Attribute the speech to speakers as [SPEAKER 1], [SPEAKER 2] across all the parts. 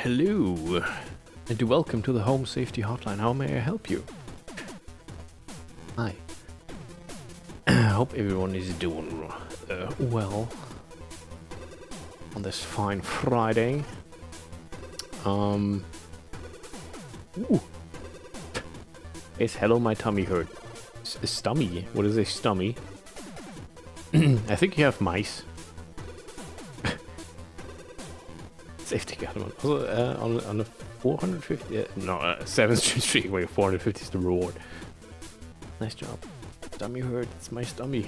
[SPEAKER 1] Hello, and welcome to the Home Safety Hotline. How may I help you? Hi. I hope everyone is doing well on this fine Friday. Ooh. Yes, hello, my tummy hurt. Stummy? What is a stummy? I think you have mice. Safety Hotline. Also, on the 450, 7th Street, where 450 is the reward. Nice job. Stummy hurt. It's my stummy.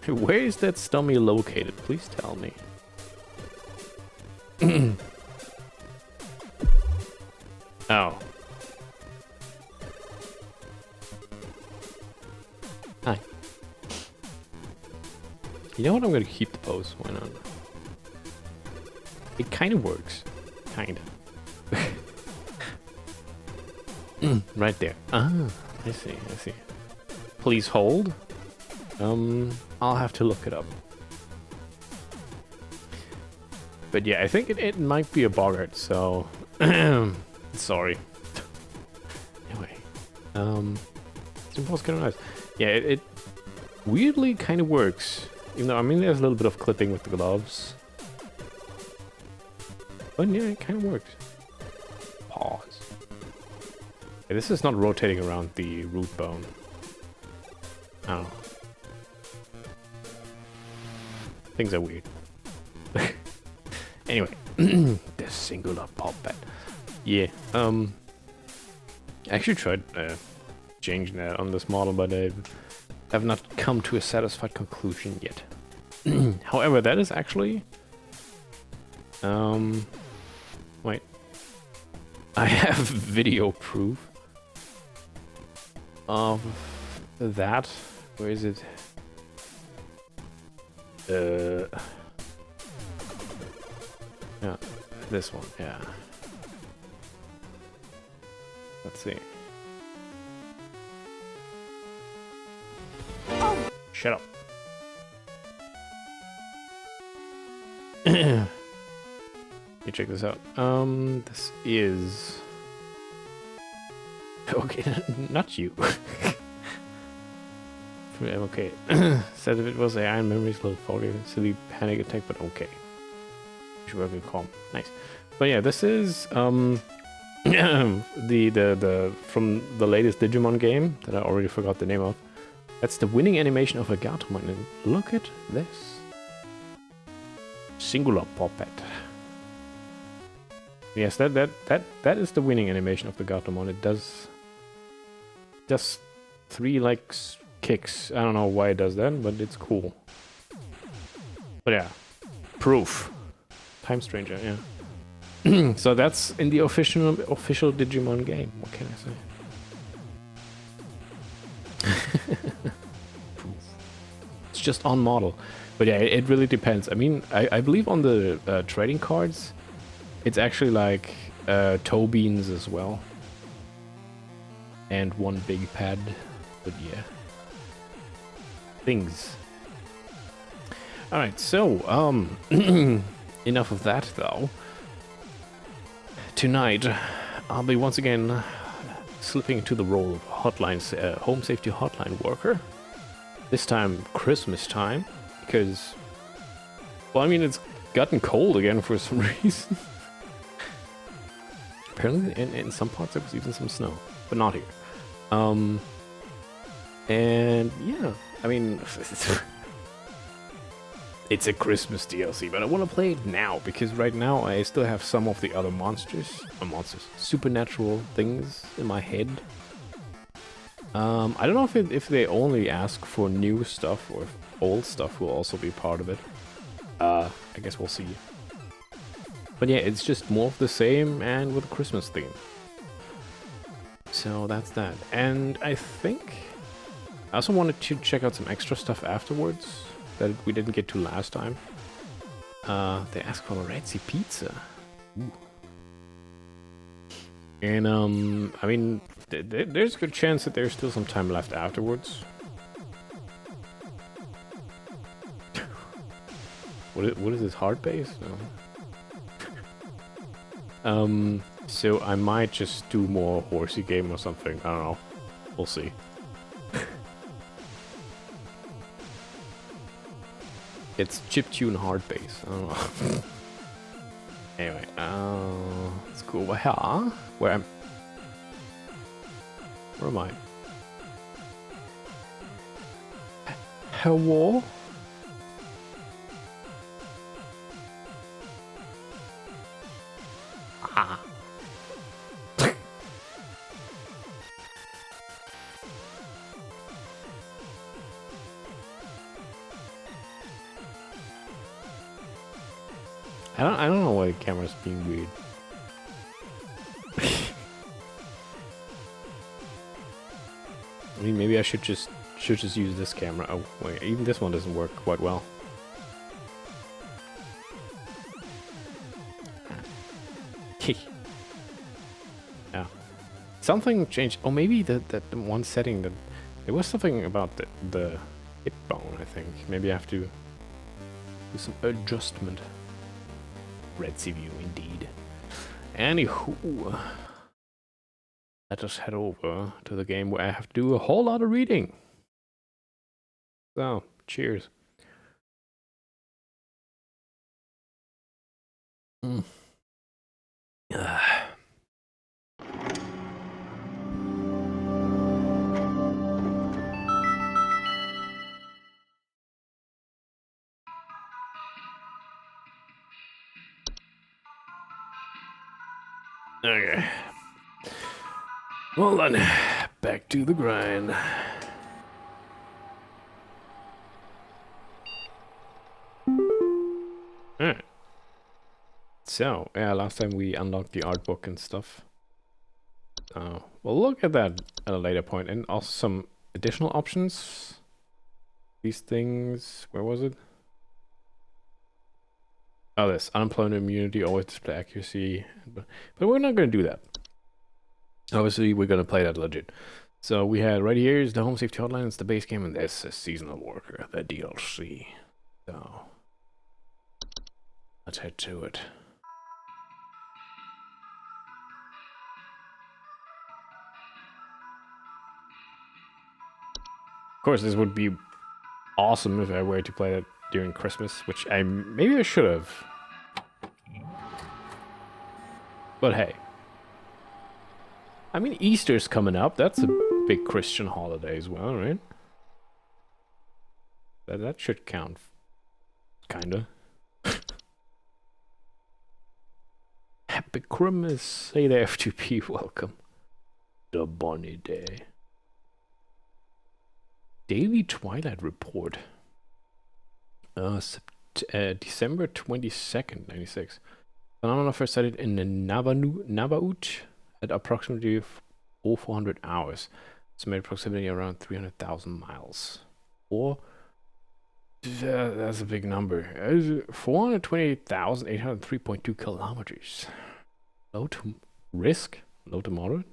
[SPEAKER 1] Where is that stummy located? Please tell me. Oh. Hi. You know what? I'm gonna keep the pose. Why not? It kind of works. Kind of. Right there. Ah, I see, I see. Please hold. I'll have to look it up. But yeah, I think it might be a boggart, so... sorry. Anyway. It was kind of nice. Yeah, it weirdly kind of works. Even though, I mean, there's a little bit of clipping with the gloves. But yeah, it kind of works. Pause. Yeah, this is not rotating around the root bone. Oh. Things are weird. Anyway, the singular puppet. Yeah, I actually tried changing that on this model, but I have not come to a satisfied conclusion yet. However, that is actually... wait. I have video proof of that. Where is it? Yeah, this one, yeah. Let's see. Oh. Shut up. Let me check this out. This is... Okay, not you. Okay. Said if it was AI and memories, little foggy, silly panic attack, but okay. Should work with calm. Nice. But yeah, this is the from the latest Digimon game that I already forgot the name of. That's the winning animation of a Gatomon, and look at this. Singular puppet. Yes, that is the winning animation of the Gatomon. It does just 3 like kicks. I don't know why it does that, but it's cool. But yeah, proof. Time Stranger, yeah. So that's in the official Digimon game. What can I say? Proof. It's just on model, but yeah, it really depends. I mean, I believe on the trading cards, it's actually like toe beans as well, and 1 big pad. But yeah, things. All right, so enough of that though. Tonight, I'll be once again slipping into the role of home safety hotline worker. This time, Christmas time, because, well, I mean, it's gotten cold again for some reason. Apparently, in some parts there was even some snow, but not here. And yeah, I mean, it's a Christmas DLC, but I want to play it now, because right now I still have some of the other supernatural things in my head. I don't know if they only ask for new stuff, or if old stuff will also be part of it. I guess we'll see. But yeah, it's just more of the same, and with a Christmas theme. So that's that. And I think I also wanted to check out some extra stuff afterwards that we didn't get to last time. They asked for a Razzie pizza. Ooh. And I mean, there's a good chance that there's still some time left afterwards. What is this, hard base? No. So I might just do more horsey game or something. I don't know. We'll see. It's chiptune hard bass. I don't know. Anyway, let's go over here. Where am I? Hello? Ah. I don't know why the camera's being weird. I mean, maybe I should just use this camera. Oh wait, even this one doesn't work quite well. Yeah, something changed. Oh, maybe the one setting that there was something about the hip bone. I think maybe I have to do some adjustment. Red sea view indeed. Anywho, let us head over to the game where I have to do a whole lot of reading. So, cheers. Okay. Well then, back to the grind. Alright. So, yeah, last time we unlocked the art book and stuff. We'll look at that at a later point, and also some additional options. These things, where was it? Oh, this unemployment immunity, always display accuracy, but we're not going to do that. Obviously, we're going to play that legit. So we had right here is the home safety hotline, it's the base game, and this is seasonal worker, the DLC. So let's head to it. Of course, this would be awesome if I were to play that during Christmas, which maybe I should have. But hey, I mean, Easter's coming up. That's a big Christian holiday as well, right? That should count, kinda. Happy Christmas, say the F2P, welcome. The Bunny Day. Daily Twilight Report. December 22nd, 96. Phenomena first sighted in the Navaut at approximately 400 hours. Estimated proximity around 300,000 miles. Or that's a big number. 428,803.2 kilometers. Low to risk? Low to moderate?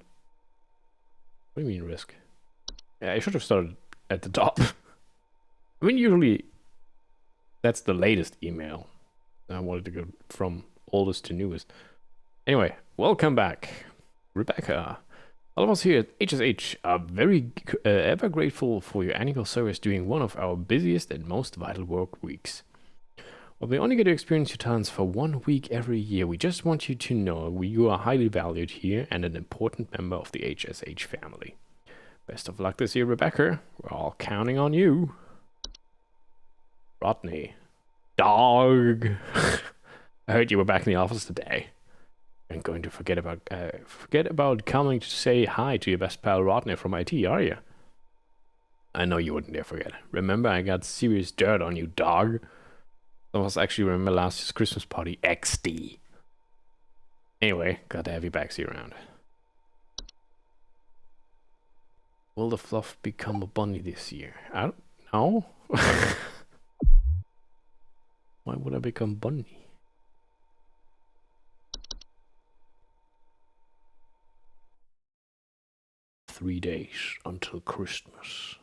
[SPEAKER 1] What do you mean risk? Yeah, I should have started at the top. I mean, usually that's the latest email. I wanted to go from oldest to newest. Anyway, welcome back, Rebecca. All of us here at HSH are very ever grateful for your annual service during one of our busiest and most vital work weeks. While we only get to experience your talents for 1 week every year, we just want you to know you are highly valued here and an important member of the HSH family. Best of luck this year, Rebecca. We're all counting on you. Rodney. Dog. I heard you were back in the office today. You ain't going to forget about coming to say hi to your best pal Rodney from IT, are you? I know you wouldn't dare forget. Remember, I got serious dirt on you, dog. Some of us actually remember last year's Christmas party, XD. Anyway, glad to have you back, see you around. Will the fluff become a bunny this year? I don't know. Why would I become bunny? "3 days until Christmas.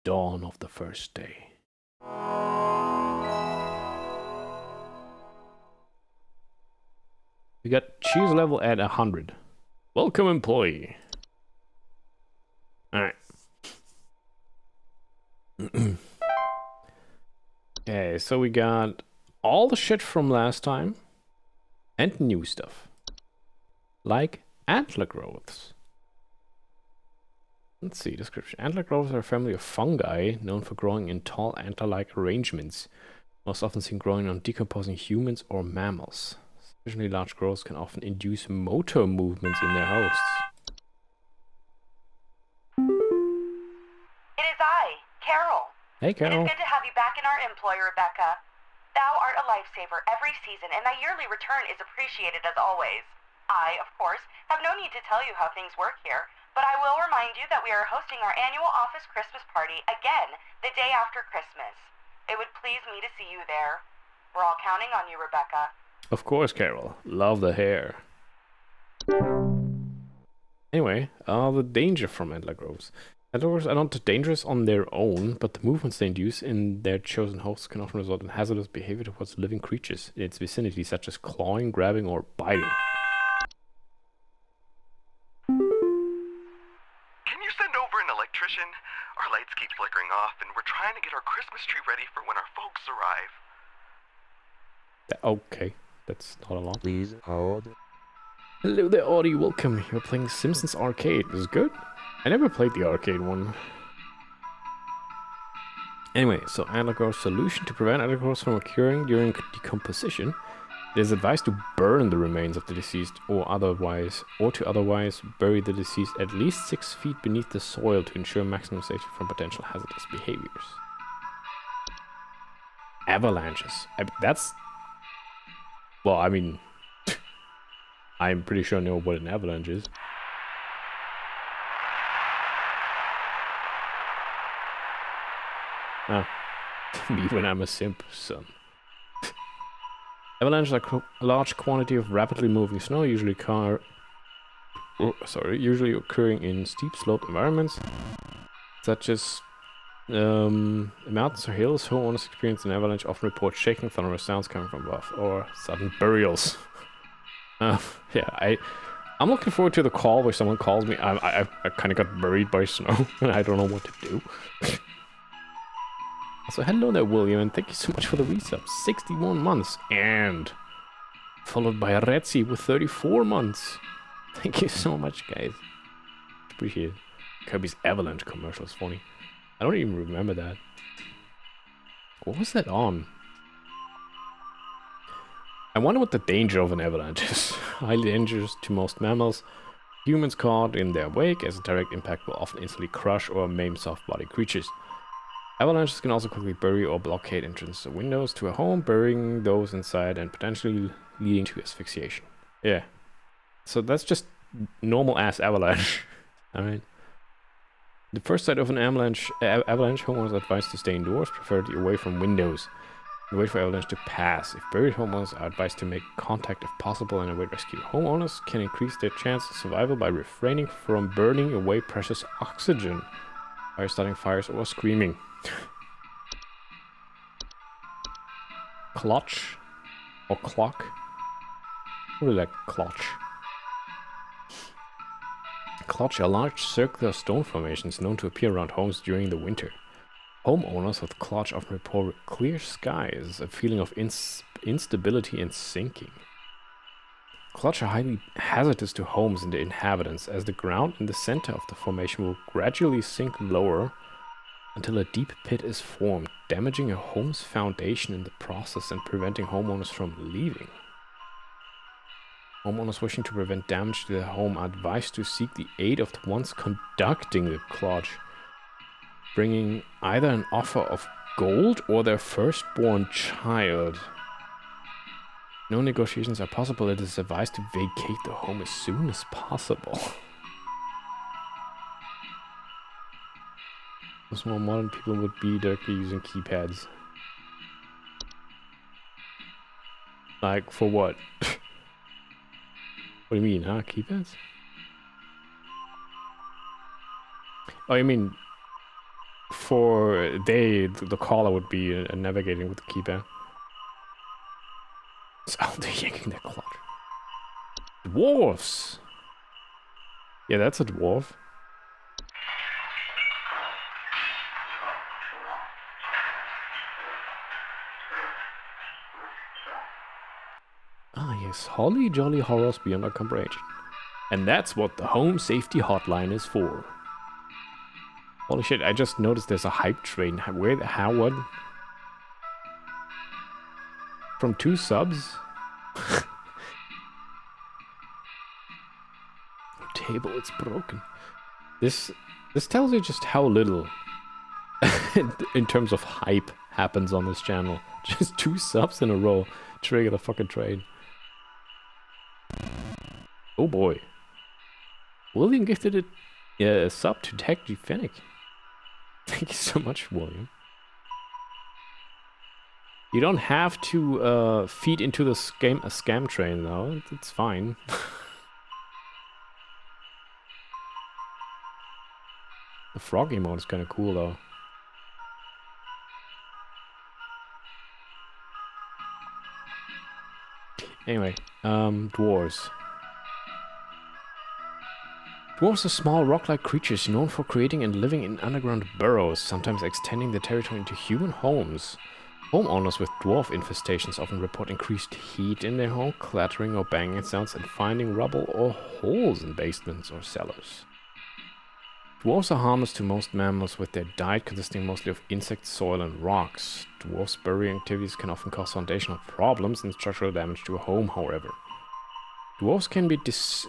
[SPEAKER 1] Dawn of the first day." We got cheese level at 100. Welcome, employee. Alright. Okay, so we got all the shit from last time and new stuff. Like antler growths. Let's see, description. Antler growths are a family of fungi known for growing in tall antler-like arrangements, most often seen growing on decomposing humans or mammals. Sufficiently large growths can often induce motor movements in their hosts.
[SPEAKER 2] It is I, Carol.
[SPEAKER 1] Hey, Carol.
[SPEAKER 2] It is good to have you back in our employ, Rebecca. Thou art a lifesaver every season, and thy yearly return is appreciated as always. I, of course, have no need to tell you how things work here, but I will remind you that we are hosting our annual office Christmas party again the day after Christmas. It would please me to see you there. We're all counting on you, Rebecca.
[SPEAKER 1] Of course, Carol. Love the hair. Anyway, the danger from antler growths. Antler growths are not dangerous on their own, but the movements they induce in their chosen hosts can often result in hazardous behavior towards living creatures in its vicinity, such as clawing, grabbing, or biting.
[SPEAKER 3] Can you send over an electrician? Our lights keep flickering off, and we're trying to get our Christmas tree ready for when our folks arrive.
[SPEAKER 1] Okay, that's not a lot.
[SPEAKER 4] Please hold.
[SPEAKER 1] Hello there, Audie. Welcome. You're playing Simpsons Arcade. This is good. I never played the arcade one. Anyway, so antler growth solution to prevent antler growth from occurring during decomposition. It is advised to burn the remains of the deceased or to otherwise bury the deceased at least 6 feet beneath the soil to ensure maximum safety from potential hazardous behaviors. Avalanches. That's... Well, I mean... I'm pretty sure I know what an avalanche is. Ah. Me when I'm a simp, son. Avalanches are a large quantity of rapidly moving snow, usually occurring in steep slope environments, such as mountains or hills. Homeowners experience an avalanche often report shaking, thunderous sounds coming from above, or sudden burials. Yeah, I'm looking forward to the call where someone calls me. I kind of got buried by snow, and I don't know what to do. So hello there, William, and thank you so much for the resub. 61 months, and followed by a Retzi with 34 months. Thank you so much, guys. Appreciate it. Kirby's Avalanche commercial is funny. I don't even remember that. What was that on? I wonder what the danger of an avalanche is. Highly dangerous to most mammals. Humans caught in their wake, as a direct impact will often instantly crush or maim soft-bodied creatures. Avalanches can also quickly bury or blockade entrances or windows to a home, burying those inside and potentially leading to asphyxiation. Yeah. So that's just normal-ass avalanche. Alright. The first sight of an avalanche, homeowners are advised to stay indoors, preferably away from windows, and wait for avalanche to pass. If buried, homeowners are advised to make contact if possible and await rescue. Homeowners can increase their chance of survival by refraining from burning away precious oxygen, by starting fires or screaming. Clutch or clock? Probably like clutch. Clutch are large circular stone formations known to appear around homes during the winter. Homeowners with clutch often report clear skies, a feeling of instability and sinking. Clutch are highly hazardous to homes and the inhabitants, as the ground in the center of the formation will gradually sink lower until a deep pit is formed, damaging a home's foundation in the process and preventing homeowners from leaving. Homeowners wishing to prevent damage to their home are advised to seek the aid of the ones conducting the clutch, bringing either an offer of gold or their firstborn child. No negotiations are possible. It is advised to vacate the home as soon as possible. Most more modern people would be directly using keypads. Like, for what? What do you mean, huh? Keypads? Oh, you mean... For the caller would be navigating with the keypad. So they're yanking their clutch. Dwarfs! Yeah, that's a dwarf. Ah, yes. Holly jolly horrors beyond our comprehension. And that's what the home safety hotline is for. Holy shit, I just noticed there's a hype train. Where the how what? From 2 subs? Table, it's broken. This tells you just how little in terms of hype happens on this channel. Just 2 subs in a row trigger the fucking train. Oh boy. William gifted it a sub to Tech G Fennec. Thank you so much, William. You don't have to feed into the scam train though. It's fine. The frog emote is kind of cool though. Anyway, dwarves. Dwarves are small rock-like creatures known for creating and living in underground burrows, sometimes extending their territory into human homes. Homeowners with dwarf infestations often report increased heat in their home, clattering or banging sounds, and finding rubble or holes in basements or cellars. Dwarves are harmless to most mammals, with their diet consisting mostly of insects, soil, and rocks. Dwarves' burying activities can often cause foundational problems and structural damage to a home, however. Dwarves can be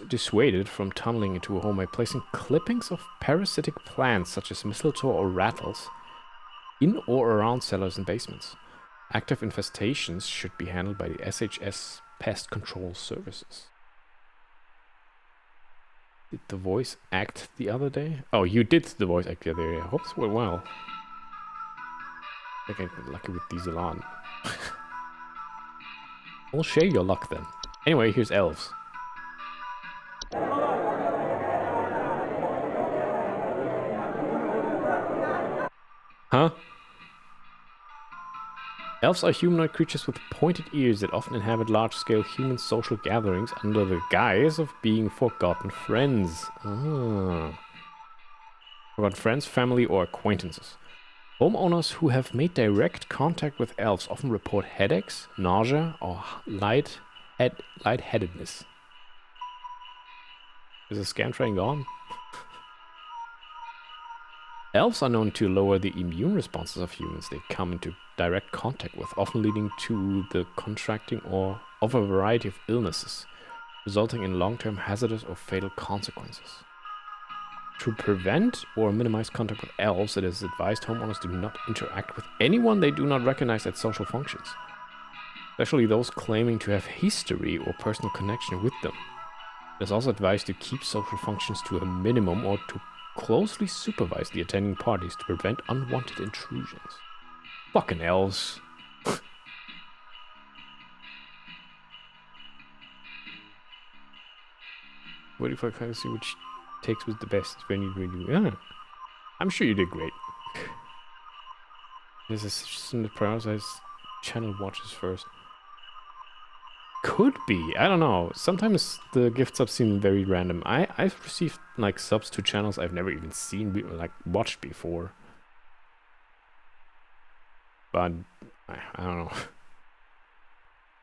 [SPEAKER 1] dissuaded from tunneling into a home by placing clippings of parasitic plants such as mistletoe or rattles in or around cellars and basements. Active infestations should be handled by the SHS Pest Control Services. Did the voice act the other day? Oh, you did the voice act the other day. I hope this went well. I think I'm lucky with these a lot. We'll share your luck then. Anyway, here's elves. Huh? Elves are humanoid creatures with pointed ears that often inhabit large-scale human social gatherings under the guise of being forgotten friends. Forgotten friends, family, or acquaintances. Homeowners who have made direct contact with elves often report headaches, nausea, or lightheadedness. Is the scam train gone? Elves are known to lower the immune responses of humans they come into direct contact with, often leading to the contracting of a variety of illnesses, resulting in long-term hazardous or fatal consequences. To prevent or minimize contact with elves, it is advised homeowners do not interact with anyone they do not recognize at social functions, especially those claiming to have history or personal connection with them. It is also advised to keep social functions to a minimum or to closely supervise the attending parties to prevent unwanted intrusions. Fucking elves. Waiting for a see which takes was the best when you do. Yeah. I'm sure you did great. This is some to prioritize channel watches first. Could be. I don't know. Sometimes the gift subs seem very random. I've received like subs to channels I've never even seen, like watched before. But I don't know.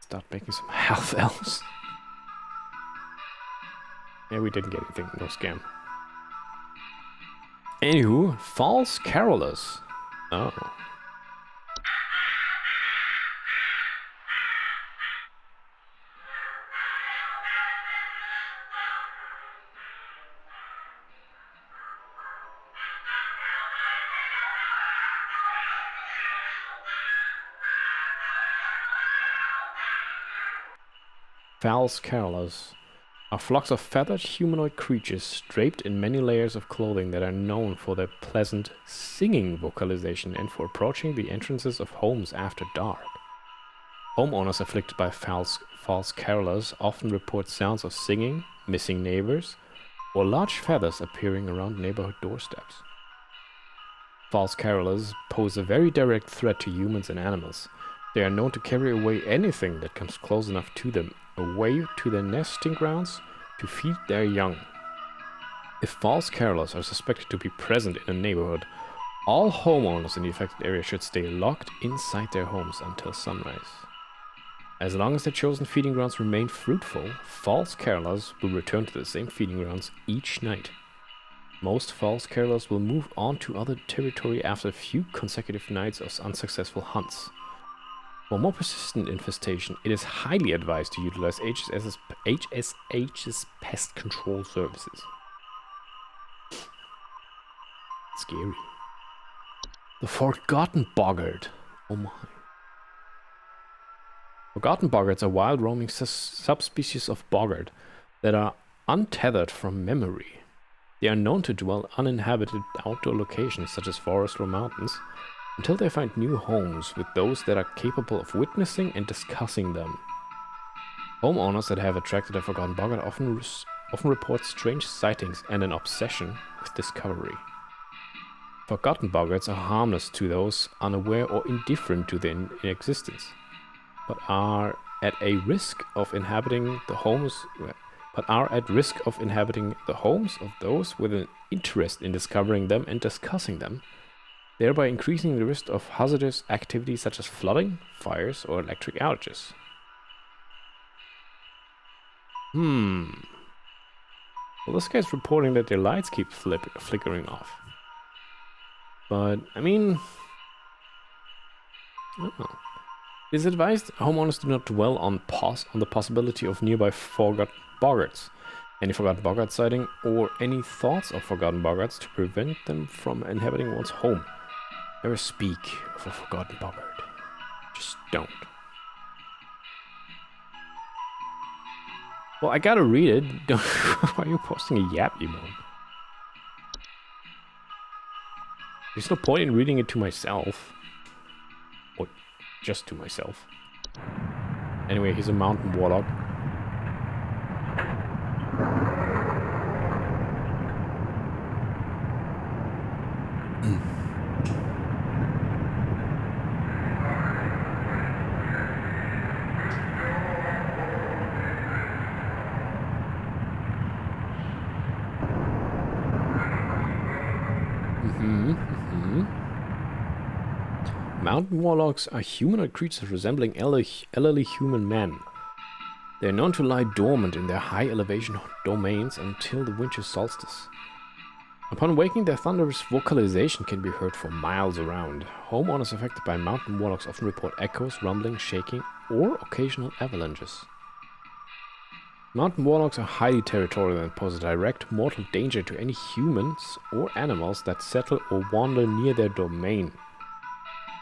[SPEAKER 1] Start making some half elves. Yeah, we didn't get anything. No scam. Anywho, false carolers. Oh. False carolers are flocks of feathered humanoid creatures draped in many layers of clothing that are known for their pleasant singing vocalization and for approaching the entrances of homes after dark. Homeowners afflicted by false carolers often report sounds of singing, missing neighbors, or large feathers appearing around neighborhood doorsteps. False carolers pose a very direct threat to humans and animals, They are known to carry away anything that comes close enough to them, away to their nesting grounds to feed their young. If false carolers are suspected to be present in a neighborhood, all homeowners in the affected area should stay locked inside their homes until sunrise. As long as their chosen feeding grounds remain fruitful, false carolers will return to the same feeding grounds each night. Most false carolers will move on to other territory after a few consecutive nights of unsuccessful hunts. For more persistent infestation, it is highly advised to utilize HSH's pest control services. Scary. The Forgotten Boggart. Oh my. Forgotten boggarts are wild roaming subspecies of boggart that are untethered from memory. They are known to dwell uninhabited outdoor locations such as forests or mountains until they find new homes with those that are capable of witnessing and discussing them. Homeowners that have attracted a forgotten boggart often report strange sightings and an obsession with discovery. Forgotten boggarts are harmless to those unaware or indifferent to their existence, but are at risk of inhabiting the homes of those with an interest in discovering them and discussing them, thereby increasing the risk of hazardous activities such as flooding, fires, or electric outages. Well, this guy's reporting that their lights keep flickering off. But, I mean, I don't know. It is advised homeowners do not dwell on the possibility of nearby forgotten boggarts, any forgotten boggart sighting, or any thoughts of forgotten boggarts to prevent them from inhabiting one's home. Never speak of a forgotten boggart. Just don't. Well, I gotta read it. Why are you posting a yap emote? There's no point in reading it to myself. Or just to myself. Anyway, he's a mountain warlock. Mountain warlocks are humanoid creatures resembling elderly human men. They are known to lie dormant in their high elevation domains until the winter solstice. Upon waking, their thunderous vocalization can be heard for miles around. Homeowners affected by mountain warlocks often report echoes, rumbling, shaking, or occasional avalanches. Mountain warlocks are highly territorial and pose a direct mortal danger to any humans or animals that settle or wander near their domain.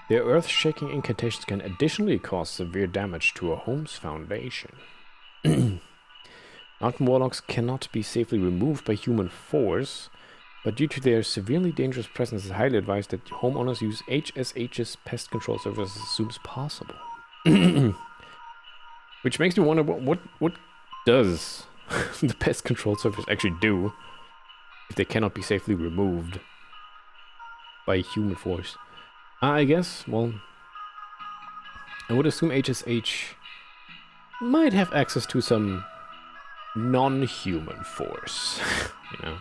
[SPEAKER 1] Their earth-shaking incantations can additionally cause severe damage to a home's foundation. Mountain warlocks cannot be safely removed by human force, but due to their severely dangerous presence, it's highly advised that homeowners use HSH's pest control services as soon as possible. Which makes me wonder what does the pest control service actually do if they cannot be safely removed by human force? I guess, well, I would assume HSH might have access to some non-human force, you know.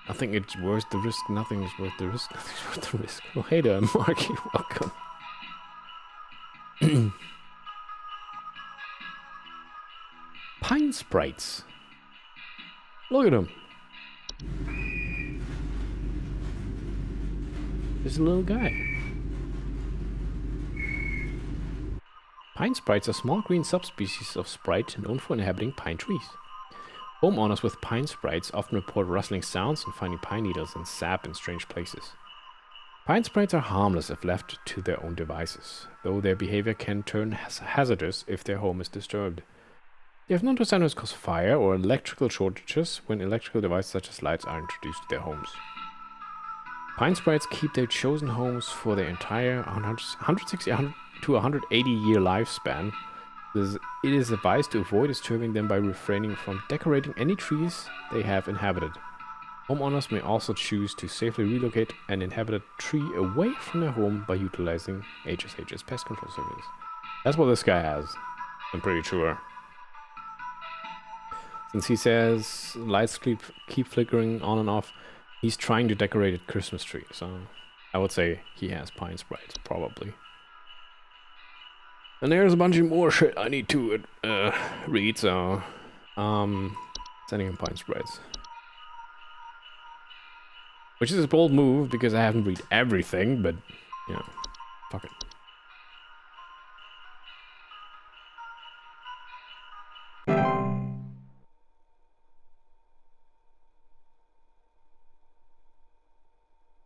[SPEAKER 1] I think it's worth the risk, nothing is worth the risk, nothing's worth the risk. Oh, hey there, Marky, welcome. Pine sprites. Look at them. There's a little guy. Pine sprites are small green subspecies of sprite known for inhabiting pine trees. Homeowners with pine sprites often report rustling sounds and finding pine needles and sap in strange places. Pine sprites are harmless if left to their own devices, though their behavior can turn hazardous if their home is disturbed. They have known to sometimes cause fire or electrical shortages when electrical devices such as lights are introduced to their homes. Pine sprites keep their chosen homes for their entire 160 to 180 year lifespan. It is advised to avoid disturbing them by refraining from decorating any trees they have inhabited. Homeowners may also choose to safely relocate an inhabited tree away from their home by utilizing HSH's pest control service. That's what this guy has, I'm pretty sure. Since he says lights keep flickering on and off, he's trying to decorate a Christmas tree, so I would say he has pine sprites, probably. And there's a bunch of more shit I need to read, so sending him pine sprites. Which is a bold move, because I haven't read everything, but, you know, fuck it.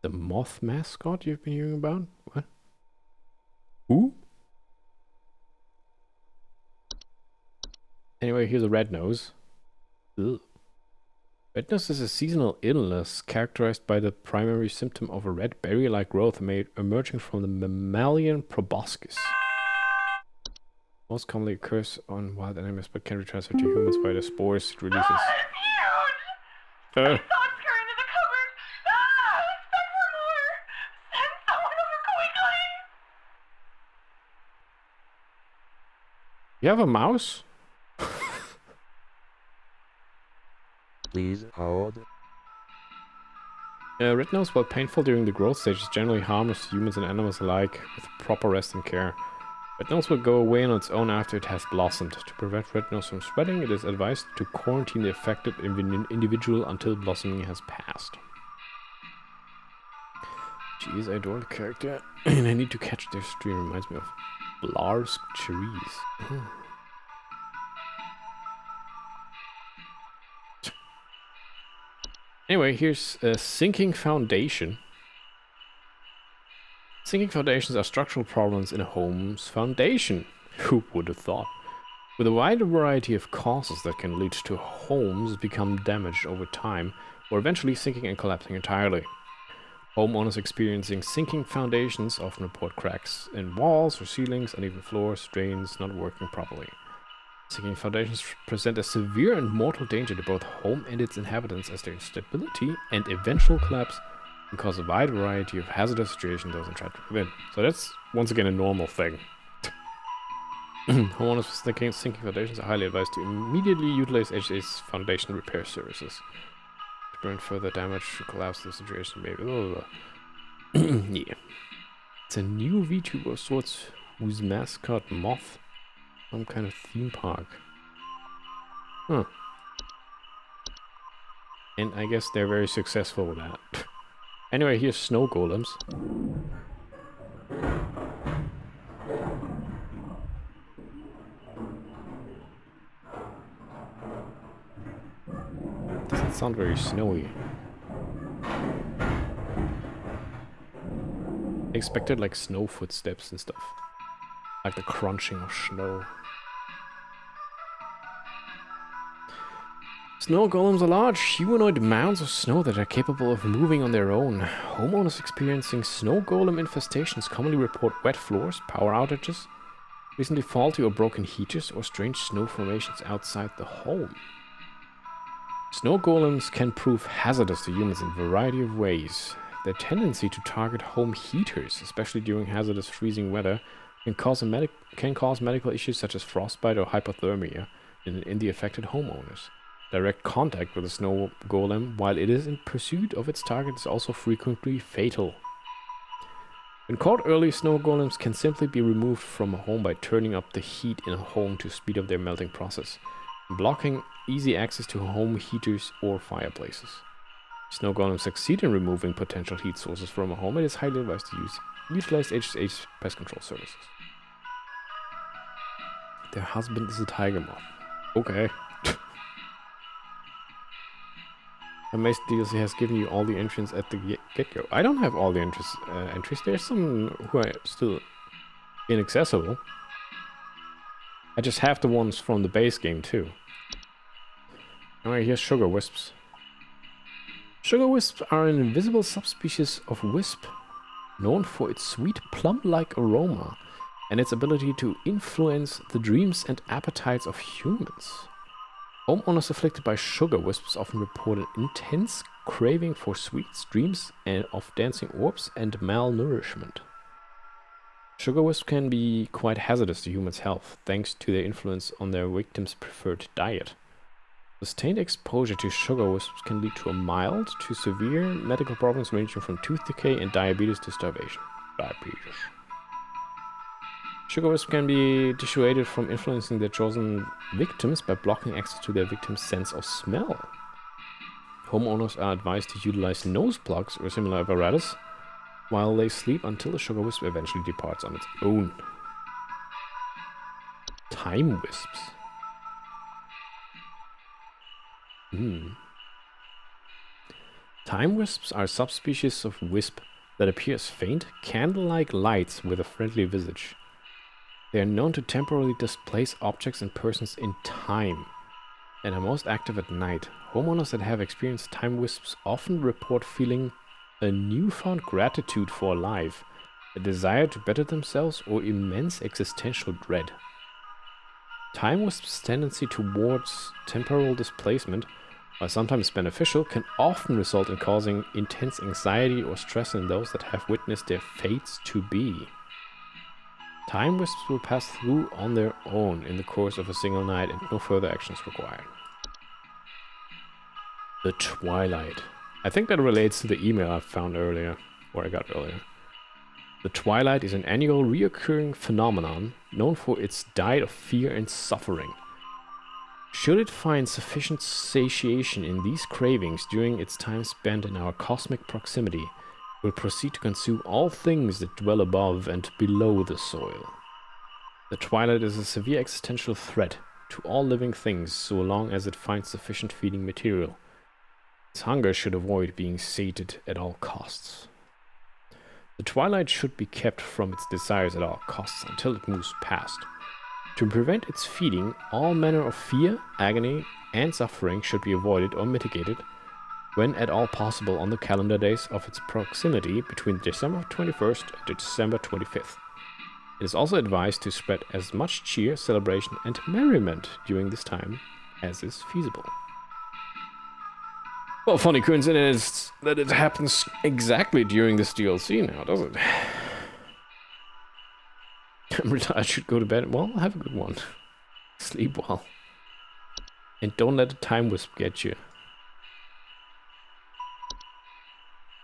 [SPEAKER 1] The moth mascot you've been hearing about? What? Who? Anyway, here's a red nose. Ugh. Red nose is a seasonal illness characterized by the primary symptom of a red berry-like growth emerging from the mammalian proboscis. Most commonly occurs on wild animals but can be transferred to humans via the spores it releases.
[SPEAKER 2] Huge!
[SPEAKER 1] You have a mouse?
[SPEAKER 4] Please hold.
[SPEAKER 1] Red nose, while painful during the growth stage, is generally harmless to humans and animals alike, with proper rest and care. Red nose will go away on its own after it has blossomed. To prevent red nose from spreading, it is advised to quarantine the affected individual until blossoming has passed. Jeez, I adore the character, and I need to catch their stream. Reminds me of Blarsk Cherries. Anyway, here's a sinking foundation. Sinking foundations are structural problems in a home's foundation. Who would have thought? With a wide variety of causes that can lead to homes become damaged over time, or eventually sinking and collapsing entirely. Homeowners experiencing sinking foundations often report cracks in walls or ceilings, uneven floors, drains not working properly. Sinking foundations present a severe and mortal danger to both home and its inhabitants, as their instability and eventual collapse can cause a wide variety of hazardous situations those are trying to prevent. So that's, once again, a normal thing. Homeowners with sinking foundations are highly advised to immediately utilize HA's foundation repair services. To prevent further damage to collapse the situation, maybe. Yeah. It's a new VTuber of sorts whose mascot, Moth, some kind of theme park. Huh. And I guess they're very successful with that. Anyway, here's snow golems. Doesn't sound very snowy. I expected like snow footsteps and stuff. Like the crunching of snow. Snow golems are large, humanoid mounds of snow that are capable of moving on their own. Homeowners experiencing snow golem infestations commonly report wet floors, power outages, recently faulty or broken heaters, or strange snow formations outside the home. Snow golems can prove hazardous to humans in a variety of ways. Their tendency to target home heaters, especially during hazardous freezing weather, can cause medical issues such as frostbite or hypothermia in the affected homeowners. Direct contact with a snow golem, while it is in pursuit of its target, is also frequently fatal. When caught early, snow golems can simply be removed from a home by turning up the heat in a home to speed up their melting process, blocking easy access to home heaters or fireplaces. If snow golems succeed in removing potential heat sources from a home, it is highly advised to utilize HSH pest control services. Their husband is a tiger moth. Okay. Amazed DLC has given you all the entries at the get-go. I don't have all the entries. There's some who are still inaccessible. I just have the ones from the base game too. Alright, here's sugar wisps. Sugar wisps are an invisible subspecies of wisp, known for its sweet plum-like aroma and its ability to influence the dreams and appetites of humans. Homeowners afflicted by sugar wisps often report an intense craving for sweets, dreams and of dancing orbs, and malnourishment. Sugar wisps can be quite hazardous to humans' health, thanks to their influence on their victims' preferred diet. Sustained exposure to sugar wisps can lead to a mild to severe medical problems ranging from tooth decay and diabetes to starvation. Diabetes. Sugar wisps can be dissuaded from influencing their chosen victims by blocking access to their victims' sense of smell. Homeowners are advised to utilize nose plugs or similar apparatus while they sleep until the sugar wisp eventually departs on its own. Time wisps. Time wisps are subspecies of wisp that appear as faint, candle-like lights with a friendly visage. They are known to temporarily displace objects and persons in time, and are most active at night. Homeowners that have experienced time wisps often report feeling a newfound gratitude for life, a desire to better themselves, or immense existential dread. Time wisps' tendency towards temporal displacement, while sometimes beneficial, can often result in causing intense anxiety or stress in those that have witnessed their fates to be. Time wisps will pass through on their own in the course of a single night, and no further actions required. The Twilight. I think that relates to the email I found earlier, or I got earlier. The Twilight is an annual reoccurring phenomenon known for its diet of fear and suffering. Should it find sufficient satiation in these cravings during its time spent in our cosmic proximity, will proceed to consume all things that dwell above and below the soil. The Twilight is a severe existential threat to all living things so long as it finds sufficient feeding material. Its hunger should avoid being sated at all costs. The Twilight should be kept from its desires at all costs until it moves past. To prevent its feeding, all manner of fear, agony, and suffering should be avoided or mitigated when at all possible on the calendar days of its proximity between December 21st and December 25th. It is also advised to spread as much cheer, celebration, and merriment during this time as is feasible. Well, funny coincidence that it happens exactly during this DLC now, does it? I should go to bed. Well, have a good one. Sleep well. And don't let the time wisp get you.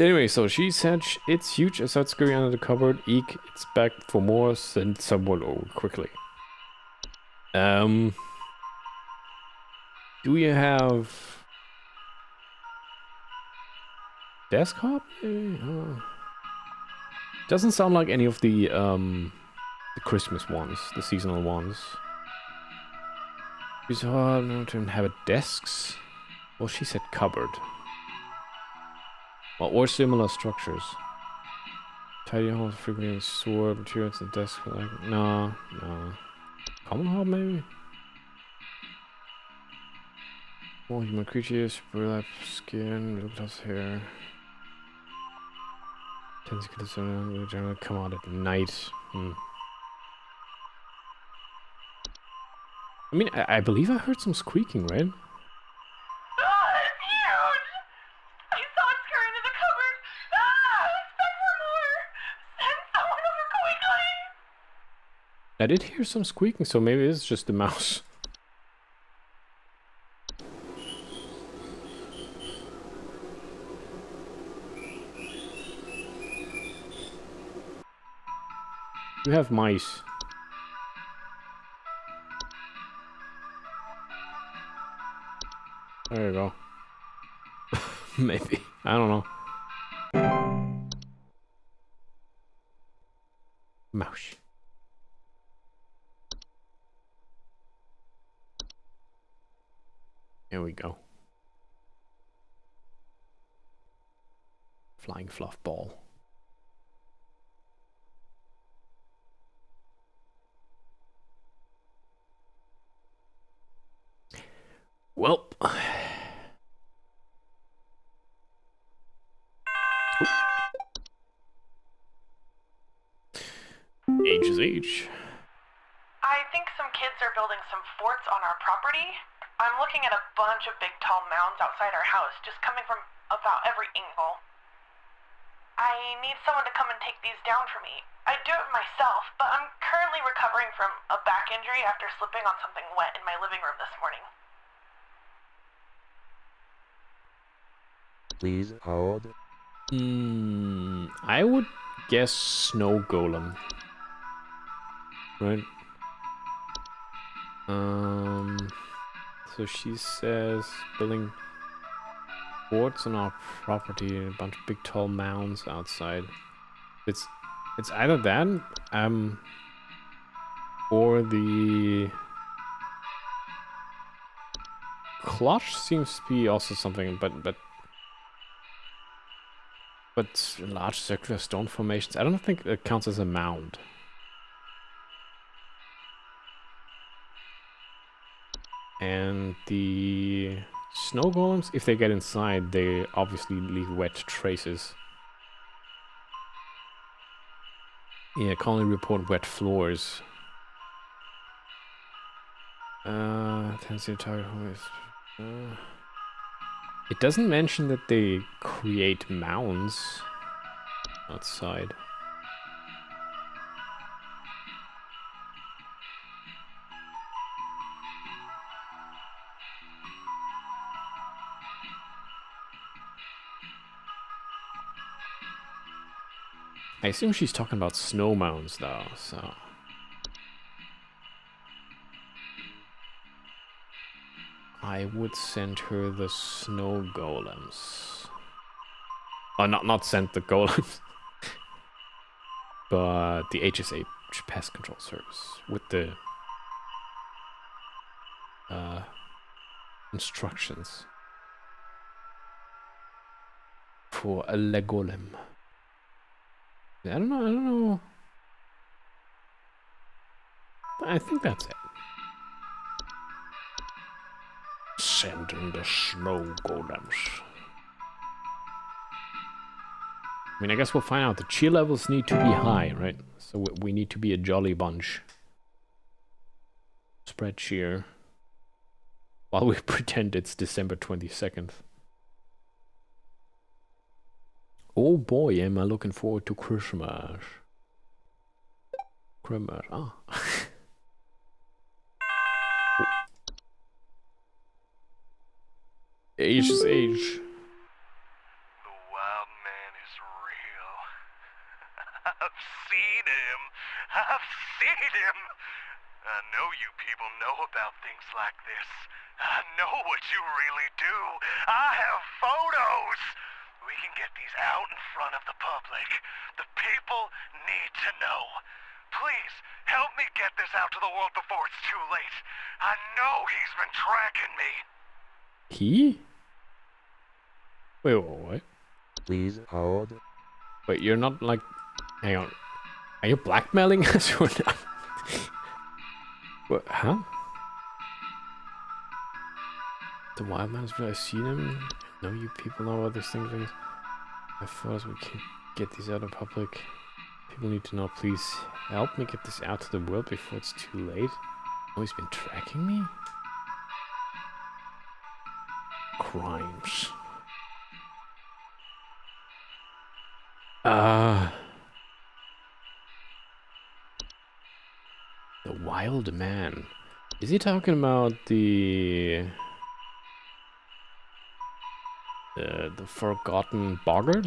[SPEAKER 1] Anyway, so she said it's huge. I saw it scurrying under the cupboard. Eek, it's back for more. Send someone over quickly. Do you have desk hop? Doesn't sound like any of the Christmas ones, the seasonal ones. She's hard to inhabit desks. Well, she said cupboard. Well, or similar structures. Tidy holes, frequently sword, materials, and desk. Like, no. Common hob, maybe? All human creatures, burlap skin, little tough hair. Tends to generally come out at night. I mean, I believe I heard some squeaking, right? I did hear some squeaking, so maybe it's just the mouse. You have mice. There you go. Maybe. I don't know. Mouse. Here we go. Flying fluff ball. Well. Age is age.
[SPEAKER 2] I think some kids are building some forts on our property.
[SPEAKER 5] I'm looking at a bunch of big tall mounds outside our house, just coming from about every angle. I need someone to come and take these down for me. I'd do it myself, but I'm currently recovering from a back injury after slipping on something wet in my living room this morning.
[SPEAKER 4] Please hold.
[SPEAKER 1] I would guess snow golem. Right? So she says building forts on our property, a bunch of big tall mounds outside. It's either that, or the clutch seems to be also something, but large circular stone formations. I don't think it counts as a mound. And the snow golems, if they get inside, they obviously leave wet traces. Yeah, colony report wet floors. Tennessee target home is. It doesn't mention that they create mounds outside. I assume she's talking about snow mounds though, so. I would send her the snow golems. Oh, not send the golems. But the HSA pest control service with the instructions for a legolem. I don't know. I think that's it. Send in the snow golems. I mean, I guess we'll find out. The cheer levels need to be high, right? So we need to be a jolly bunch. Spread cheer. While we pretend it's December 22nd. Oh boy, am I looking forward to Christmas. Christmas, ah. Age is age.
[SPEAKER 3] The wild man is real. I've seen him. I've seen him. I know you people know about things like this. I know what you really do. I have photos. We can get these out in front of the public. The people need to know. Please, help me get this out to the world before it's too late. I know he's been tracking me.
[SPEAKER 1] He? Wait.
[SPEAKER 4] Please hold.
[SPEAKER 1] Wait, you're not like... Hang on. Are you blackmailing us or not? What? Huh? The wild man's been... I've seen him. I know you people know about these things. I thought we can get these out in public. People need to know. Please help me get this out to the world before it's too late. Oh, he's been tracking me? Crimes. The wild man. Is he talking about the forgotten boggart?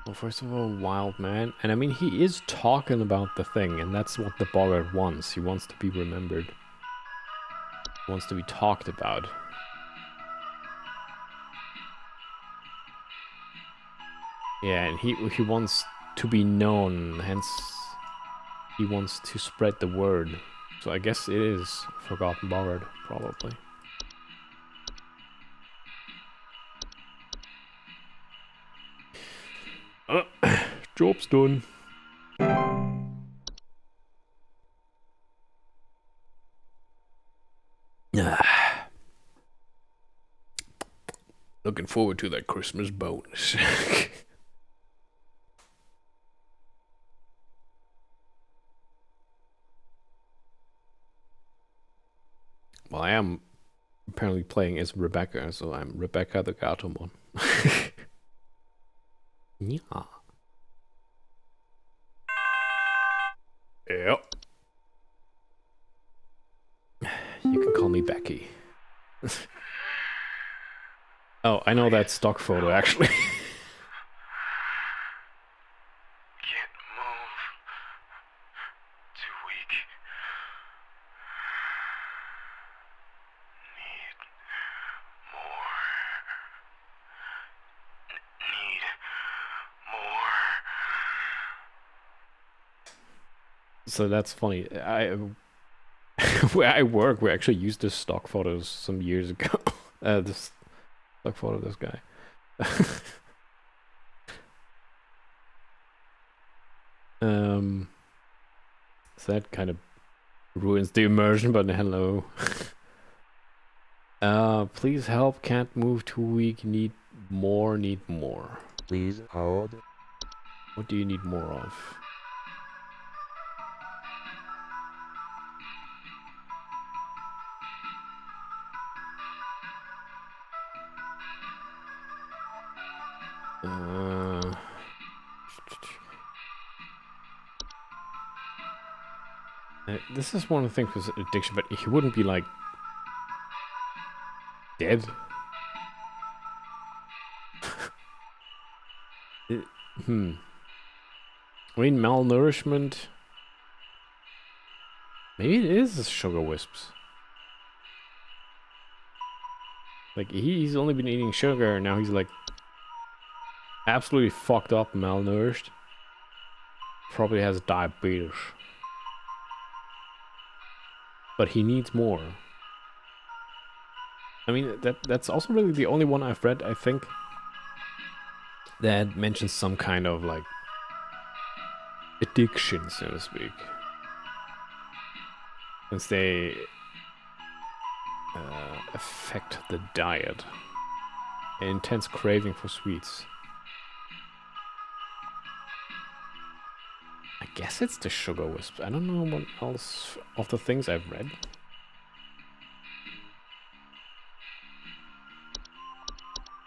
[SPEAKER 1] Well, first of all, wild man. And I mean, he is talking about the thing, and that's what the boggart wants. He wants to be remembered. He wants to be talked about. Yeah, and he wants to be known, hence he wants to spread the word. So I guess it is Forgotten Boggart, probably. Job's done. Looking forward to that Christmas bonus. Well, I am apparently playing as Rebecca, so I'm Rebecca the Gatomon. Yeah. Yep. You can call me Becky. Oh, I know that stock photo, actually.
[SPEAKER 3] Can't move. Too weak. Need more. Need more.
[SPEAKER 1] So that's funny. Where I work, we actually used this stock photos some years ago. This stock photo of this guy. So that kind of ruins the immersion, but hello. Please help, can't move, too weak, need more.
[SPEAKER 4] Please hold.
[SPEAKER 1] What do you need more of? This is one of the things with addiction, but he wouldn't be like dead. I mean, malnourishment. Maybe it is sugar wisps. Like, he's only been eating sugar, and now he's like absolutely fucked up, malnourished. Probably has diabetes. But he needs more. I mean, that's also really the only one I've read, I think, that mentions some kind of, like, addiction, so to speak. Since they affect the diet. An intense craving for sweets. I guess it's the sugar wisps. I don't know what else of the things I've read.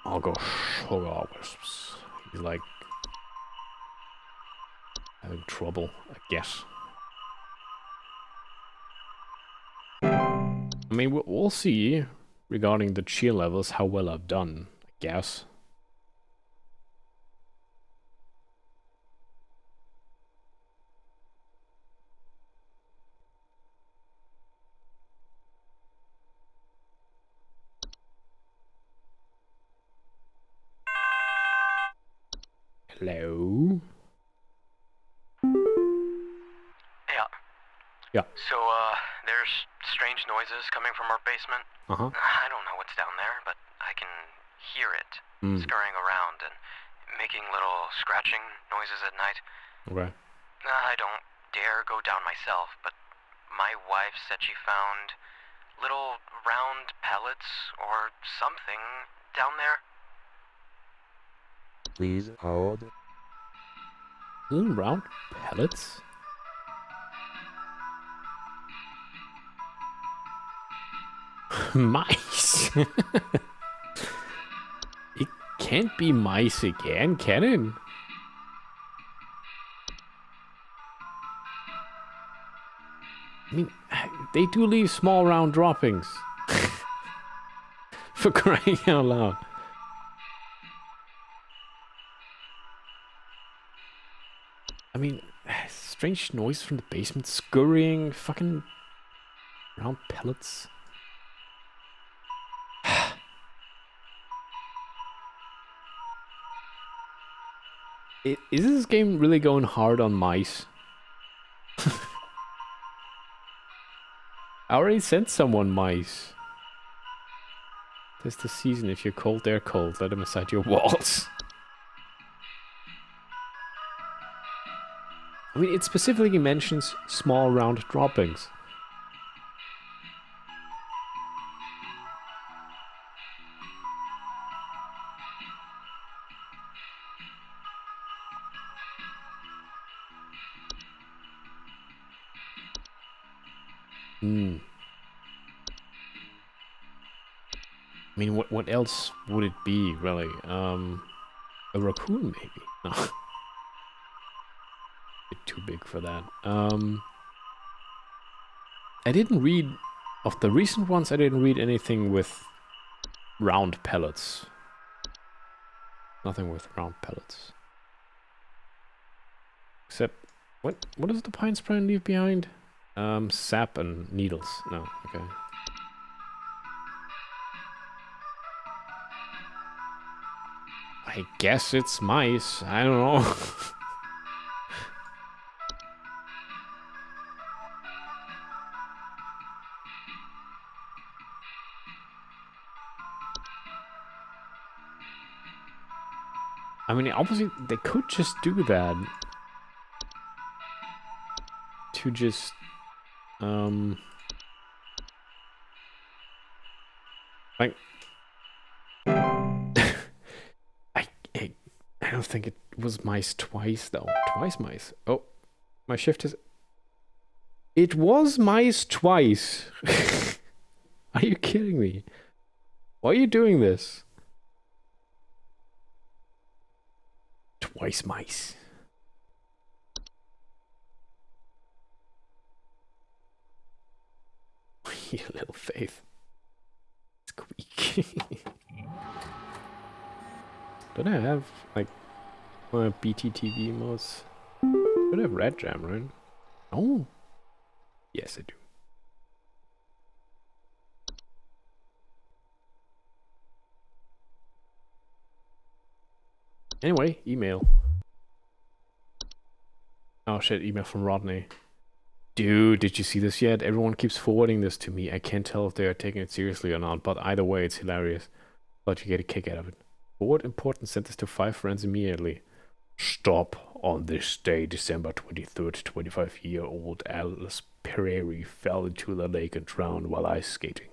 [SPEAKER 1] I'll go sugar wisps. He's like having trouble, I guess. I mean, we'll see regarding the cheer levels how well I've done, I guess. Hello?
[SPEAKER 3] Yeah.
[SPEAKER 1] Yeah.
[SPEAKER 3] So, there's strange noises coming from our basement.
[SPEAKER 1] Uh-huh.
[SPEAKER 3] I don't know what's down there, but I can hear it scurrying around and making little scratching noises at night.
[SPEAKER 1] Okay.
[SPEAKER 3] I don't dare go down myself, but my wife said she found little round pellets or something down there.
[SPEAKER 4] Please hold.
[SPEAKER 1] Little round pellets? Mice! It can't be mice again, can it? I mean, they do leave small round droppings. For crying out loud. I mean, strange noise from the basement, scurrying, fucking round pellets. Is this game really going hard on mice? I already sent someone mice. Tis the season, if you're cold, they're cold. Let them inside your walls. I mean, it specifically mentions small round droppings. I mean, what else would it be, really? A raccoon, maybe? No. Bit too big for that. I didn't read... Of the recent ones, I didn't read anything with round pellets. Nothing with round pellets. Except... What does the pine spine leave behind? Sap and needles. No, okay. I guess it's mice. I don't know. I mean, obviously, they could just do that. To just... Like... I don't think it was mice twice, though. Twice mice. Oh, my shift is... It was mice twice. Are you kidding me? Why are you doing this? Twice mice. You little faith. Squeak. Don't I have, like, BTTV modes? Should have Red Jam, right? Oh. Yes, I do. Anyway, email. Oh shit, email from Rodney. Dude, did you see this yet? Everyone keeps forwarding this to me. I can't tell if they are taking it seriously or not, but either way, it's hilarious. But you get a kick out of it. Forward important, sent this to 5 friends immediately. Stop. On this day, December 23rd, 25-year-old Alice Prairie fell into the lake and drowned while ice skating.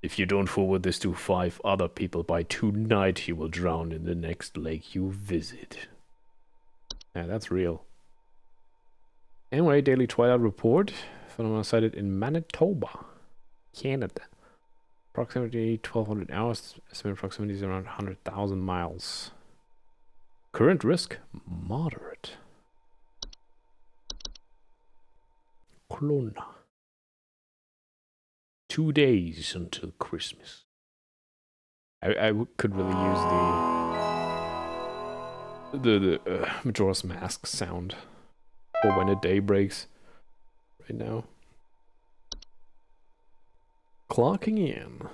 [SPEAKER 1] If you don't forward this to 5 other people by tonight, you will drown in the next lake you visit. Yeah, that's real. Anyway, Daily Twilight report. Phenomenon sighted in Manitoba, Canada. Approximately 1,200 hours. Estimated proximity is around 100,000 miles. Current risk, moderate. Kelowna. 2 days until Christmas. I could really use the Majora's Mask sound for when a day breaks. Right now. Clocking in.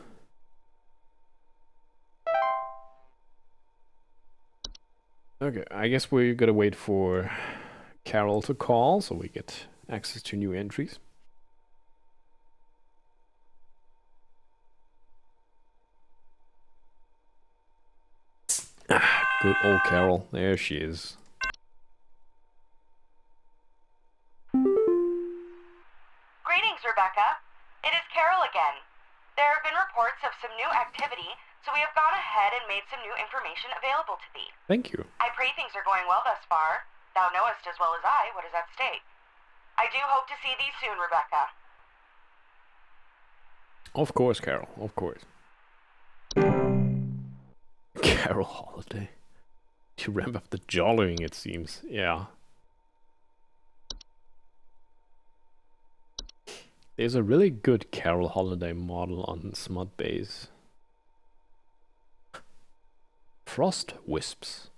[SPEAKER 1] Okay, I guess we're gonna wait for Carol to call so we get access to new entries. Good old Carol. There she is.
[SPEAKER 2] Greetings, Rebecca. It is Carol again. There have been reports of some new activity, so we have gone ahead and made some new information available to thee.
[SPEAKER 1] Thank you.
[SPEAKER 2] I pray things are going well thus far. Thou knowest as well as I what is at stake. I do hope to see thee soon, Rebecca.
[SPEAKER 1] Of course, Carol. Of course. Carol Holiday. To ramp up the jollying, it seems. Yeah. There's a really good Carol Holiday model on Smudbase. Frost wisps.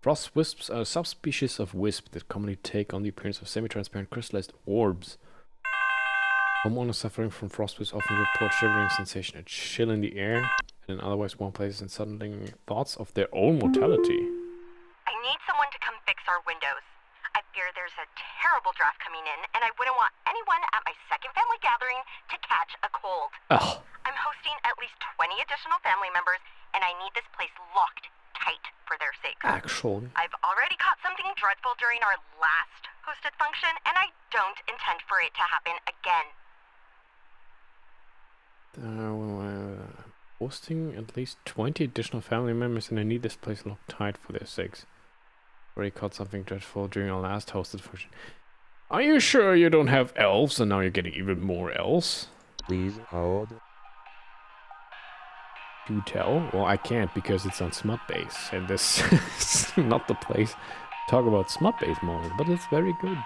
[SPEAKER 1] Frost wisps are a subspecies of wisp that commonly take on the appearance of semi-transparent crystallized orbs. Homeowners suffering from frost wisps often report shivering sensation, a chill in the air, and in otherwise warm places, and sudden thoughts of their own mortality.
[SPEAKER 2] I need someone to come fix our windows. I fear there's a terrible draft coming in, and I wouldn't want anyone at my second family gathering to catch a cold.
[SPEAKER 1] Ugh.
[SPEAKER 2] I'm hosting at least 20 additional family members, and I need this place locked tight for their sake.
[SPEAKER 1] Actually.
[SPEAKER 2] I've already caught something dreadful during our last hosted function, and I don't intend for it to happen again.
[SPEAKER 1] Hosting at least 20 additional family members, and I need this place locked tight for their sakes. Already caught something dreadful during our last hosted function. Are you sure you don't have elves, and now you're getting even more elves?
[SPEAKER 4] Please hold.
[SPEAKER 1] Do tell. Well, I can't because it's on Smut Base, and this is not the place to talk about Smut Base models, but it's very good.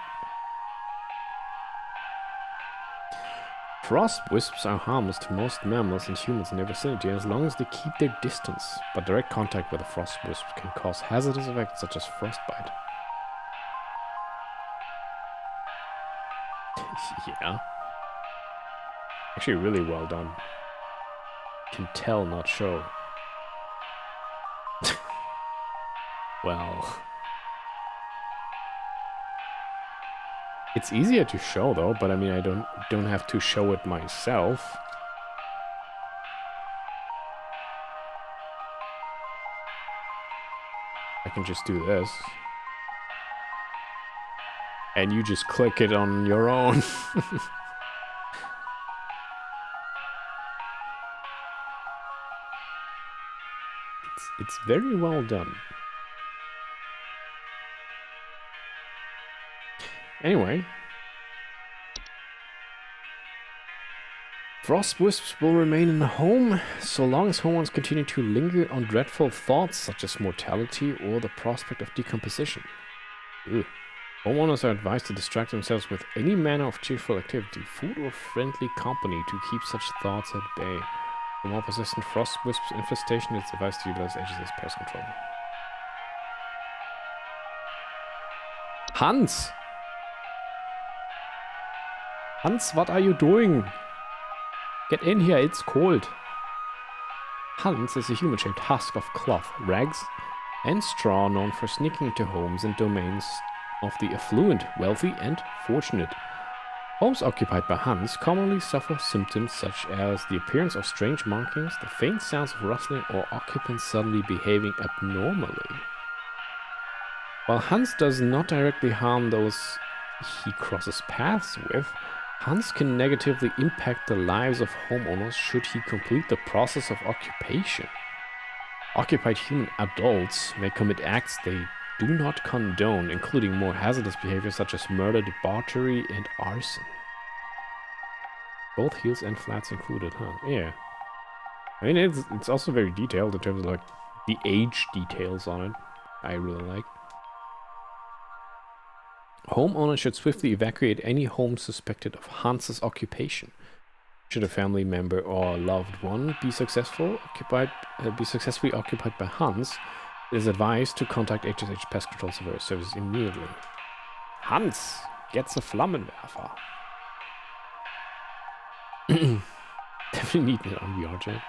[SPEAKER 1] Frost wisps are harmless to most mammals and humans in their vicinity as long as they keep their distance, but direct contact with a frost wisp can cause hazardous effects such as frostbite. Yeah. Actually really well done. Can tell, not show. Well... It's easier to show though, but I mean I don't have to show it myself. I can just do this. And you just click it on your own. It's very well done. Anyway. Frost wisps will remain in the home so long as homeowners continue to linger on dreadful thoughts such as mortality or the prospect of decomposition. Ugh. Homeowners are advised to distract themselves with any manner of cheerful activity, food or friendly company to keep such thoughts at bay. For more persistent frost wisps infestation, it's advised to utilize HSA's pest control. Hans! Hans, what are you doing? Get in here, it's cold. Hans is a human-shaped husk of cloth, rags, and straw known for sneaking into homes and domains of the affluent, wealthy, and fortunate. Homes occupied by Hans commonly suffer symptoms such as the appearance of strange markings, the faint sounds of rustling, or occupants suddenly behaving abnormally. While Hans does not directly harm those he crosses paths with, Hans can negatively impact the lives of homeowners should he complete the process of occupation. Occupied human adults may commit acts they do not condone, including more hazardous behavior such as murder, debauchery, and arson. Both heels and flats included, huh? Yeah. I mean, it's also very detailed in terms of, like, the age details on it. I really like. Homeowners should swiftly evacuate any home suspected of Hans's occupation. Should a family member or loved one be successfully occupied by Hans, it is advised to contact HSH Pest Control Services immediately. Hans gets a Flammenwerfer. Definitely need it on VR chat.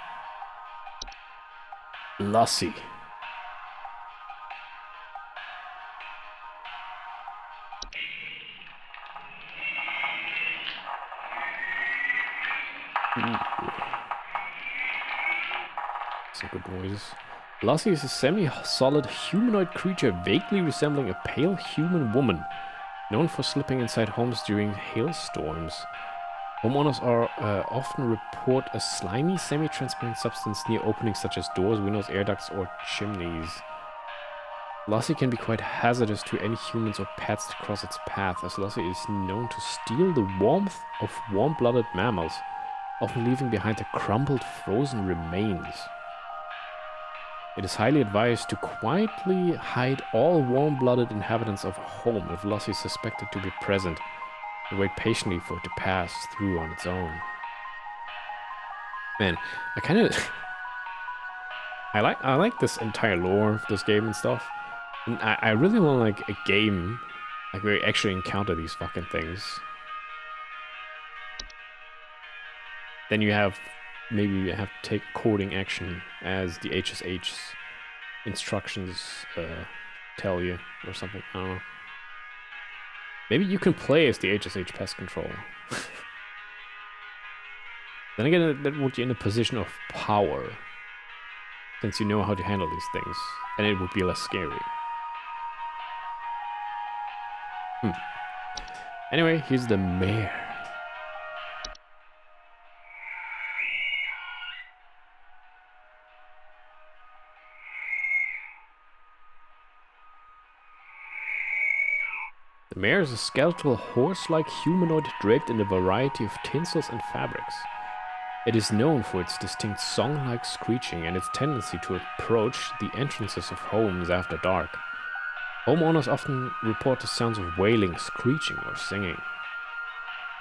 [SPEAKER 1] Lassie. Some good noises. Lassie is a semi-solid humanoid creature vaguely resembling a pale human woman, known for slipping inside homes during hailstorms. Homeowners often report a slimy, semi-transparent substance near openings such as doors, windows, air ducts, or chimneys. Lassie can be quite hazardous to any humans or pets to cross its path, as Lassie is known to steal the warmth of warm-blooded mammals, often leaving behind the crumpled, frozen remains. It is highly advised to quietly hide all warm-blooded inhabitants of a home if Lassie is suspected to be present, and wait patiently for it to pass through on its own. Man, I like this entire lore of this game and stuff. And I really want like a game like where you actually encounter these fucking things. Then you have maybe have to take coding action as the HSH's instructions tell you or something. I don't know. Maybe you can play as the HSH pest control. Then again, that would be in a position of power, since you know how to handle these things, and it would be less scary. Anyway, here's the mayor. The mare is a skeletal horse-like humanoid draped in a variety of tinsels and fabrics. It is known for its distinct song-like screeching and its tendency to approach the entrances of homes after dark. Homeowners often report the sounds of wailing, screeching, or singing.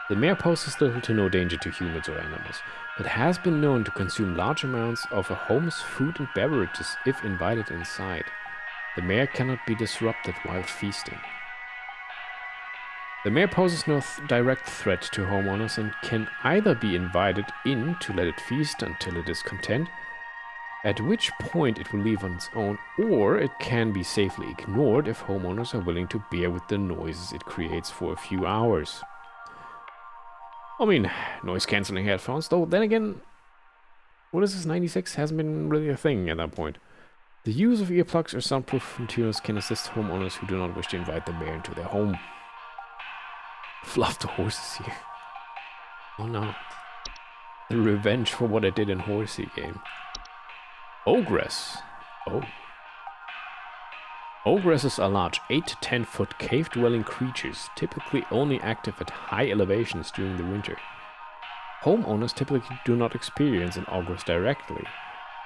[SPEAKER 1] The mare poses little to no danger to humans or animals, but has been known to consume large amounts of a home's food and beverages if invited inside. The mare cannot be disrupted while feasting. The mare poses no direct threat to homeowners and can either be invited in to let it feast until it is content, at which point it will leave on its own, or it can be safely ignored if homeowners are willing to bear with the noises it creates for a few hours. I mean, noise-cancelling headphones, though then again, what is this, 96? Hasn't been really a thing at that point. The use of earplugs or soundproof materials can assist homeowners who do not wish to invite the mare into their home. Fluff the horses here. Oh no. The revenge for what I did in Horsey game. Ogress. Oh. Ogresses are large 8 to 10 foot cave-dwelling creatures, typically only active at high elevations during the winter. Homeowners typically do not experience an ogress directly,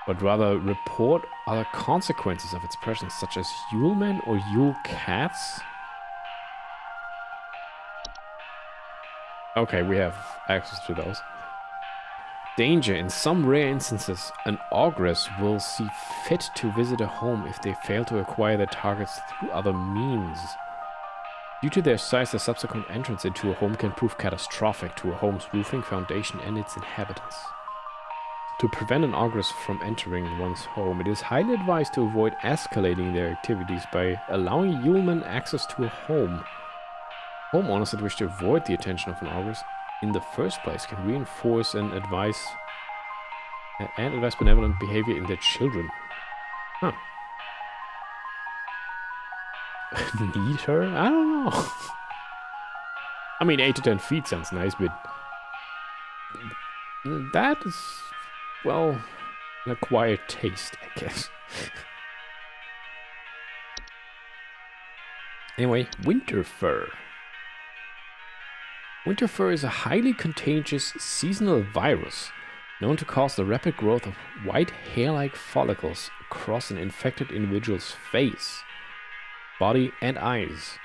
[SPEAKER 1] but rather report other consequences of its presence, such as Yule men or Yule cats. Okay, we have access to those. Danger. In some rare instances, an ogress will see fit to visit a home if they fail to acquire their targets through other means. Due to their size, the subsequent entrance into a home can prove catastrophic to a home's roofing, foundation, and its inhabitants. To prevent an ogress from entering one's home, it is highly advised to avoid escalating their activities by allowing Yulemen access to a home. Homeowners that wish to avoid the attention of an ogress in the first place can reinforce and advise benevolent behavior in their children. Huh. Need her? I don't know. I mean, 8 to 10 feet sounds nice, but that is, well, an acquired taste, I guess. Anyway, winter fur. Winter fur is a highly contagious seasonal virus known to cause the rapid growth of white hair-like follicles across an infected individual's face, body, and eyes.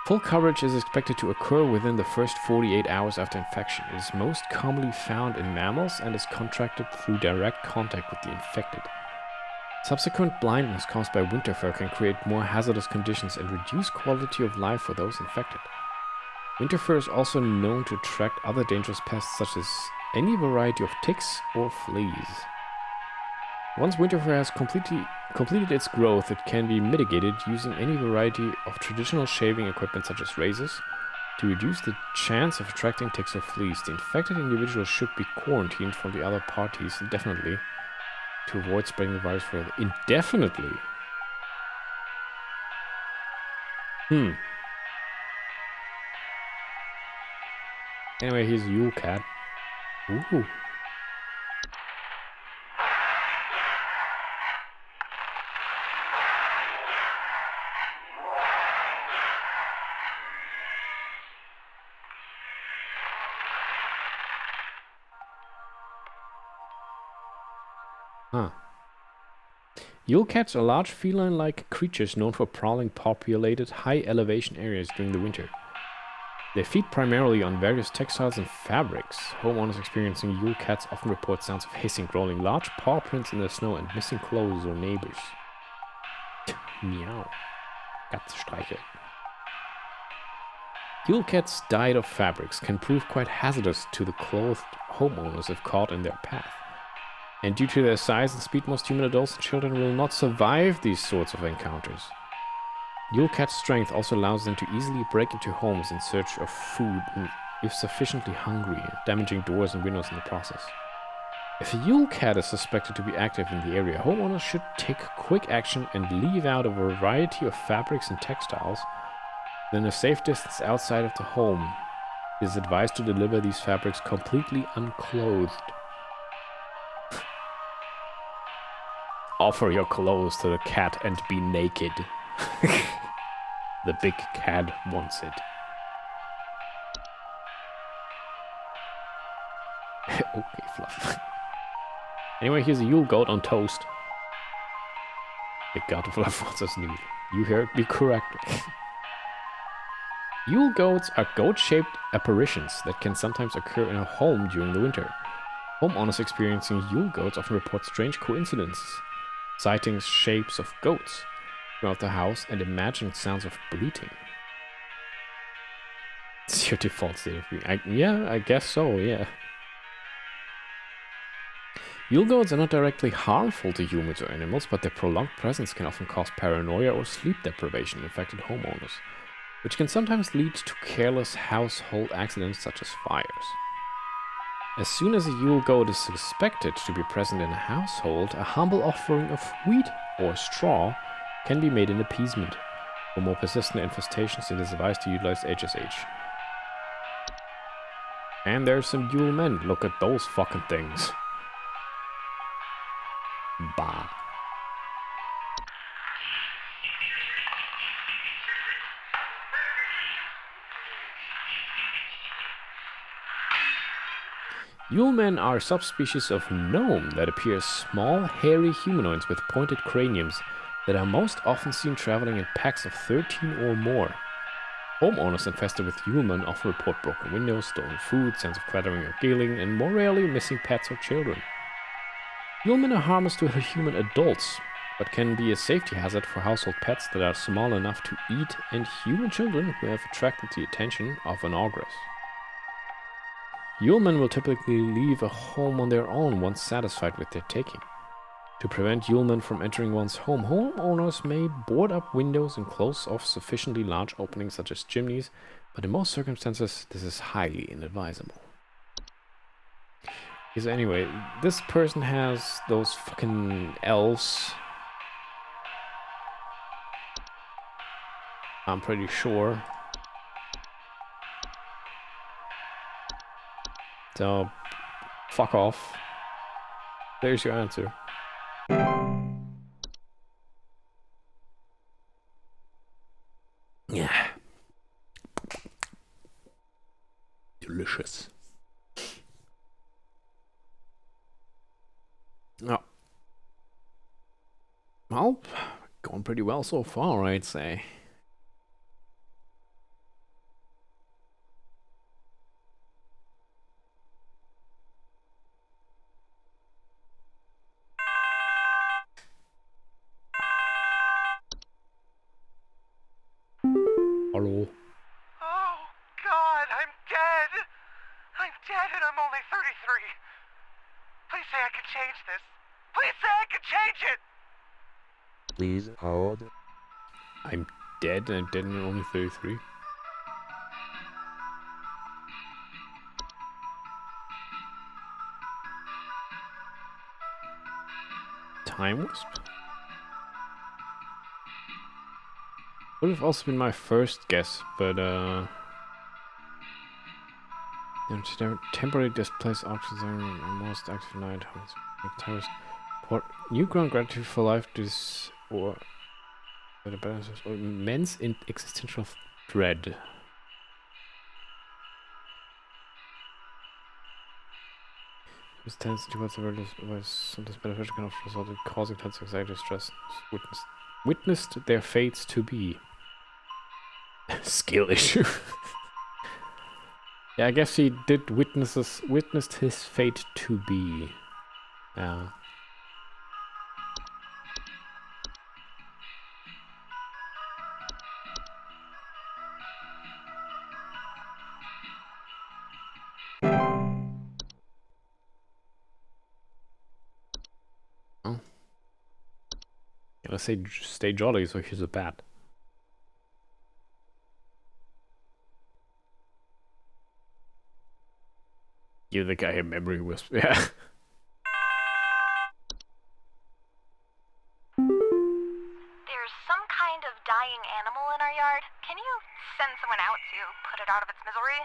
[SPEAKER 1] Full coverage is expected to occur within the first 48 hours after infection. It is most commonly found in mammals and is contracted through direct contact with the infected. Subsequent blindness caused by winter fur can create more hazardous conditions and reduce quality of life for those infected. Winter fur is also known to attract other dangerous pests such as any variety of ticks or fleas. Once winter fur has completed its growth, it can be mitigated using any variety of traditional shaving equipment such as razors to reduce the chance of attracting ticks or fleas. The infected individual should be quarantined from the other parties indefinitely to avoid spreading the virus further. Indefinitely? Anyway, he's a Yule cat. Ooh. Yule cats are large feline-like creatures known for prowling populated, high-elevation areas during the winter. They feed primarily on various textiles and fabrics. Homeowners experiencing Yule cats often report sounds of hissing, growling, large paw prints in the snow, and missing clothes or neighbors. Meow. Katzenstreichel. Yule cats dyed of fabrics can prove quite hazardous to the clothed homeowners if caught in their path. And due to their size and speed, most human adults and children will not survive these sorts of encounters. Yule cat's strength also allows them to easily break into homes in search of food if sufficiently hungry, damaging doors and windows in the process. If a Yule cat is suspected to be active in the area, homeowners should take quick action and leave out a variety of fabrics and textiles. Then a safe distance outside of the home, it is advised to deliver these fabrics completely unclothed. Offer your clothes to the cat and be naked. The big cat wants it. Okay, Fluff. Anyway, here's a Yule goat on toast. The god of Fluff wants us nude. You heard me correctly. Yule goats are goat-shaped apparitions that can sometimes occur in a home during the winter. Homeowners experiencing Yule goats often report strange coincidences, citing shapes of goats throughout the house and imagined sounds of bleating. It's your default state of being. Yeah, I guess so, yeah. Yule goats are not directly harmful to humans or animals, but their prolonged presence can often cause paranoia or sleep deprivation in affected homeowners, which can sometimes lead to careless household accidents such as fires. As soon as a Yule goat is suspected to be present in a household, a humble offering of wheat or straw can be made in appeasement. For more persistent infestations, it is advised to utilize HSH. And there's some Yule men. Look at those fucking things. Bah. Yule men are a subspecies of gnome that appear as small, hairy humanoids with pointed craniums that are most often seen traveling in packs of 13 or more. Homeowners infested with Yule men often report broken windows, stolen food, sounds of clattering or giggling, and more rarely missing pets or children. Yule men are harmless to human adults, but can be a safety hazard for household pets that are small enough to eat and human children who have attracted the attention of an ogress. Yule men will typically leave a home on their own once satisfied with their taking. To prevent Yule men from entering one's home, homeowners may board up windows and close off sufficiently large openings such as chimneys, but in most circumstances this is highly inadvisable. So anyway, this person has those fucking elves. I'm pretty sure. So, fuck off. There's your answer. Yeah. Delicious. Oh. Well, going pretty well so far, I'd say. Hello.
[SPEAKER 3] Oh, God, I'm dead. I'm dead and I'm only 33. Please say I can change this. Please say I can change it.
[SPEAKER 4] Please hold.
[SPEAKER 1] I'm dead and I'm dead and I'm only 33. Time Wisp? Would have also been my first guess, but temporarily displaced options are most active night. New ground gratitude for life or immense existential dread. This tendency towards the world was sometimes beneficial can often result in causing tons of anxiety, stress. Witnessed their fates to be. Skill issue. Yeah, I guess he did witnessed his fate to be. Yeah. Oh. Yeah, let's say stay jolly, so he's a bat. Give the guy a memory wisp. Yeah.
[SPEAKER 2] There's some kind of dying animal in our yard. Can you send someone out to put it out of its misery?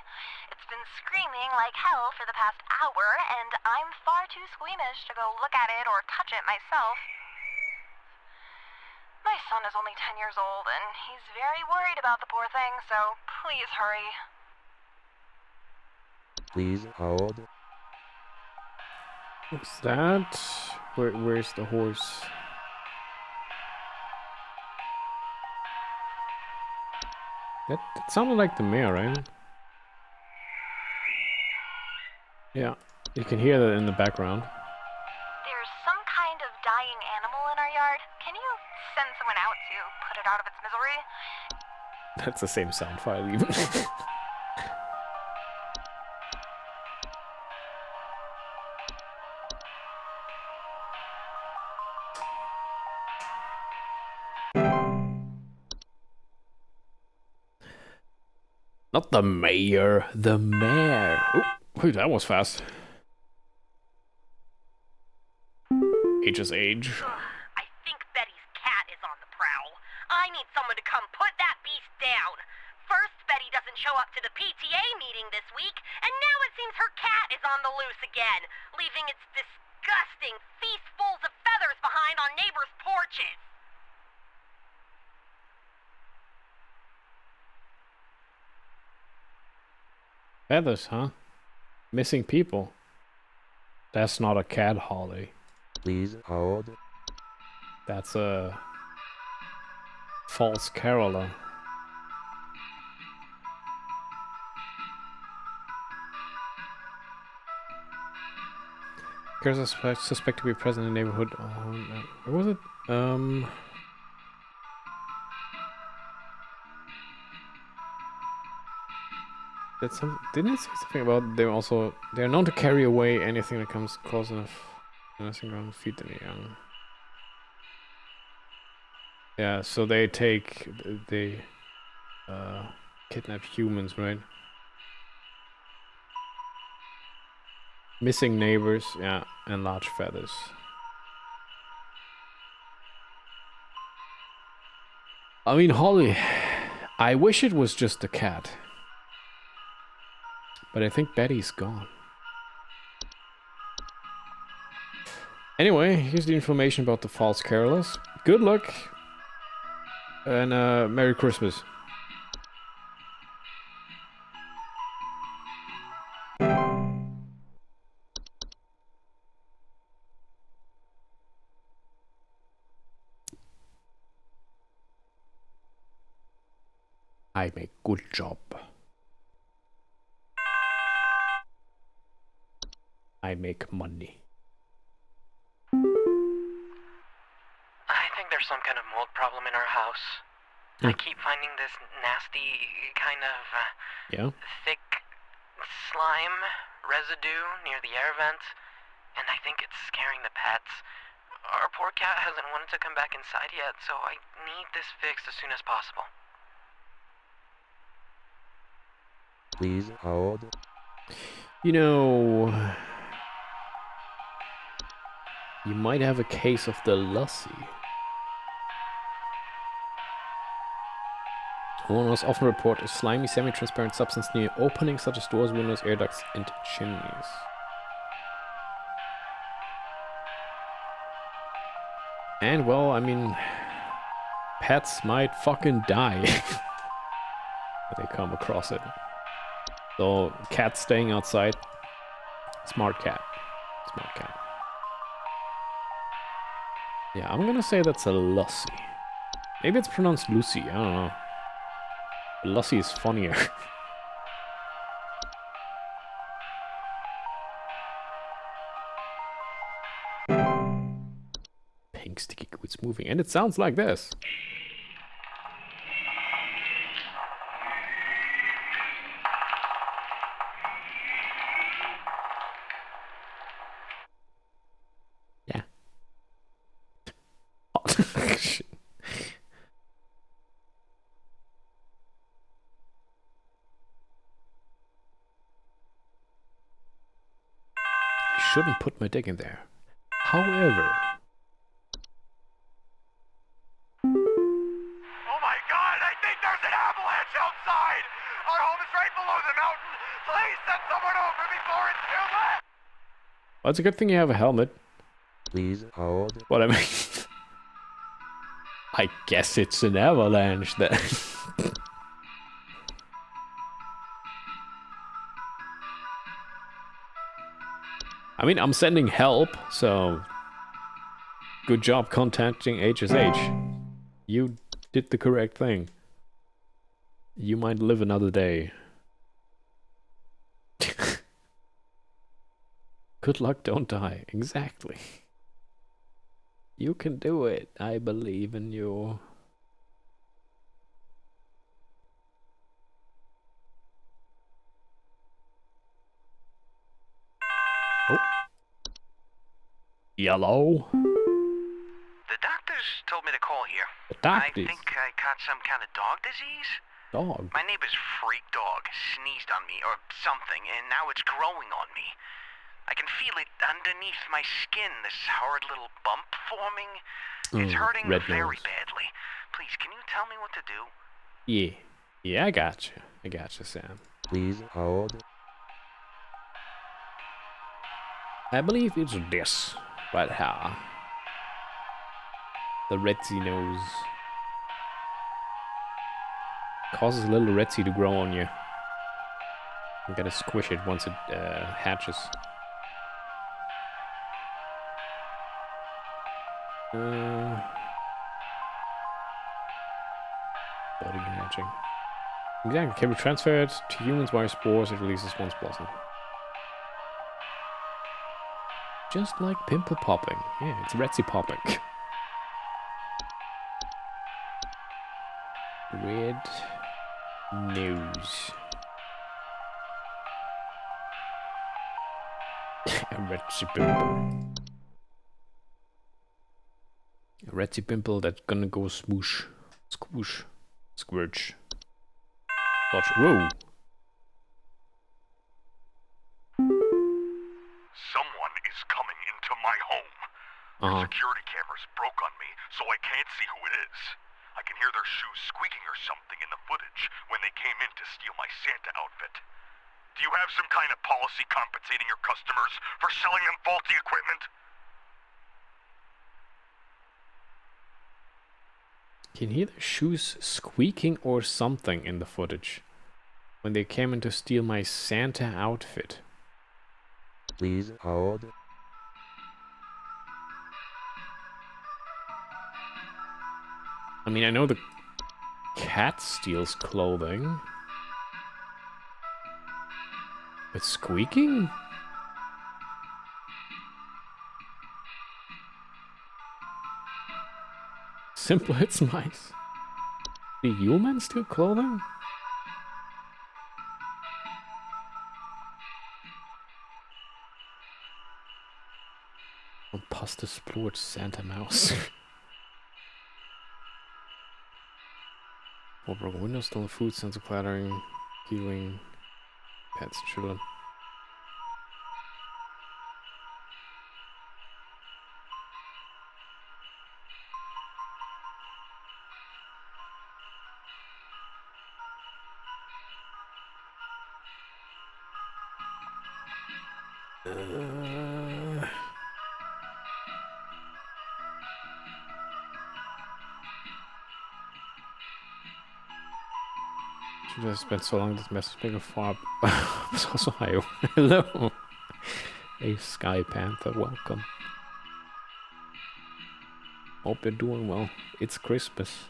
[SPEAKER 2] It's been screaming like hell for the past hour, and I'm far too squeamish to go look at it or touch it myself. My son is only 10 years old, and he's very worried about the poor thing, so please hurry.
[SPEAKER 4] Please hold.
[SPEAKER 1] What's that? Where's the horse? That sounded like the mayor, right? Yeah, you can hear that in the background.
[SPEAKER 2] There's some kind of dying animal in our yard. Can you send someone out to put it out of its misery?
[SPEAKER 1] That's the same sound file even. Not the mayor, the mayor. Oh, that was fast. Age is age.
[SPEAKER 2] I think Betty's cat is on the prowl. I need someone to come put that beast down. First, Betty doesn't show up to the PTA meeting this week, and now it seems her cat is on the loose again, leaving its disgusting feastfuls of feathers behind on neighbors' porches.
[SPEAKER 1] Feathers, huh? Missing people. That's not a cat, Holly.
[SPEAKER 4] Please hold.
[SPEAKER 1] That's a false caroler. There's a suspect to be present in the neighborhood. Where was it? Didn't it say something about they're known to carry away anything that comes close enough nursing ground feed them young. Yeah, so they kidnap humans, right? Missing neighbors, yeah, and large feathers. I mean, Holly, I wish it was just a cat. But I think Betty's gone. Anyway, here's the information about the false carolers. Good luck. And Merry Christmas. I make good job. I make money.
[SPEAKER 6] I think there's some kind of mold problem in our house. I keep finding this nasty kind of
[SPEAKER 1] Yeah?
[SPEAKER 6] thick slime residue near the air vent, and I think it's scaring the pets. Our poor cat hasn't wanted to come back inside yet, so I need this fixed as soon as possible.
[SPEAKER 4] Please hold.
[SPEAKER 1] You know, you might have a case of the Lussie. Owners often report a slimy, semi-transparent substance near openings such as doors, windows, air ducts, and chimneys. And well, I mean, pets might fucking die when they come across it. So, cat staying outside. Smart cat. Smart cat. Yeah, I'm gonna say that's a Lussie. Maybe it's pronounced Lucy, I don't know. Lussie is funnier. Pink sticky goods moving, and it sounds like this. Yeah. Shit. I shouldn't put my dick in there. However,
[SPEAKER 3] Oh my god, I think there's an avalanche outside! Our home is right below the mountain! Please send someone over before it's too late!
[SPEAKER 1] well, it's a good thing you have a helmet.
[SPEAKER 4] Please hold.
[SPEAKER 1] What I mean, I guess it's an avalanche then. I mean, I'm sending help, so good job contacting HSH. You did the correct thing. You might live another day. Good luck, don't die. Exactly. You can do it. I believe in you. Oh. Yellow.
[SPEAKER 3] The doctors told me to call here.
[SPEAKER 1] The
[SPEAKER 3] I
[SPEAKER 1] doctors.
[SPEAKER 3] think I caught some kind of dog disease.
[SPEAKER 1] Dog.
[SPEAKER 3] My neighbor's freak dog sneezed on me or something, and now it's growing on me. I can feel it underneath my skin, this horrid little bump forming. It's hurting
[SPEAKER 1] red
[SPEAKER 3] very
[SPEAKER 1] nose.
[SPEAKER 3] badly. Please, can you tell me what to do?
[SPEAKER 1] Yeah. Yeah, I got you. I got you, Sam.
[SPEAKER 4] Please hold.
[SPEAKER 1] I believe it's this right here. The Retsy nose. Causes a little Retsy to grow on you. You gotta squish it once it hatches. Body hatching. Exactly. Can be transferred to humans via spores. It releases once blossom. Just like pimple popping. Yeah, it's Retsy popping. Red nose. A Retsy pimple. A Retsy pimple that's gonna go smoosh. Squoosh. Squirch. Dodge. Whoa!
[SPEAKER 3] Someone is coming into my home. Security cameras broke on me, so I can't see who it is. I can hear their shoes squeaking or something in the footage when they came in to steal my Santa outfit. Do you have some kind of policy compensating your customers for selling them faulty equipment?
[SPEAKER 1] Can hear the shoes squeaking or something in the footage when they came in to steal my Santa outfit.
[SPEAKER 4] Please hold.
[SPEAKER 1] I mean, I know the cat steals clothing. But squeaking? Simple, it's nice. Do humans steal clothing? Pasta splurt Santa Mouse. More broken windows, stolen food, sensor clattering, healing, pets, children. Should have spent so long this message being a fob. It's also hi. Hello. Hey Sky Panther, welcome. Hope you're doing well. It's Christmas.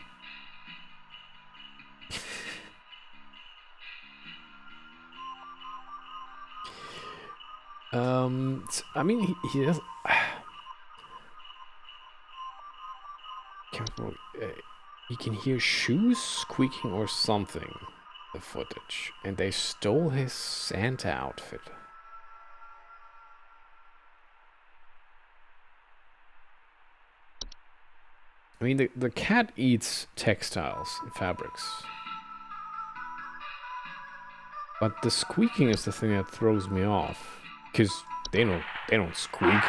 [SPEAKER 1] I mean, he does. You can hear shoes squeaking or something. The footage, and they stole his Santa outfit. I mean, the cat eats textiles and fabrics. But the squeaking is the thing that throws me off. Because they don't squeak.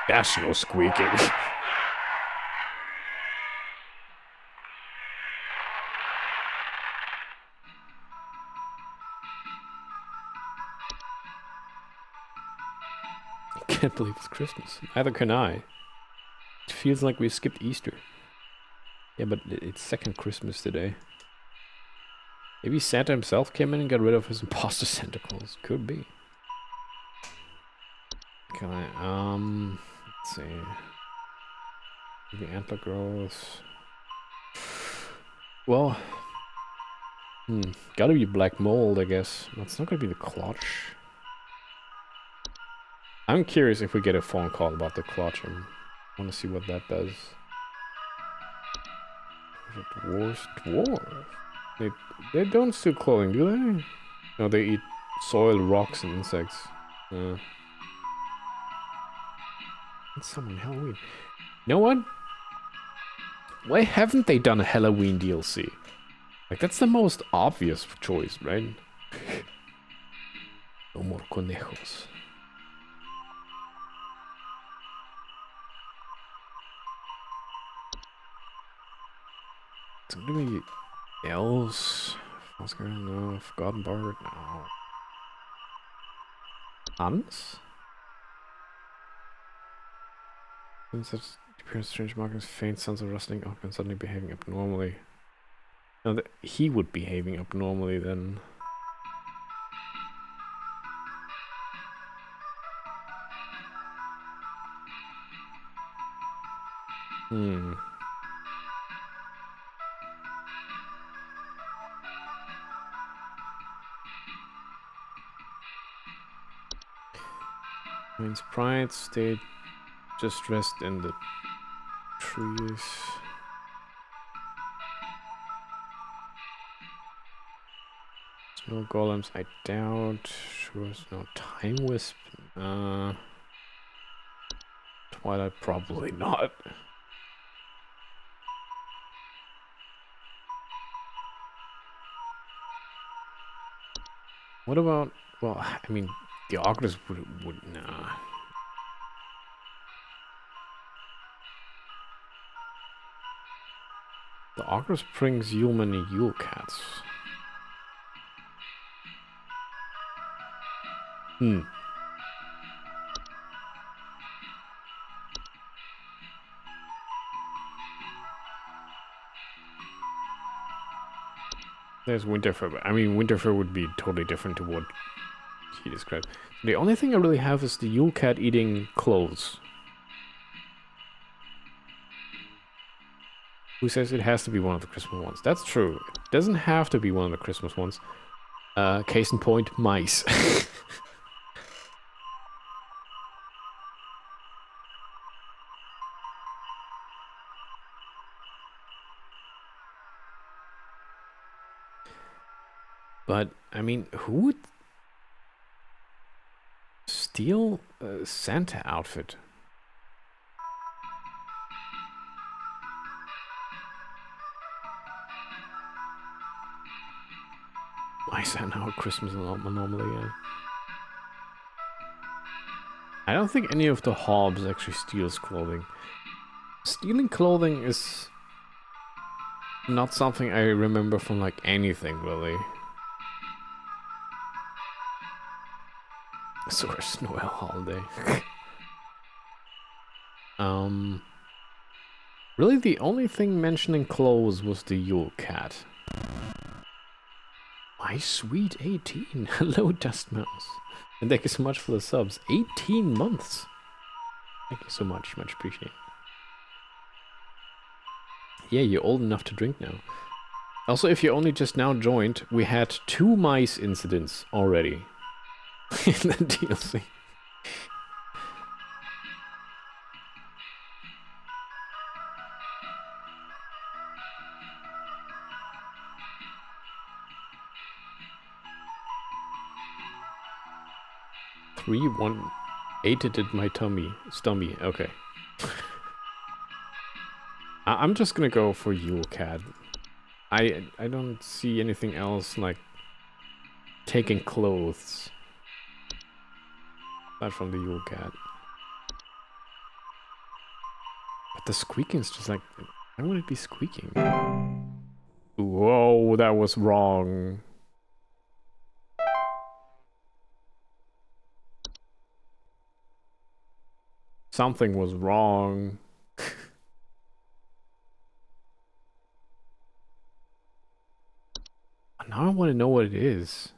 [SPEAKER 1] There's no squeaking. I can't believe it's Christmas. Neither can I. It feels like we skipped Easter. Yeah, but it's second Christmas today. Maybe Santa himself came in and got rid of his imposter Santa Claus. Could be. Can I, let's see. The antler growth. Well, gotta be black mold, I guess. That's not gonna be the clutch. I'm curious if we get a phone call about the clutch. I want to see what that does. Dwarves. They don't steal clothing, do they? No, they eat soil, rocks, and insects. It's someone Halloween. You know what? Why haven't they done a Halloween DLC? Like, that's the most obvious choice, right? No more conejos. It's gonna be elves. Oscar, no. Forgotten Bard, no. Hans? Such appearance strange markings, faint sense of rustling up and suddenly behaving abnormally. No, he would be behaving abnormally then. Means pride stayed just rest in the trees. Snow golems, I doubt. Sure, no time wisp. Twilight, probably not. What about? Well, I mean, the Oculus would nah. The Oculus brings human and Yule cats. There's Winterfell, but I mean, Winterfell would be totally different to what he described. The only thing I really have is the Yule cat eating clothes. Who says it has to be one of the Christmas ones? That's true. It doesn't have to be one of the Christmas ones. Case in point, mice. But, I mean, who would steal a Santa outfit? Mice are now Christmas anomaly, yeah. I don't think any of the Hobbs actually steals clothing. Stealing clothing is not something I remember from, like, anything, really. Source Noel holiday. Really the only thing mentioning clothes was the Yule cat. My sweet 18. Hello, Dust Mouse. And thank you so much for the subs. 18 months. Thank you so much. Much appreciated. Yeah, you're old enough to drink now. Also, if you only just now joined, we had 2 mice incidents already. In the DLC. Three, 1, 8 did my stummy. Okay. I'm just gonna go for Yule Cat. I don't see anything else like taking clothes. Not from the Yule Cat. But the squeaking is just like, why would it be squeaking? Whoa, that was wrong. Something was wrong. Now I want to know what it is.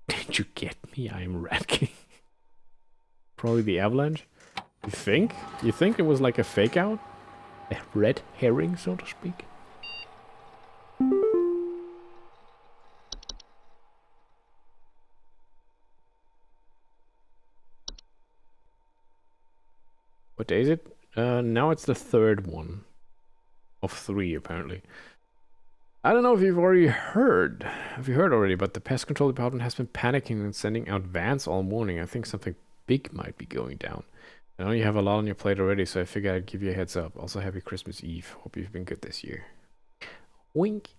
[SPEAKER 1] Did you get me? I am Rat King. Probably the avalanche. You think? You think it was like a fake out? A red herring, so to speak? What day is it? Now it's the third one. Of 3, apparently. I don't know if you've already heard. Have you heard already? But the pest control department has been panicking and sending out vans all morning. I think something big might be going down. I know you have a lot on your plate already, so I figured I'd give you a heads up. Also, happy Christmas Eve. Hope you've been good this year. Wink.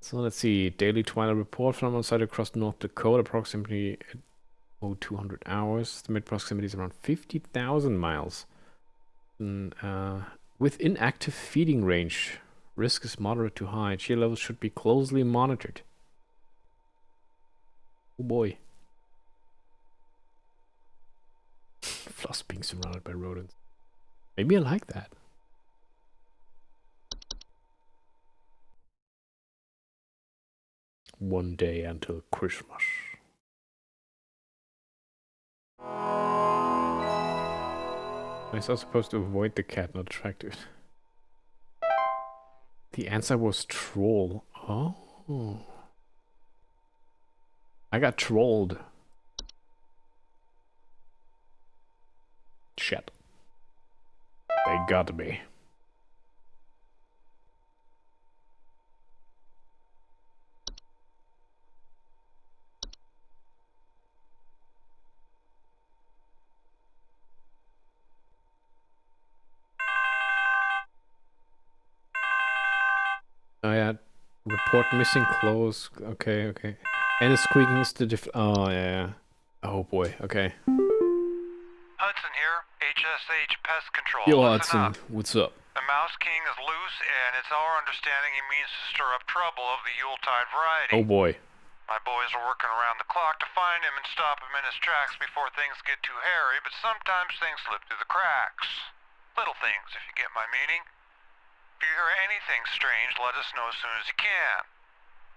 [SPEAKER 1] So let's see. Daily Twilight report from on site across North Dakota, approximately 200 hours. The mid proximity is around 50,000 miles. With inactive feeding range, risk is moderate to high. Cheer levels should be closely monitored. Oh boy. Floss being surrounded by rodents. Maybe I like that. One day until Christmas. I was supposed to avoid the cat, not attract it. The answer was troll. Oh. I got trolled. Shit. They got me. Oh yeah, report missing clothes. Okay. And the squeaking is the oh yeah. Oh boy, okay.
[SPEAKER 3] Hudson here, HSH Pest Control.
[SPEAKER 1] Yo
[SPEAKER 3] Listen
[SPEAKER 1] Hudson,
[SPEAKER 3] up.
[SPEAKER 1] what's up?
[SPEAKER 3] The Mouse King is loose, and it's our understanding he means to stir up trouble of the Yuletide variety.
[SPEAKER 1] Oh boy.
[SPEAKER 3] My boys are working around the clock to find him and stop him in his tracks before things get too hairy, but sometimes things slip through the cracks. Little things, if you get my meaning. If you hear anything strange, let us know as soon as you can.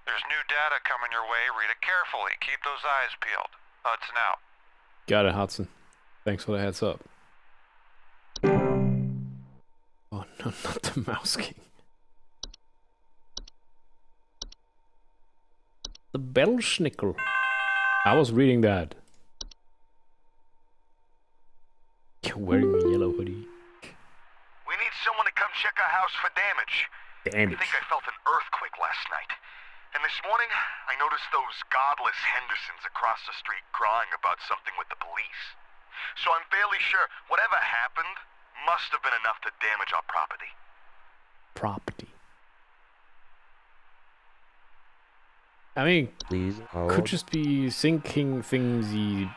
[SPEAKER 3] There's new data coming your way. Read it carefully. Keep those eyes peeled. Hudson out.
[SPEAKER 1] Got it, Hudson. Thanks for the heads up. Oh no, not the Mouse King. The Bellschnickel. I was reading that. You're wearing a yellow hoodie.
[SPEAKER 3] We need someone to come check our house for damage.
[SPEAKER 1] Damage.
[SPEAKER 3] I think I felt an earthquake last night. And this morning, I noticed those godless Hendersons across the street crying about something with the police. So I'm fairly sure whatever happened must have been enough to damage our property.
[SPEAKER 1] Property. I mean,
[SPEAKER 4] Please hold.
[SPEAKER 1] could just be sinking thingies.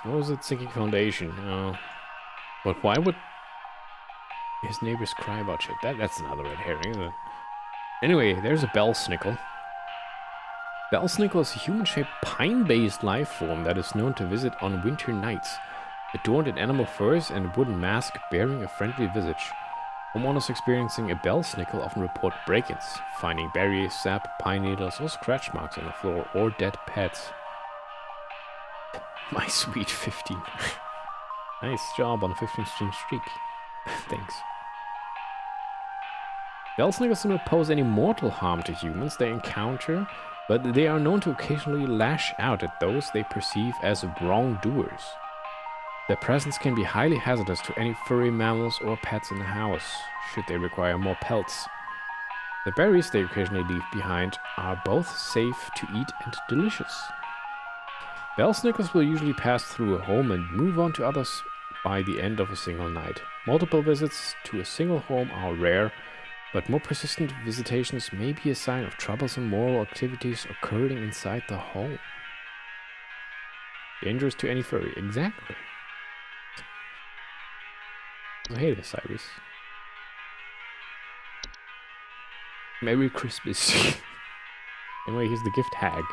[SPEAKER 1] What was it? Sinking foundation. But why would his neighbors cry about shit? That's another red herring, isn't it? Anyway, there's a Bellschnickel. Bellschnickel is a human-shaped pine-based life form that is known to visit on winter nights, adorned in animal furs and a wooden mask bearing a friendly visage. Homeowners experiencing a Bellschnickel often report break-ins, finding berries, sap, pine needles, or scratch marks on the floor, or dead pets. My sweet 15. Nice job on a 15-string streak. Thanks. Bellschnickels do not pose any mortal harm to humans they encounter, but they are known to occasionally lash out at those they perceive as wrongdoers. Their presence can be highly hazardous to any furry mammals or pets in the house, should they require more pelts. The berries they occasionally leave behind are both safe to eat and delicious. Bellschnickels will usually pass through a home and move on to others by the end of a single night. Multiple visits to a single home are rare, but more persistent visitations may be a sign of troublesome moral activities occurring inside the home. Dangerous to any furry, exactly. Oh, hey there, Cyrus. Merry Christmas. Anyway, here's the gift hag.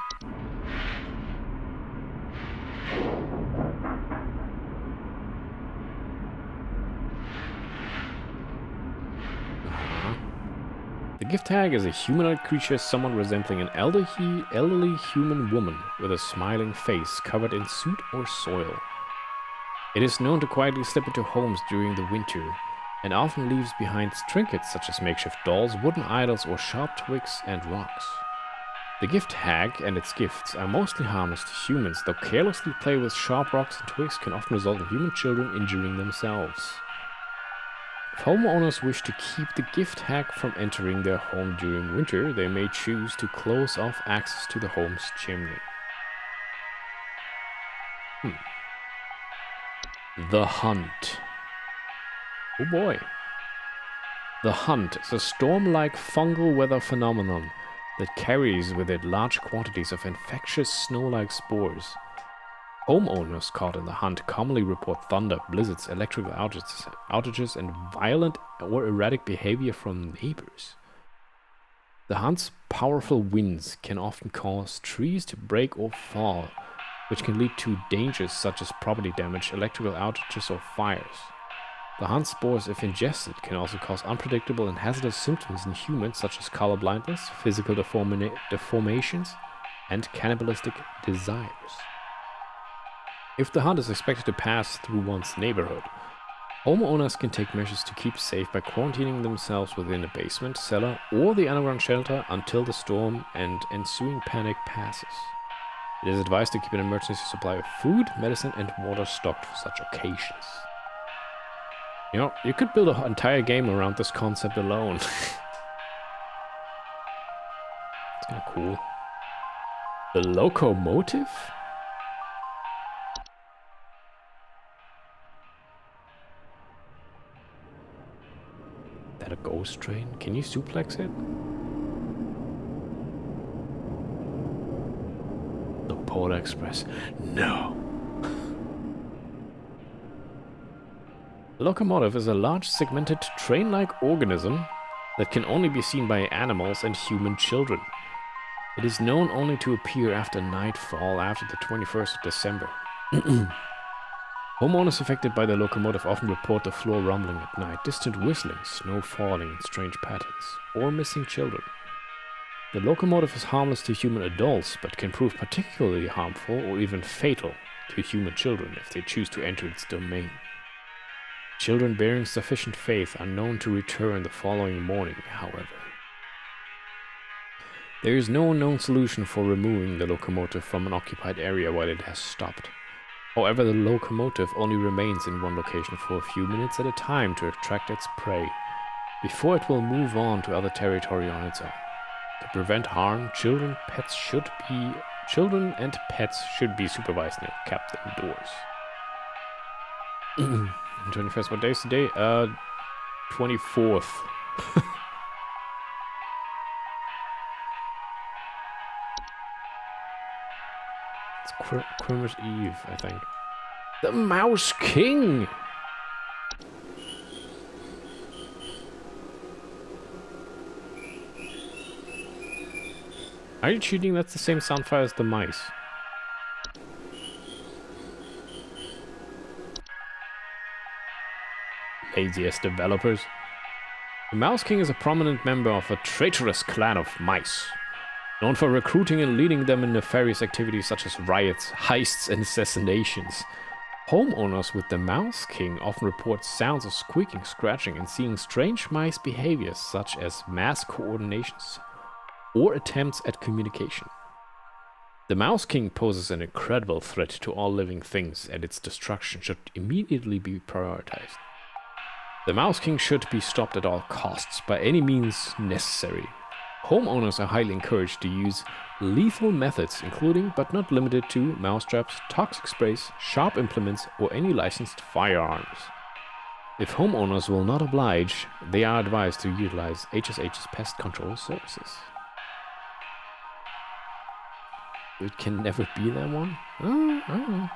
[SPEAKER 1] gift hag is a humanoid creature somewhat resembling an elderly human woman with a smiling face covered in soot or soil. It is known to quietly slip into homes during the winter, and often leaves behind trinkets such as makeshift dolls, wooden idols, or sharp twigs and rocks. The gift hag and its gifts are mostly harmless to humans, though carelessly play with sharp rocks and twigs can often result in human children injuring themselves. If homeowners wish to keep the gift hag from entering their home during winter, they may choose to close off access to the home's chimney. The Hunt. Oh boy. The Hunt is a storm-like fungal weather phenomenon that carries with it large quantities of infectious snow-like spores. Homeowners caught in the hunt commonly report thunder, blizzards, electrical outages, and violent or erratic behavior from neighbors. The hunt's powerful winds can often cause trees to break or fall, which can lead to dangers such as property damage, electrical outages, or fires. The hunt spores, if ingested, can also cause unpredictable and hazardous symptoms in humans such as color blindness, physical deformations, and cannibalistic desires. If the hunt is expected to pass through one's neighborhood, homeowners can take measures to keep safe by quarantining themselves within a basement, cellar, or the underground shelter until the storm and ensuing panic passes. It is advised to keep an emergency supply of food, medicine, and water stocked for such occasions. You know, you could build an entire game around this concept alone. It's kind of cool. The locomotive? Is that a ghost train? Can you suplex it? The Polar Express. No. A locomotive is a large segmented train-like organism that can only be seen by animals and human children. It is known only to appear after nightfall after the 21st of December. Homeowners affected by the locomotive often report the floor rumbling at night, distant whistling, snow falling in strange patterns, or missing children. The locomotive is harmless to human adults, but can prove particularly harmful or even fatal to human children if they choose to enter its domain. Children bearing sufficient faith are known to return the following morning, however. There is no known solution for removing the locomotive from an occupied area while it has stopped. However, the locomotive only remains in one location for a few minutes at a time to attract its prey, before it will move on to other territory on its own. To prevent harm, children and pets should be supervised and kept indoors. 21st, what day is today? 24th. It's Christmas Eve, I think. The Mouse King! Are you cheating? That's the same soundfile as the mice. Laziest developers. The Mouse King is a prominent member of a traitorous clan of mice, known for recruiting and leading them in nefarious activities such as riots, heists, and assassinations. Homeowners with the Mouse King often report sounds of squeaking, scratching, and seeing strange mice behaviors such as mass coordinations or attempts at communication. The Mouse King poses an incredible threat to all living things, and its destruction should immediately be prioritized. The Mouse King should be stopped at all costs, by any means necessary. Homeowners are highly encouraged to use lethal methods, including but not limited to mousetraps, toxic sprays, sharp implements, or any licensed firearms. If homeowners will not oblige, they are advised to utilize HSH's pest control services. It can never be that one? I don't know.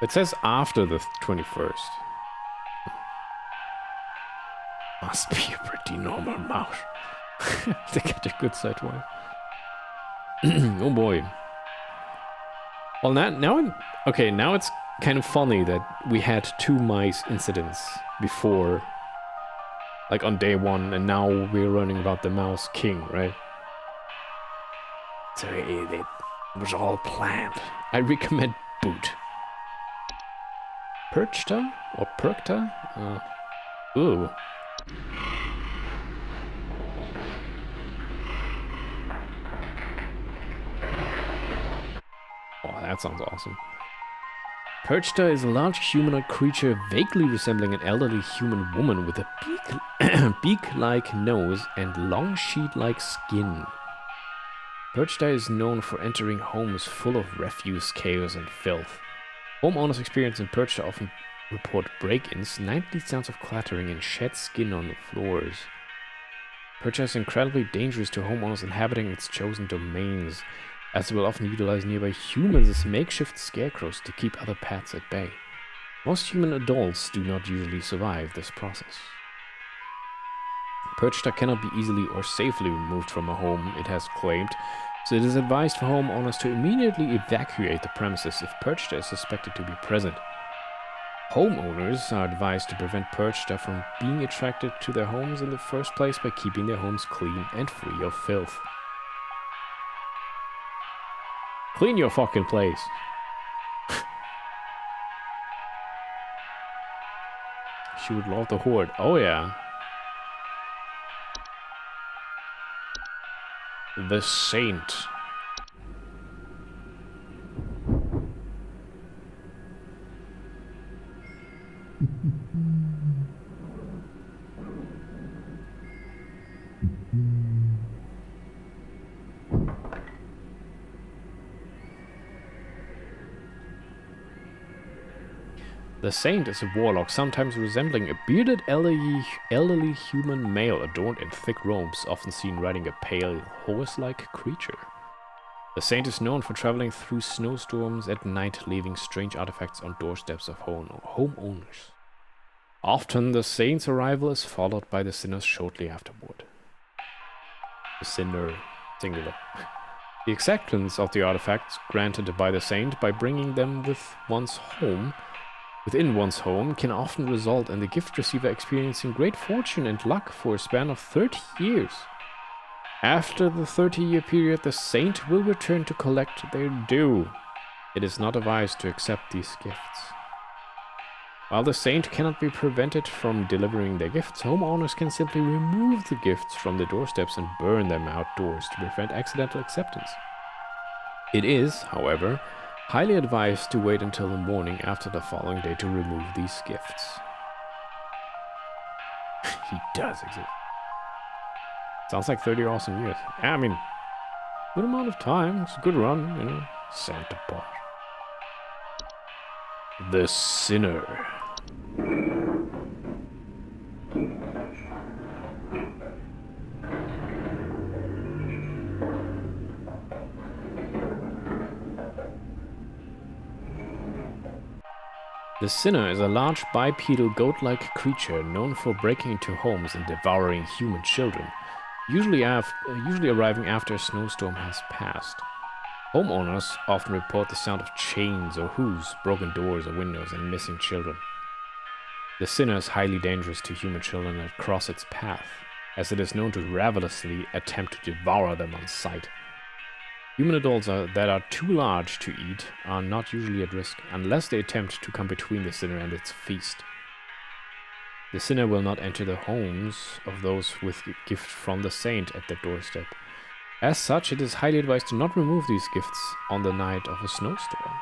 [SPEAKER 1] It says after the 21st. Must be a pretty normal mouse. They get a good sight wife. Oh boy. Well, now it's kind of funny that we had 2 mice incidents before like on day one, and now we're learning about the Mouse King, right? So it was all planned. I recommend Boot. Perchta or Perkta? Ooh. Oh, that sounds awesome. Perchta is a large humanoid creature vaguely resembling an elderly human woman with a beak-like nose and long sheet-like skin. Perchta is known for entering homes full of refuse, chaos, and filth. Homeowners experiencing Perchta often report break-ins, nightly sounds of clattering, and shed skin on the floors. Perchta is incredibly dangerous to homeowners inhabiting its chosen domains, as they will often utilize nearby humans as makeshift scarecrows to keep other pets at bay. Most human adults do not usually survive this process. Perchta cannot be easily or safely removed from a home, it has claimed, so it is advised for homeowners to immediately evacuate the premises if Perchta is suspected to be present. Homeowners are advised to prevent Perchta from being attracted to their homes in the first place by keeping their homes clean and free of filth. Clean your fucking place. She would love the horde. Oh yeah. The Saint. The Saint is a warlock, sometimes resembling a bearded elderly human male adorned in thick robes, often seen riding a pale, horse-like creature. The Saint is known for traveling through snowstorms at night, leaving strange artifacts on doorsteps of homeowners. Often, the Saint's arrival is followed by the sinners shortly afterward. The sinner, singular. The acceptance of the artifacts granted by the Saint by bringing them within one's home can often result in the gift receiver experiencing great fortune and luck for a span of 30 years. After the 30-year period, the Saint will return to collect their due. It is not advised to accept these gifts. While the Saint cannot be prevented from delivering their gifts, homeowners can simply remove the gifts from the doorsteps and burn them outdoors to prevent accidental acceptance. It is, however, highly advised to wait until the morning after the following day to remove these gifts. He does exist. Sounds like 30 awesome years. I mean, good amount of time. It's a good run, you know. Santa Paw. The Sinner. The Sinner is a large bipedal goat-like creature known for breaking into homes and devouring human children, usually arriving after a snowstorm has passed. Homeowners often report the sound of chains or hooves, broken doors or windows, and missing children. The Sinner is highly dangerous to human children that cross its path, as it is known to ravenously attempt to devour them on sight. Human adults that are too large to eat are not usually at risk, unless they attempt to come between the Sinner and its feast. The Sinner will not enter the homes of those with gifts from the Saint at their doorstep. As such, it is highly advised to not remove these gifts on the night of a snowstorm.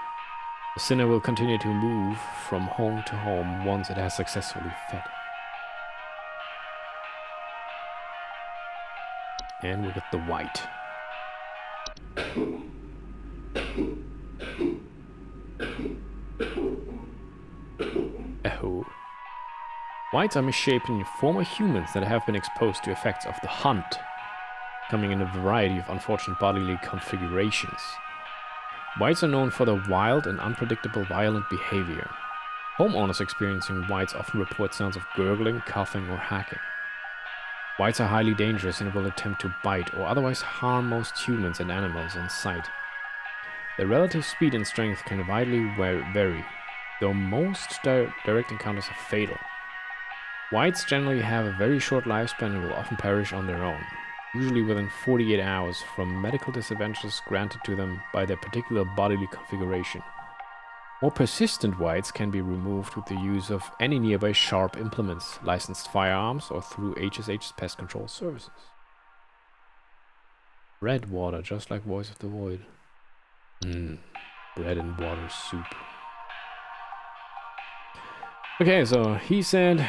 [SPEAKER 1] The Sinner will continue to move from home to home once it has successfully fed. And we got the White. Oh. Whites are misshapen former humans that have been exposed to effects of the hunt, coming in a variety of unfortunate bodily configurations. Whites are known for their wild and unpredictable violent behavior. Homeowners experiencing whites often report sounds of gurgling, coughing, or hacking. Whites are highly dangerous and will attempt to bite or otherwise harm most humans and animals on sight. Their relative speed and strength can widely vary, though most direct encounters are fatal. Whites generally have a very short lifespan and will often perish on their own, usually within 48 hours from medical disadvantages granted to them by their particular bodily configuration. More persistent whites can be removed with the use of any nearby sharp implements, licensed firearms, or through HSH's pest control services. Red water, just like Voice of the Void. Bread and water soup. Okay, so he said,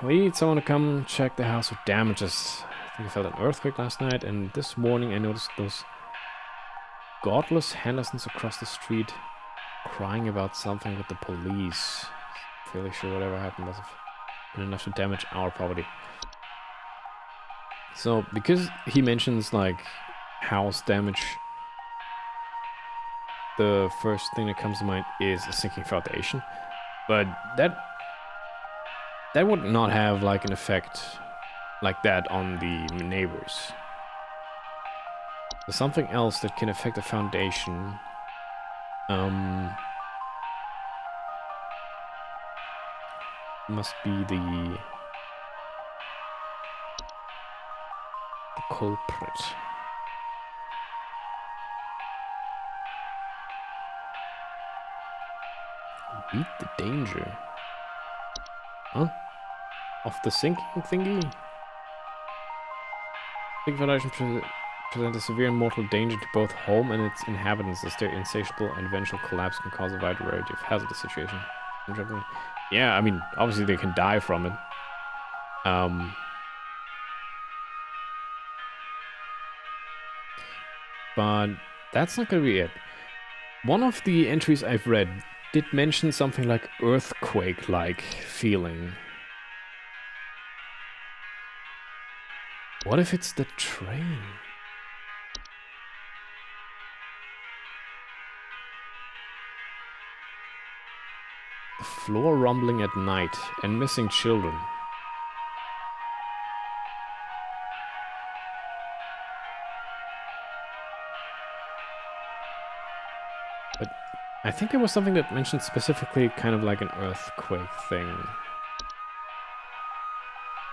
[SPEAKER 1] we need someone to come check the house with damages. I think I felt an earthquake last night, and this morning I noticed those godless Hendersons across the street crying about something with the police. Fairly sure whatever happened must have been enough to damage our property. So, because he mentions, like, house damage, the first thing that comes to mind is a sinking foundation. But that would not have, like, an effect like that on the neighbors. There's something else that can affect the foundation. Must be the culprit. Beat the danger. Huh? Of the sinking thingy? Sinking foundation present a severe and mortal danger to both home and its inhabitants, as their insatiable and eventual collapse can cause a wide variety of hazardous situations. Yeah, I mean, obviously they can die from it. But that's not gonna be it. One of the entries I've read did mention something like earthquake-like feeling. What if it's the train? The floor rumbling at night and missing children. But I think there was something that mentioned specifically kind of like an earthquake thing.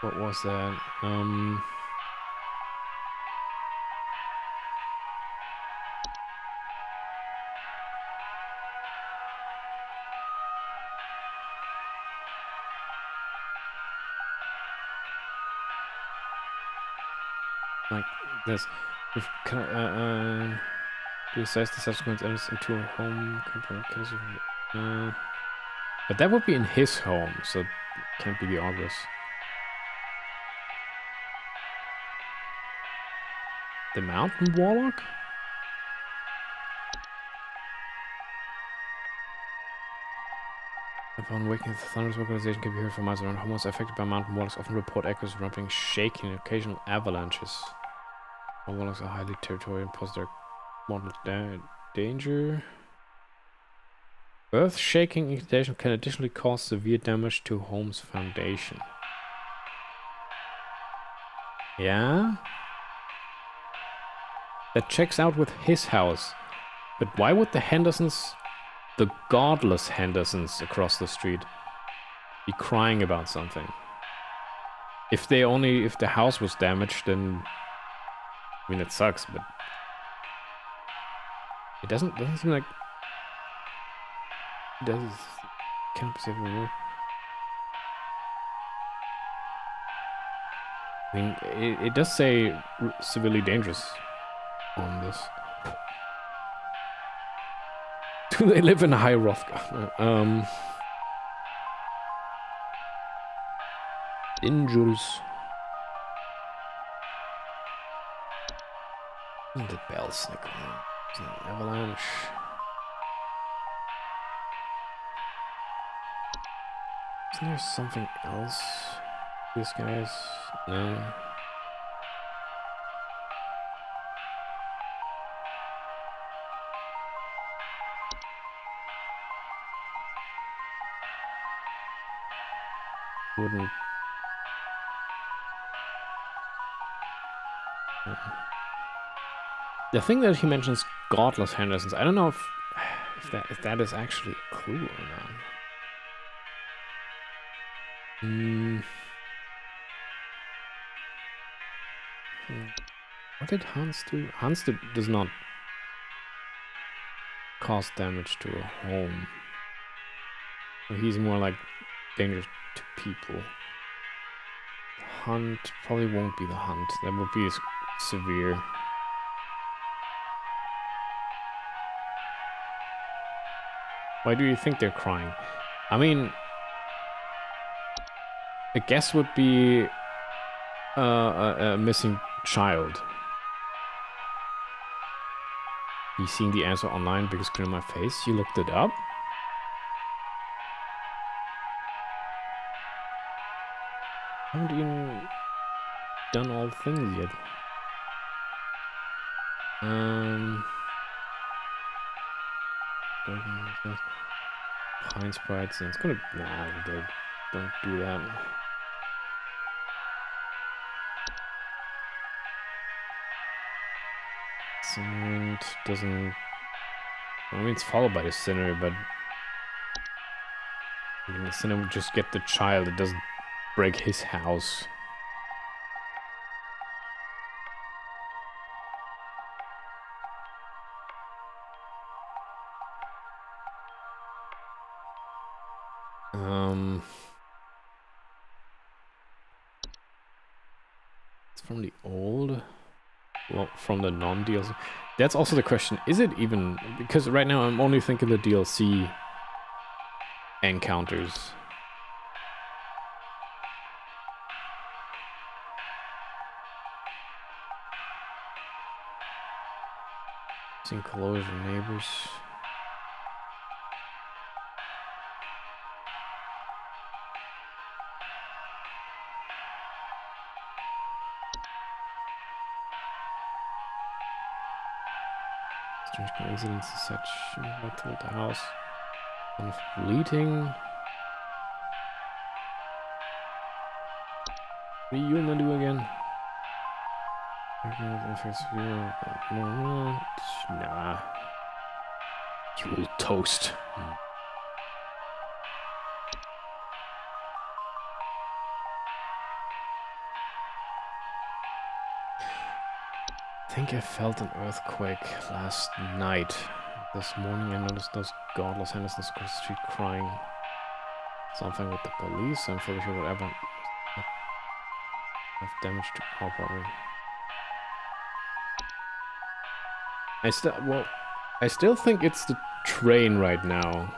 [SPEAKER 1] What was that? Like this, besides the subsequent evidence into a home, but that would be in his home, so it can't be the August. The Mountain Warlock? Upon waking, the thunderous vocalization can be heard from miles around. Homos affected by mountain warlocks often report echoes, rumbling, shaking, and occasional avalanches. Warlocks are highly territorial and pose their mortal danger. Earth-shaking incantation can additionally cause severe damage to home's foundation. Yeah? That checks out with his house. But why would the Hendersons, the godless Hendersons across the street, be crying about something? If the house was damaged, then I mean, it sucks, but it doesn't seem like it does. Can't be safe anymore. I mean, it does say severely dangerous on this. Do they live in High Rothgar? Dangerous. The bell snickle. It's an avalanche. Isn't there something else? This guy's no. Wouldn't. The thing that he mentions, godless Hendersons, I don't know if that is actually a clue or not. What did Hans do? Hans does not cause damage to a home. So he's more like dangerous to people. Hunt probably won't be the hunt. That would be severe. Why do you think they're crying? I mean, a guess would be a missing child. You seen the answer online? Big screen on my face. You looked it up? I haven't even done all the things yet. Pine sprites, and it's gonna. Nah, don't do that. Cement doesn't. I mean, it's followed by the sinner, but I mean, the sinner would just get the child. It doesn't break his house. It's from the old. Well, from the non-DLC. That's also the question. Is it even... Because right now I'm only thinking the DLC encounters. Enclosure neighbors. Strange coincidence as such. I told the house. One fleeting. What are you gonna do again? Nah. You will toast. I think I felt an earthquake last night. This morning I noticed those godless Hendersons across the street crying. Something with the police, I'm fully sure whatever. Enough damage to our property. I still think it's the train right now.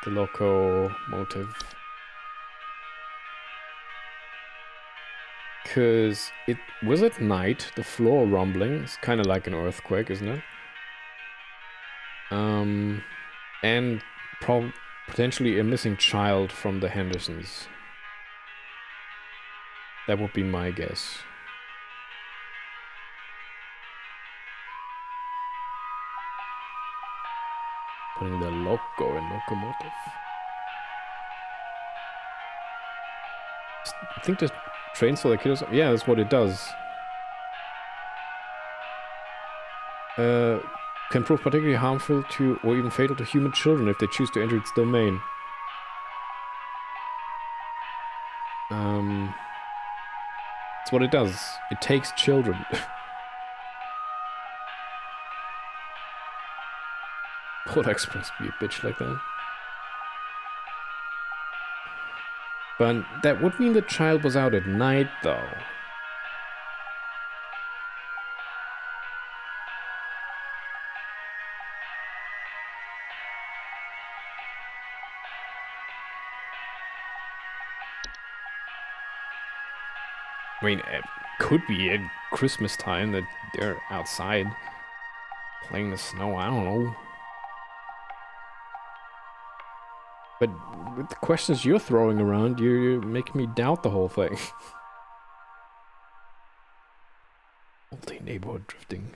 [SPEAKER 1] The locomotive. Because it was at night, the floor rumbling. It's kind of like an earthquake, isn't it? And potentially a missing child from the Hendersons. That would be my guess. Putting the loco in locomotive. I think the trains for the kiddos. Yeah, that's what it does. Can prove particularly harmful to or even fatal to human children if they choose to enter its domain. That's what it does. It takes children. Polar Express be a bitch like that. But that would mean the child was out at night, though. I mean, it could be at Christmas time that they're outside playing in the snow. I don't know. But with the questions you're throwing around, you're making me doubt the whole thing. Multi-neighborhood drifting.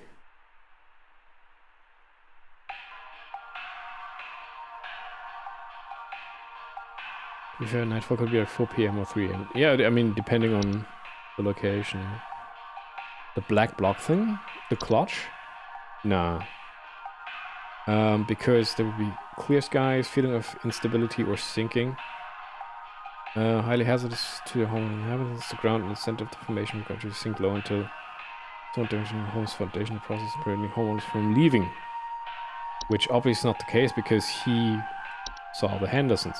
[SPEAKER 1] To be fair, nightfall could be at 4 PM or 3 AM. Yeah, I mean, depending on the location. The black block thing? The clutch? Nah. Because there would be clear skies, feeling of instability or sinking. Highly hazardous to the home inhabitants. The ground in the center of the formation will gradually sink low until some dimension of the home's foundation process preventing homeowners from leaving. Which obviously is not the case because he saw the Hendersons.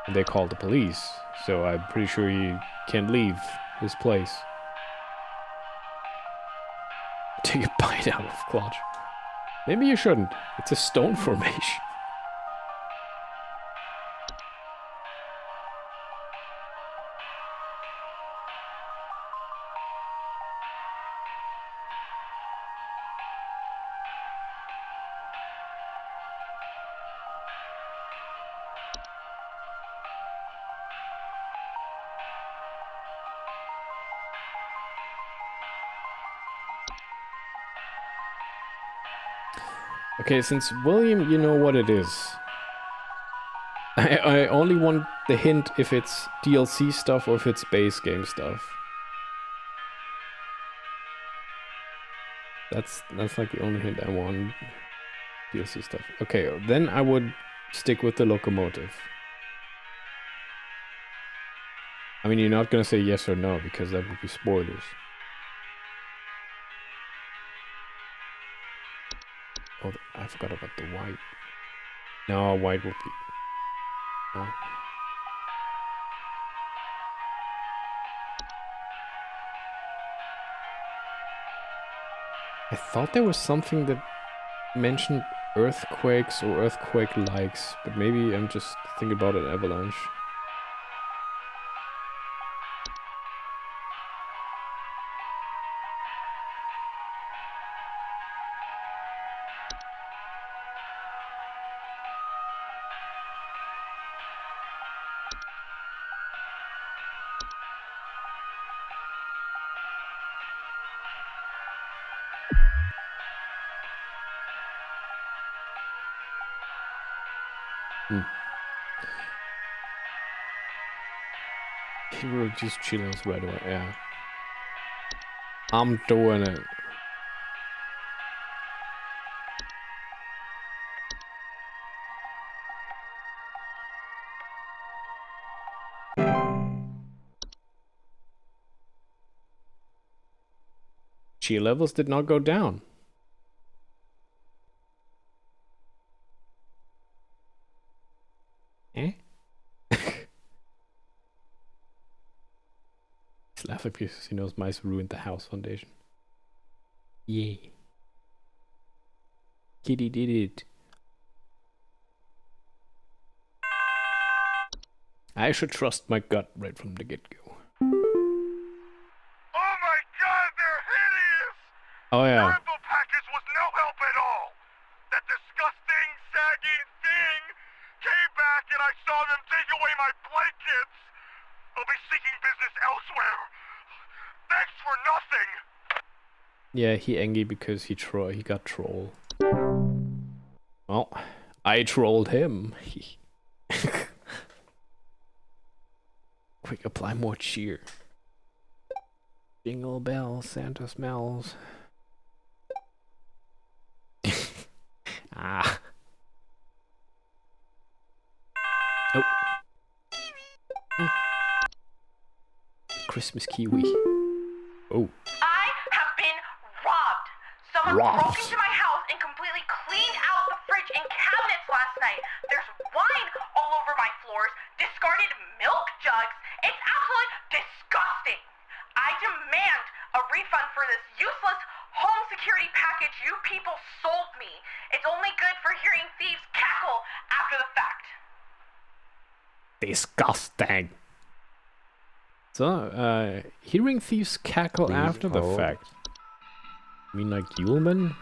[SPEAKER 1] And they called the police. So I'm pretty sure he can't leave his place. Take a bite out of clutch. Maybe you shouldn't. It's a stone formation. Okay, since William, you know what it is. I only want the hint if it's DLC stuff or if it's base game stuff. That's like the only hint I want. DLC stuff. Okay, then I would stick with the locomotive. I mean, you're not gonna say yes or no because that would be spoilers. Oh, I forgot about the white. No, white would be... No. I thought there was something that mentioned earthquakes or earthquake-likes, but maybe I'm just thinking about an avalanche. He will just chill right away, yeah. I'm doing it. Cheer levels did not go down. Eh? He's laughing because he knows mice ruined the house foundation. Yeah. Kitty did it. I should trust my gut right from the get-go.
[SPEAKER 3] Oh my god, they're hideous!
[SPEAKER 1] Oh yeah.
[SPEAKER 3] The info package was no help at all! That disgusting, sagging thing came back and I saw them take away my blankets! I'll be seeking business elsewhere! Thanks for nothing!
[SPEAKER 1] Yeah, he angry because he got trolled. Well, I trolled him. Quick, apply more cheer. Jingle bells, Santa smells. Ah. Oh. Christmas kiwi. Oh.
[SPEAKER 2] I have been robbed. Someone broke into my house and completely cleaned out the fridge and cabinets last night. There's wine all over my floors, discarded milk jugs. It's absolutely disgusting. I demand a refund for this useless home security package you people sold me. It's only good for hearing thieves cackle after the fact.
[SPEAKER 1] Disgusting. So, hearing thieves cackle
[SPEAKER 4] Please
[SPEAKER 1] after the
[SPEAKER 4] hold.
[SPEAKER 1] fact. You mean like Yulman?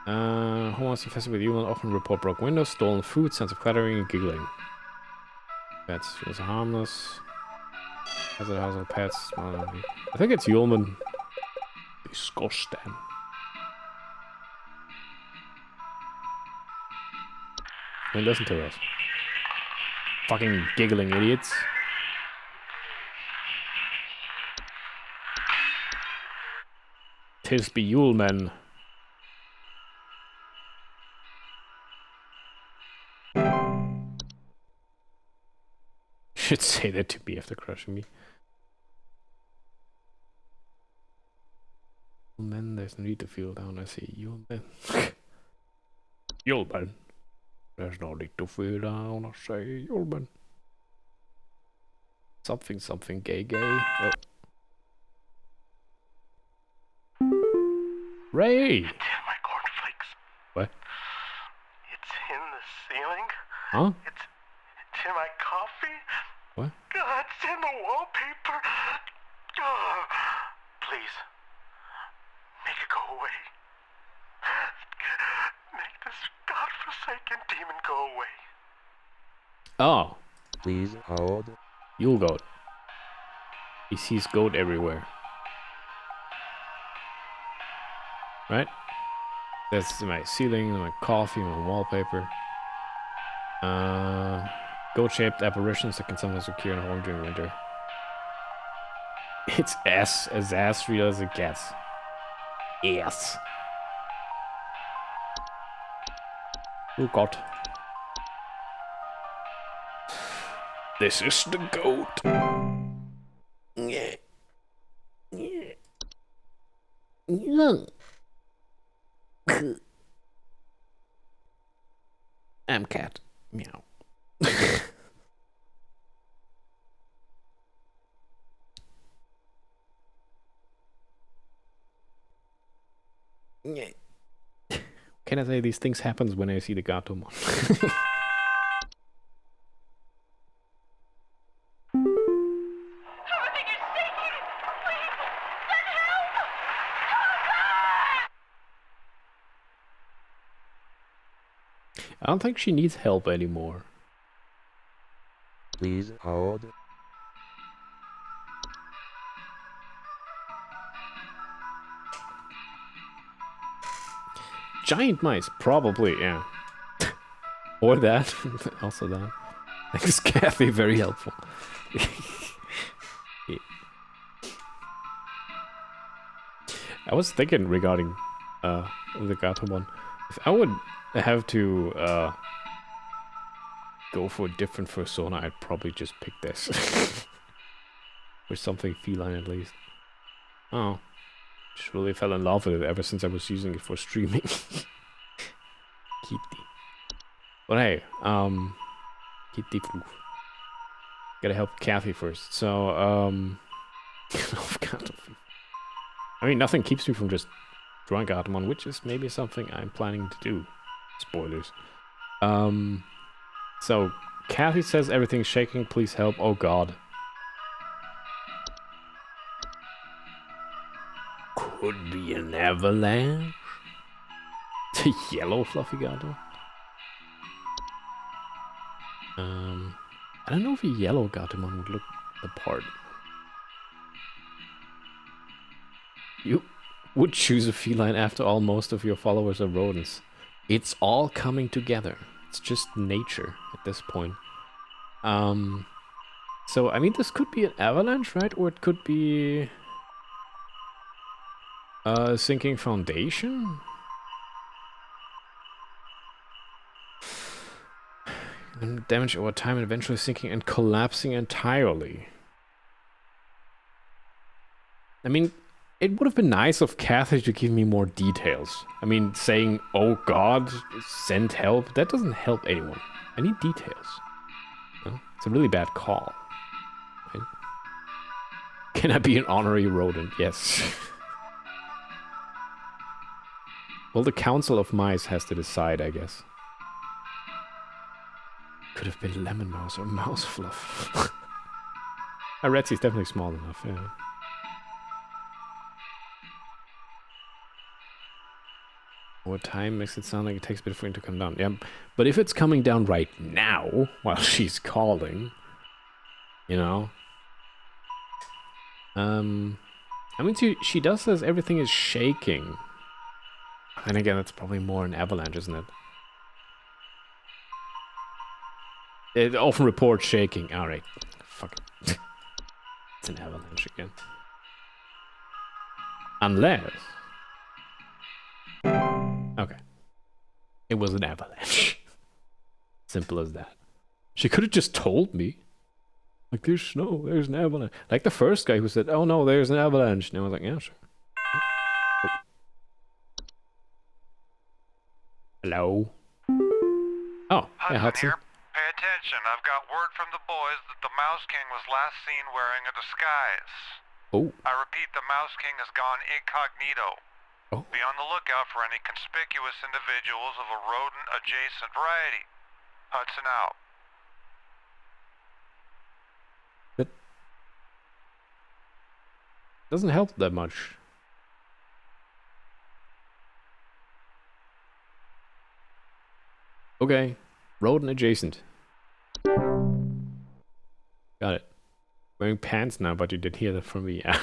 [SPEAKER 1] Homeowners infested with Yulman often report broken windows, stolen food, sense of clattering, and giggling. Pets feels harmless. Hazard household pets. I think it's Yulman. Disgusting. I mean, listen to us. Fucking giggling idiots. Tis be Yulman. should say that to me after crushing me. Man, there's no need to feel down. I see you, man. You'll man. There's no need to feel down. I say you'll man. Something gay. Oh. Ray!
[SPEAKER 3] It's in my cornflakes.
[SPEAKER 1] What?
[SPEAKER 3] It's in the ceiling.
[SPEAKER 1] Huh?
[SPEAKER 3] It's in my coffee.
[SPEAKER 1] What?
[SPEAKER 3] God, it's in the wallpaper. Oh, please, make it go away. Make this godforsaken demon go away.
[SPEAKER 1] Oh,
[SPEAKER 4] Please hold.
[SPEAKER 1] Yule goat. He sees goat everywhere. Right? That's my ceiling, my coffee, my wallpaper. Goat-shaped apparitions that can sometimes occur in home during winter. It's as real as it gets. Yes. Oh god. This is the goat. Yeah. Yeah. Yeah. I'm cat. Meow. Can I say these things happens when I see the Gatomon?
[SPEAKER 5] Everything is shaking! Please, send help!
[SPEAKER 1] I don't think she needs help anymore.
[SPEAKER 4] Please hold.
[SPEAKER 1] Giant mice, probably, yeah. Or that. Also that. Thanks, Kathy, very helpful. Yeah. I was thinking regarding the Gatomon, if I would have to go for a different persona, I'd probably just pick this. Or something feline at least. Oh. Just really fell in love with it ever since I was using it for streaming. Kitty. But hey, Kitty foo. Gotta help Kathy first. So, I mean, nothing keeps me from just drawing Gatomon, which is maybe something I'm planning to do. Spoilers. So, Kathy says everything's shaking, please help. Oh god. Could be an avalanche. The yellow fluffy Gato. I don't know if a yellow Gatomon would look the part. You would choose a feline after all. Most of your followers are rodents. It's all coming together. It's just nature at this point. So I mean, this could be an avalanche, right? Or it could be a sinking foundation. Damage over time and eventually sinking and collapsing entirely. I mean, it would have been nice of Kathy to give me more details. I mean, saying, oh god, send help, that doesn't help anyone. I need details. Well, it's a really bad call. Right? Can I be an honorary rodent? Yes. Well, the Council of Mice has to decide, I guess. Could have been lemon mouse or mouse fluff. A Retsy's definitely small enough, yeah. Over time makes it sound like it takes a bit for it to come down. Yeah, but if it's coming down right now, while she's calling, you know. I mean, she does says everything is shaking. And again, that's probably more an avalanche, isn't it? It often reports shaking. Alright. Fuck it. It's an avalanche again. Unless... Okay. It was an avalanche. Simple as that. She could have just told me. Like, there's snow, there's an avalanche. Like the first guy who said, oh no, there's an avalanche. And I was like, yeah, sure. Oh. Hello? Oh, hey, Hudson.
[SPEAKER 3] Here. Pay attention. I've got word from the boys that the Mouse King was last seen wearing a disguise.
[SPEAKER 1] Oh.
[SPEAKER 3] I repeat, the Mouse King has gone incognito.
[SPEAKER 1] Oh.
[SPEAKER 3] Be on the lookout for any conspicuous individuals of a rodent-adjacent variety. Hudson out.
[SPEAKER 1] That doesn't help that much. Okay. Rodent adjacent. Got it. Wearing pants now, but you did hear that from me. Yeah.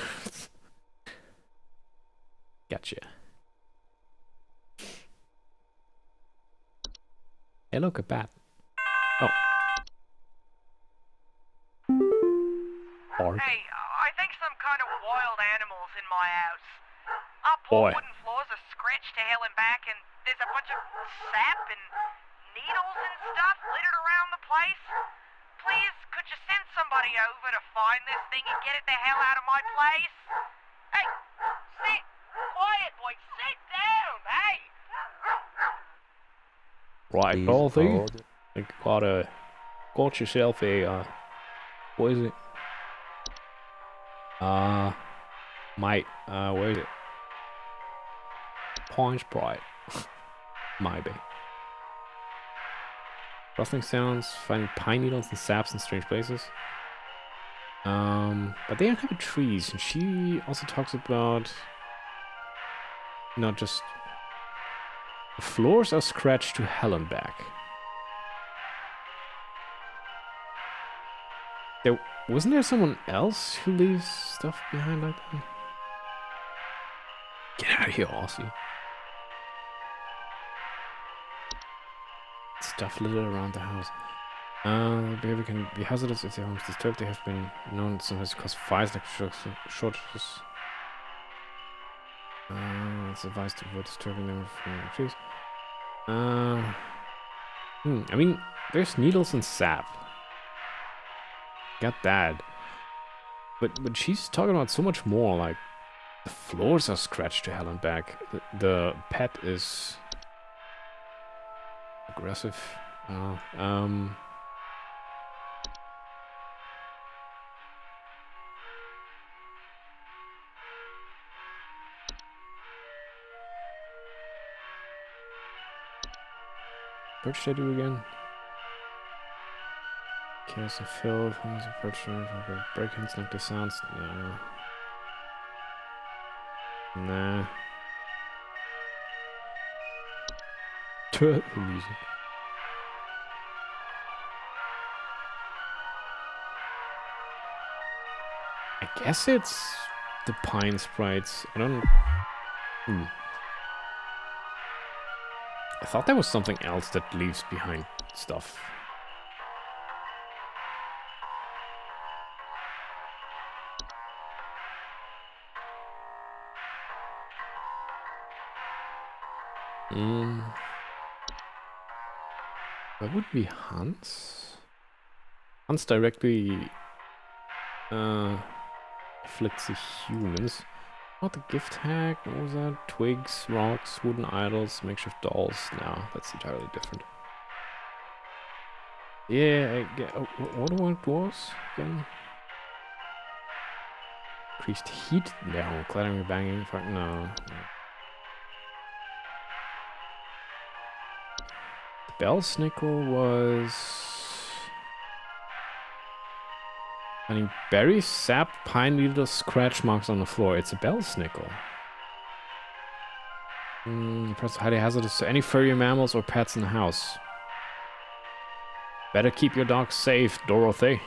[SPEAKER 1] Gotcha. Hey, look at that. Oh. Bark.
[SPEAKER 7] Hey, I think some kind of wild animal's in my house. Our
[SPEAKER 1] Boy.
[SPEAKER 7] poor wooden floors are scratched to hell and back, and there's a bunch of sap and needles and stuff littered around the place. Please, could you send somebody over to find this thing and get it the hell out of my place? Hey, sit quiet, boy. Sit down, hey!
[SPEAKER 1] Right,
[SPEAKER 4] Please
[SPEAKER 1] Dorothy.
[SPEAKER 4] hold.
[SPEAKER 1] You got yourself a, what is it? Mate, where is it? Pine Sprite. Maybe. Rustling sounds, finding pine needles and saps in strange places. But they don't have trees, and she also talks about not just the floors are scratched to hell and back. Wasn't there someone else who leaves stuff behind like that? Get out of here, Aussie. Stuff littered around the house. Behavior can be hazardous if their home is disturbed. They have been known sometimes to cause fires like shortages. It's advised to avoid disturbing them from the trees. I mean, there's needles and sap. Got that. But she's talking about so much more, like the floors are scratched to hell and back. The pet is aggressive. What should I do again? Chaos and filled, homes approaching, break-ins, like the sounds. No. Nah. The music. I guess it's the pine sprites. I don't. I thought there was something else that leaves behind stuff. That would be Hans. Hans directly afflicts the humans. Not the gift hack. What was that? Twigs, rocks, wooden idols, makeshift dolls. No, that's entirely different. Yeah, I get. What was again? Increased heat in their home, clattering and banging. No. The Bellsnickle was finding berries, sap, pine needles, scratch marks on the floor. It's a Bellsnickle. Perhaps highly hazardous to any furry mammals or pets in the house. Better keep your dog safe, Dorothy.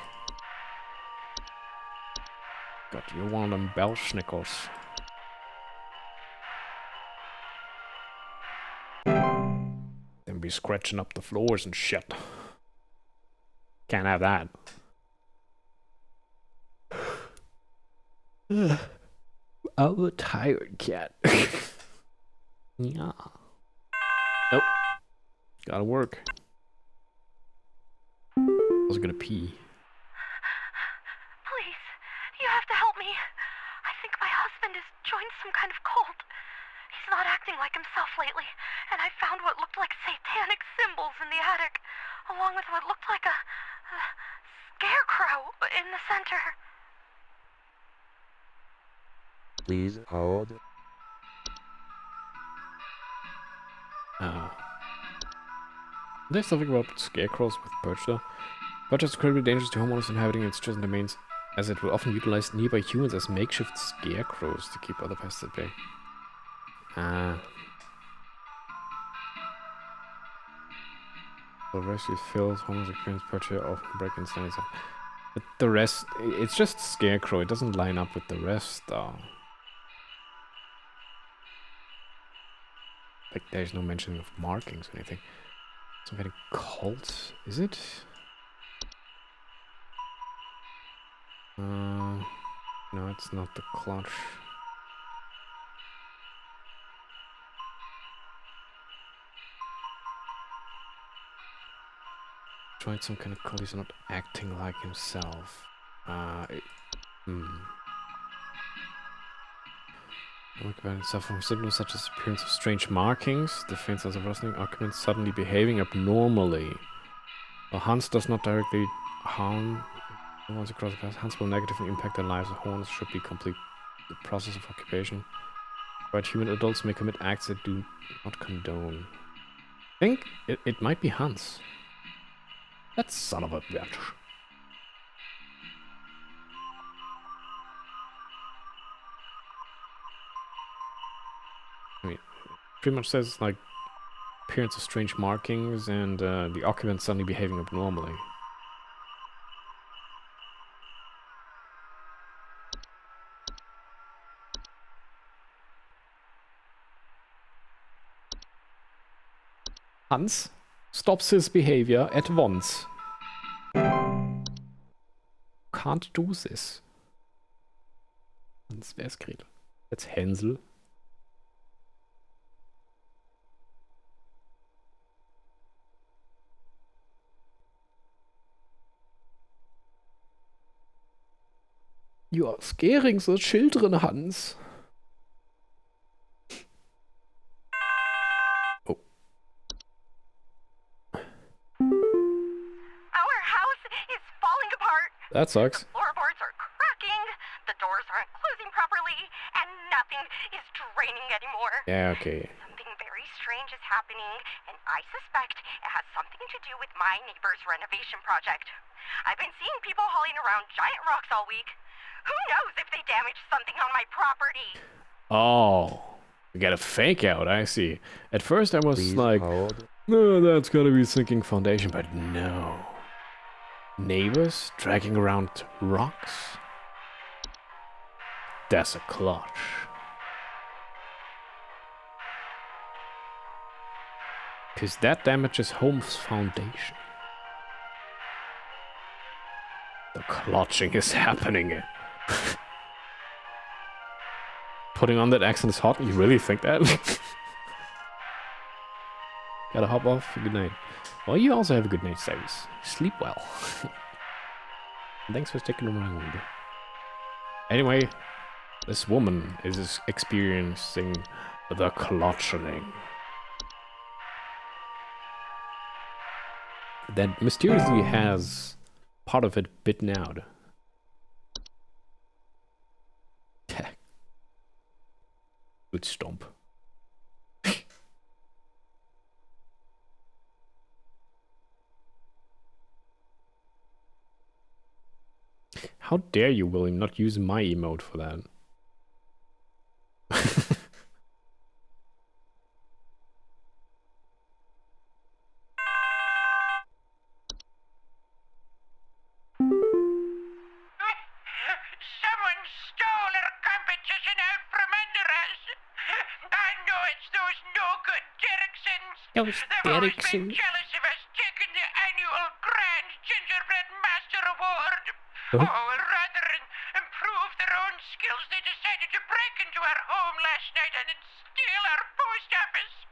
[SPEAKER 1] God, you're one of them Bellsnickles. Then be scratching up the floors and shit. Can't have that. I'm a tired cat. Yeah. Nope. Gotta work. I was gonna pee.
[SPEAKER 8] lately, and I found what looked like satanic symbols in the attic, along with what looked like a scarecrow in the center.
[SPEAKER 4] Please hold.
[SPEAKER 1] There's something about scarecrows with birch. Birch is incredibly dangerous to homeowners inhabiting its chosen domains, as it will often utilize nearby humans as makeshift scarecrows to keep other pests at bay. The rest is filled, homeowners experience birch here often break and stand. But the rest, it's just scarecrow, it doesn't line up with the rest though. Like there's no mention of markings or anything. Some kind of cult, is it? No, it's not the clutch. Tried some kind of cult, he's not acting like himself. Occupants suffer from symptoms such as appearance of strange markings, the faint sense of rustling, occupants suddenly behaving abnormally. While Hans does not directly harm once across the path, Hans will negatively impact their lives. The horns should be complete the process of occupation. But human adults may commit acts that do not condone. I think it might be Hans. That son of a bitch. I mean, pretty much says like appearance of strange markings and the occupant suddenly behaving abnormally. Hans stops his behavior at once. Can't do this. Hans, wer ist Gretel? That's Hänsel. You are scaring the children, Hans. Oh.
[SPEAKER 8] Our house is falling apart.
[SPEAKER 1] That sucks.
[SPEAKER 8] The floorboards are cracking, the doors aren't closing properly, and nothing is draining anymore.
[SPEAKER 1] Yeah, okay.
[SPEAKER 8] Something very strange is happening, and I suspect it has something to do with my neighbor's renovation project. I've been seeing people hauling around giant rocks all week. Who knows if they damaged something on my property?
[SPEAKER 1] Oh, we got a fake out, I see. At first I was
[SPEAKER 4] Please
[SPEAKER 1] like,
[SPEAKER 4] hold.
[SPEAKER 1] no, that's gotta be sinking foundation, but no. Neighbors dragging around rocks? That's a clutch. Because that damages home's foundation. The clutching is happening. Putting on that accent is hot? You really think that? Gotta hop off. Good night. Well, you also have a good night, Cyrus. Sleep well. Thanks for sticking around. Anyway, this woman is experiencing the clutching. That mysteriously has part of it bitten out. Good stomp. How dare you, William, not use my emote for that?
[SPEAKER 7] Someone stole our competition out from under us. I know it's those no-good Derricksons.
[SPEAKER 1] Those
[SPEAKER 7] They've always been
[SPEAKER 1] Derricksons.
[SPEAKER 7] jealous of us taking the annual Grand Gingerbread Master Award.
[SPEAKER 1] Huh?
[SPEAKER 7] Oh, rather than improve their own skills, they decided to break into our home last night and steal our post office.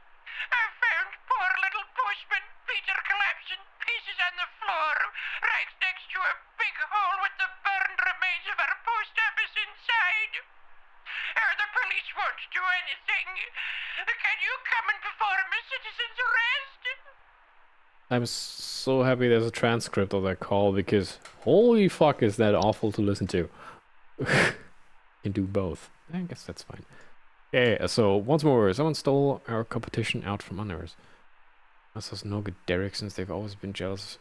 [SPEAKER 7] I found poor little postman Peter collapsing pieces on the floor, right next to a big hole with the burned remains of our post office inside. The police won't do anything. Can you come and for me, citizen's arrest.
[SPEAKER 1] I'm so happy there's a transcript of that call because holy fuck is that awful to listen to. Can do both. I guess that's fine. Okay, so once more, someone stole our competition out from under us. Us as no good Derek since they've always been jealous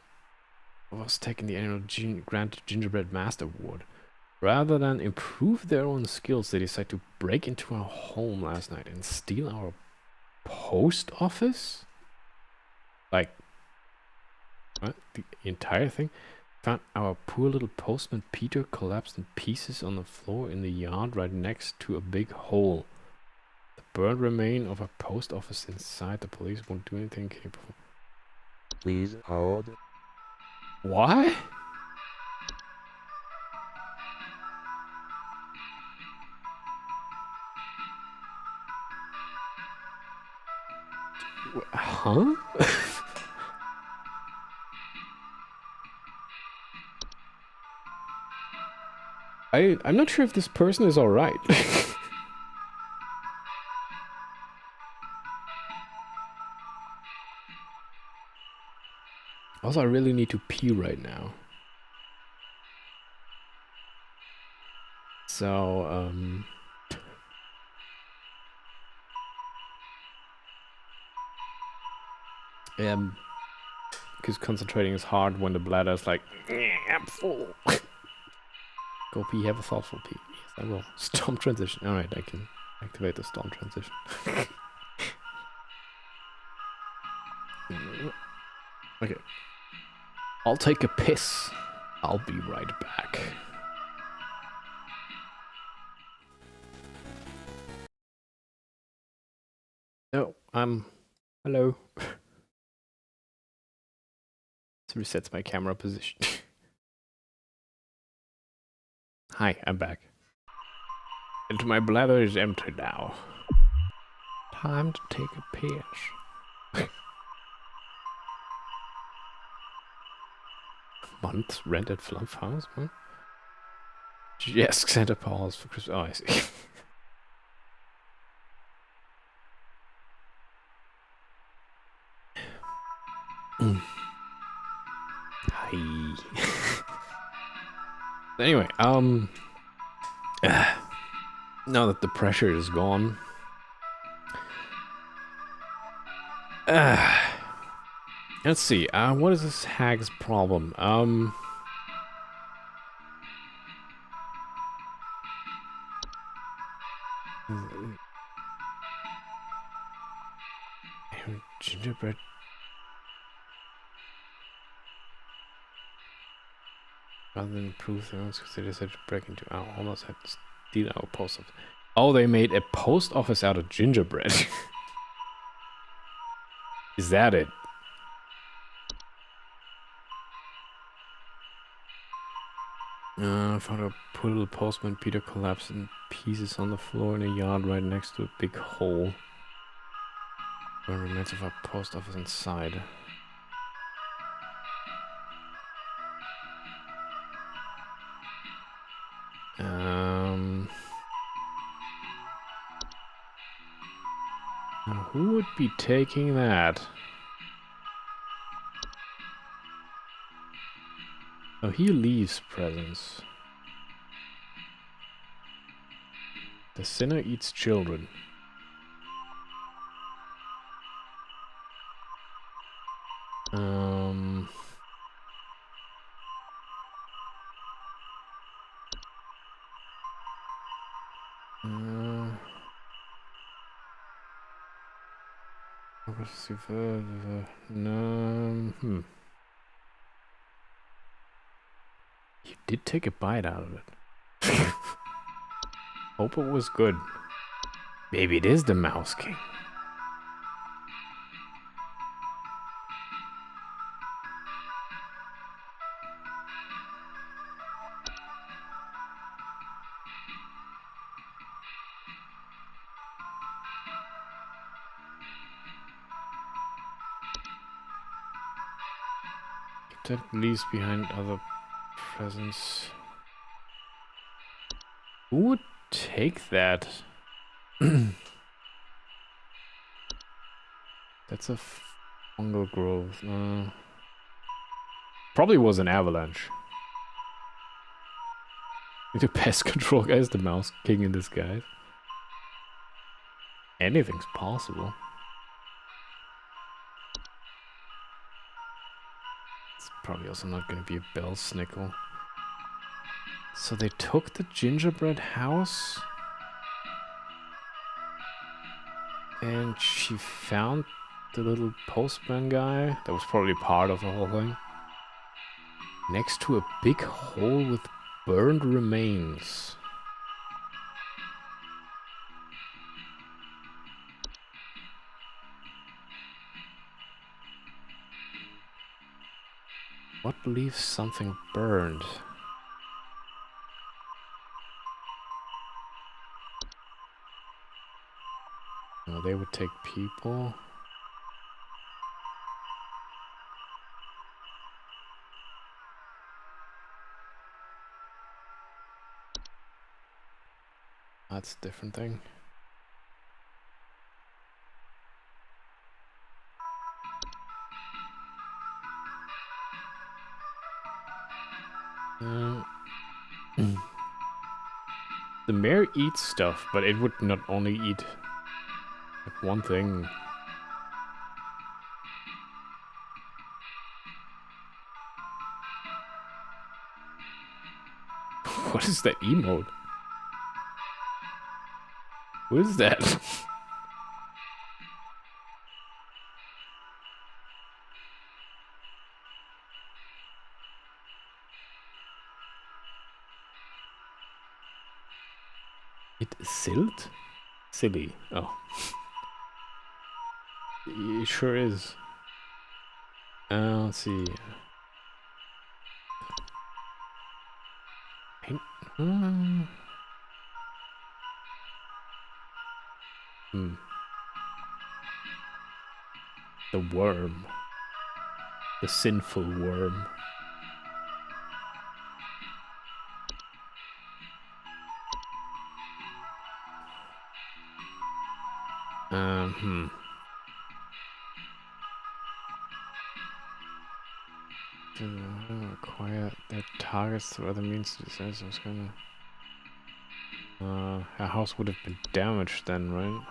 [SPEAKER 1] of us taking the annual Grand Gingerbread Master Award. Rather than improve their own skills, they decide to break into our home last night and steal our post office? Like, what? The entire thing? Found our poor little postman Peter collapsed in pieces on the floor in the yard right next to a big hole. The burned remain of a post office inside. The police won't do anything capable.
[SPEAKER 4] Please hold.
[SPEAKER 1] What? Huh? I'm not sure if this person is alright. Also, I really need to pee right now. So, because concentrating is hard when the bladder is like, I'm full. Go pee, have a thoughtful pee. Yes, I will. Storm transition. Alright, I can activate the storm transition. Okay. I'll take a piss. I'll be right back. Oh, hello. This resets my camera position. Hi, I'm back. And my bladder is empty now. Time to take a piss. Month's rent at Fluff House? Huh? Yes, Santa Paul's for Christmas. Oh, I see. Hi. Anyway, now that the pressure is gone, let's see. What is this hag's problem? Gingerbread. Rather than improve their own, because they decided to break into our almost had to steal our post office. Oh, they made a post office out of gingerbread. Is that it? I found a poor little postman Peter collapsed in pieces on the floor in a yard right next to a big hole. There were remains of our post office inside. Now who would be taking that? Oh, he leaves presents. The sinner eats children. No. You did take a bite out of it. Hope it was good. Maybe it is the Mouse King. That leaves behind other presents. Who would take that? That's a fungal growth. Probably was an avalanche. The pest control guy is the Mouse King in disguise. Anything's possible. It's probably also not going to be a bell snickle. So they took the gingerbread house. And she found the little postman guy that was probably part of the whole thing. Next to a big hole with burned remains. What leaves something burned? No, they would take people. That's a different thing. The mare eats stuff, but it would not only eat like one thing. What is that emote? What is that? It is silt? Silly. Oh. It sure is. Let's see. The worm. The sinful worm. Acquire their targets through other means to decide what's gonna. Her house would have been damaged then, right?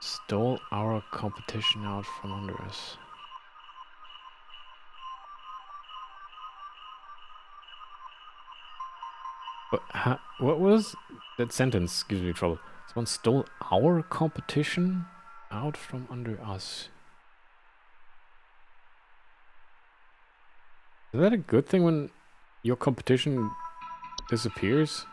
[SPEAKER 1] Stole our competition out from under us. What was that sentence? Gives me trouble. Someone stole our competition out from under us. Is that a good thing when your competition disappears?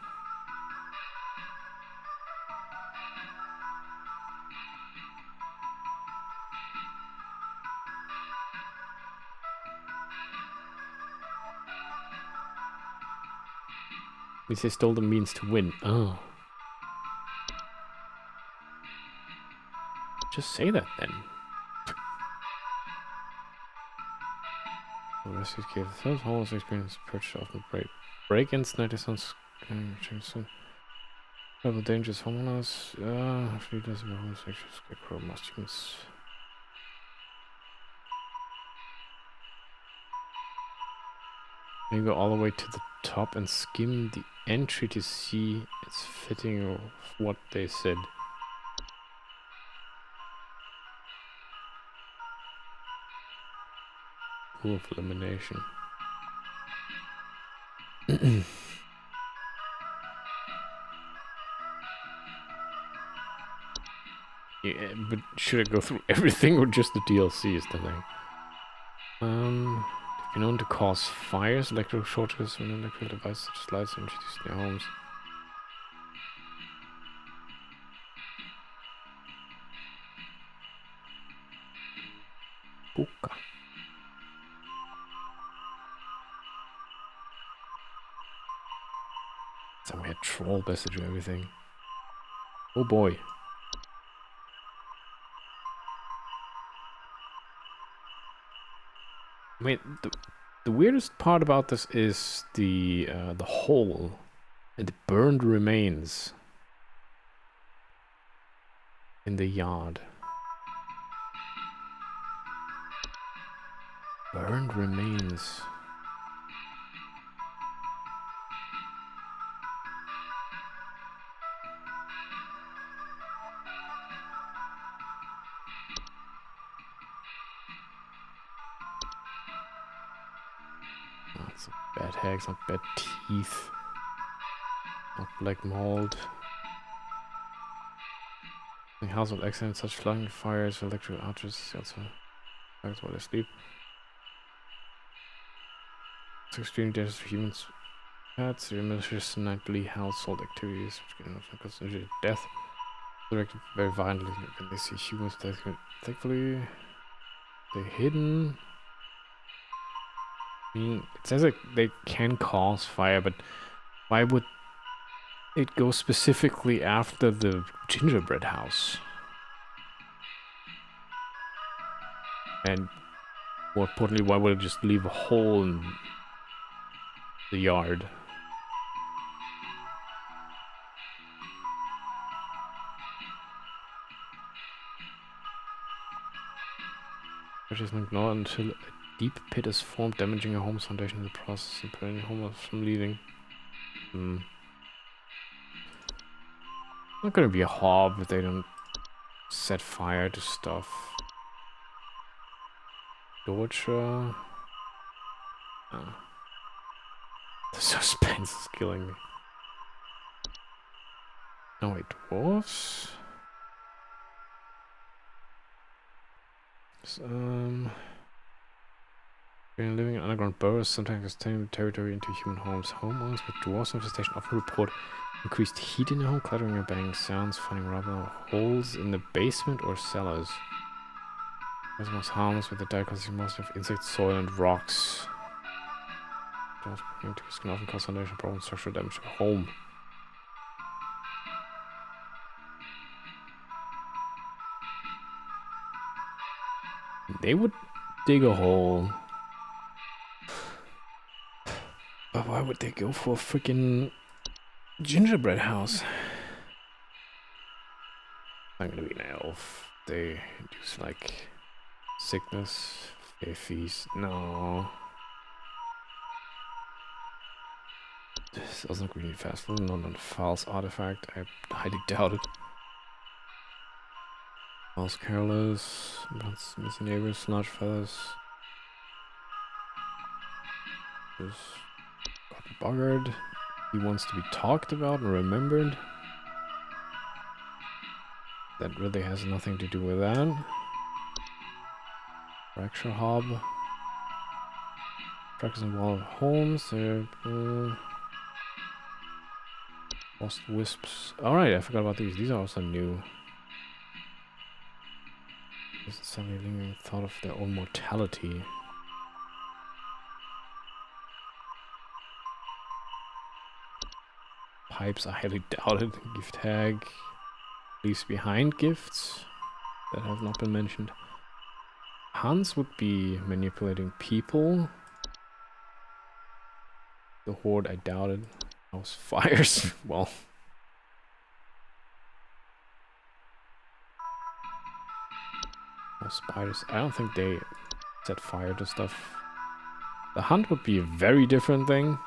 [SPEAKER 1] At least they stole the means to win. Oh. Just say that then. The rescue cave. The first homeless experience purchased often break-ins, 90 sounds. Double dangerous homeowners. Actually, doesn't know homeless actually scarecrow mushrooms. You go all the way to the top and skim the entry to see it's fitting of what they said. Rule of elimination. Yeah, but should I go through everything or just the DLC is the thing? They've been known to cause fires, electrical shortages when electrical devices such as lights are introduced in their homes. Hookah. Some weird troll message or everything. Oh boy. I mean, the weirdest part about this is the hole and the burned remains in the yard. Burned remains. Oh, some bad hags, not bad teeth. Not black mold. In household accidents, such flooding fires, electrical outages, also that's while they sleep. It's extremely dangerous for humans. Pets, your malicious nightly household activities, which can often cause injury or death. Directed very violently when they see humans. Thankfully, they're hidden. I mean, it says like they can cause fire, but why would it go specifically after the gingerbread house? And more importantly, why would it just leave a hole in the yard? Which is ignored until a deep pit is formed, damaging a home's foundation in the process and preventing homeowners from leaving. Not gonna be a hob if they don't set fire to stuff. Torture. Oh. The suspense is killing me. No, wait, dwarves? Living in underground burrows, sometimes extending the territory into human homes. Homeowners with dwarves infestation often report increased heat in the home, clattering and banging sounds, finding rubber holes in the basement or cellars. There's most harms with the dire consisting mostly of insects, soil, and rocks. Increase can often cause foundation problems, structural damage to a home. They would dig a hole. But why would they go for a freaking gingerbread house? I'm gonna be an elf. They induce like sickness. They feast. No. This doesn't really fast food. Not a false artifact. I highly doubt it. False careless. Missing neighbors. Large feathers. Just got buggered. He wants to be talked about and remembered. That really has nothing to do with that. Fracture hob. Fractures in wall of homes. Lost wisps. Alright, I forgot about these. These are also new. There's suddenly lingering thought of their own mortality. Pipes, I highly doubt it. Gift hag. Leaves behind gifts that have not been mentioned. Hans would be manipulating people. The horde, I doubt it. House fires. Well. Spiders. I don't think they set fire to stuff. The hunt would be a very different thing.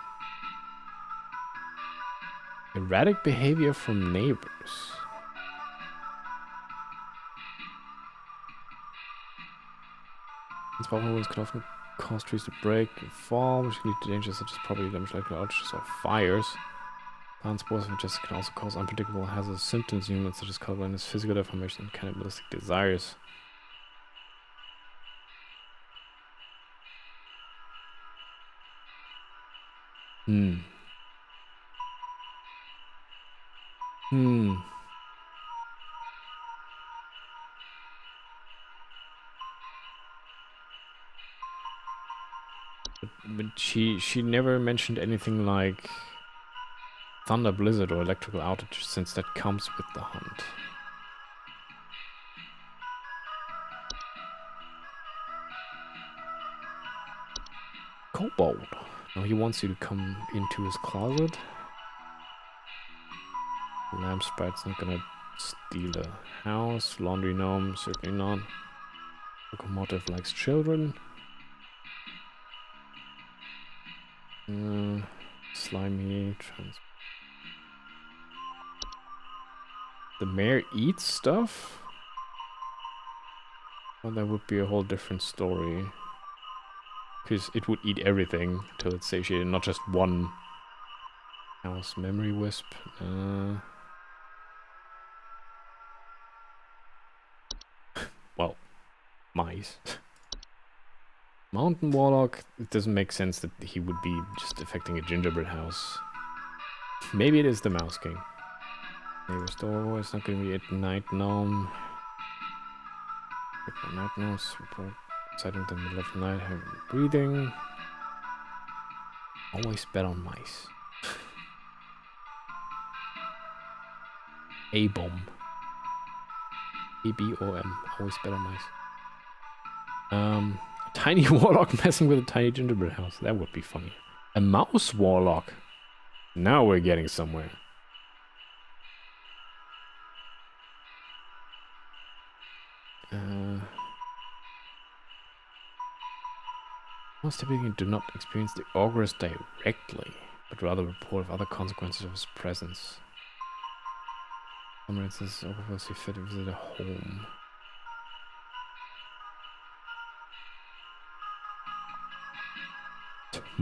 [SPEAKER 1] Erratic behavior from neighbors. Spawning winds can often cause trees to break and fall, which can lead to dangers such as property damage like outages or fires. Plant spores of just can also cause unpredictable hazardous symptoms in humans such as color blindness, physical deformation, and cannibalistic desires. But she never mentioned anything like thunder, blizzard, or electrical outage, since that comes with the hunt. Kobold. Now he wants you to come into his closet. Lamp sprite's not gonna steal a house. Laundry gnome, certainly not. Locomotive likes children. Slimy trans. The mayor eats stuff? Well, that would be a whole different story. Because it would eat everything till it's satiated, not just one house. Memory wisp. Well, mice. Mountain warlock. It doesn't make sense that he would be just affecting a gingerbread house. Maybe it is the Mouse King. Neighbor's door. It's not going to be at night gnome. Night gnomes report outside in the middle of the night, having breathing. Always bet on mice. A-bomb. A-B-O-M. Always bet on mice. Tiny warlock messing with a tiny gingerbread house. That would be funny. A mouse warlock. Now we're getting somewhere. Most typically do not experience the Augurus directly, but rather report of other consequences of his presence. For instance, Augurus he fit to visit a home.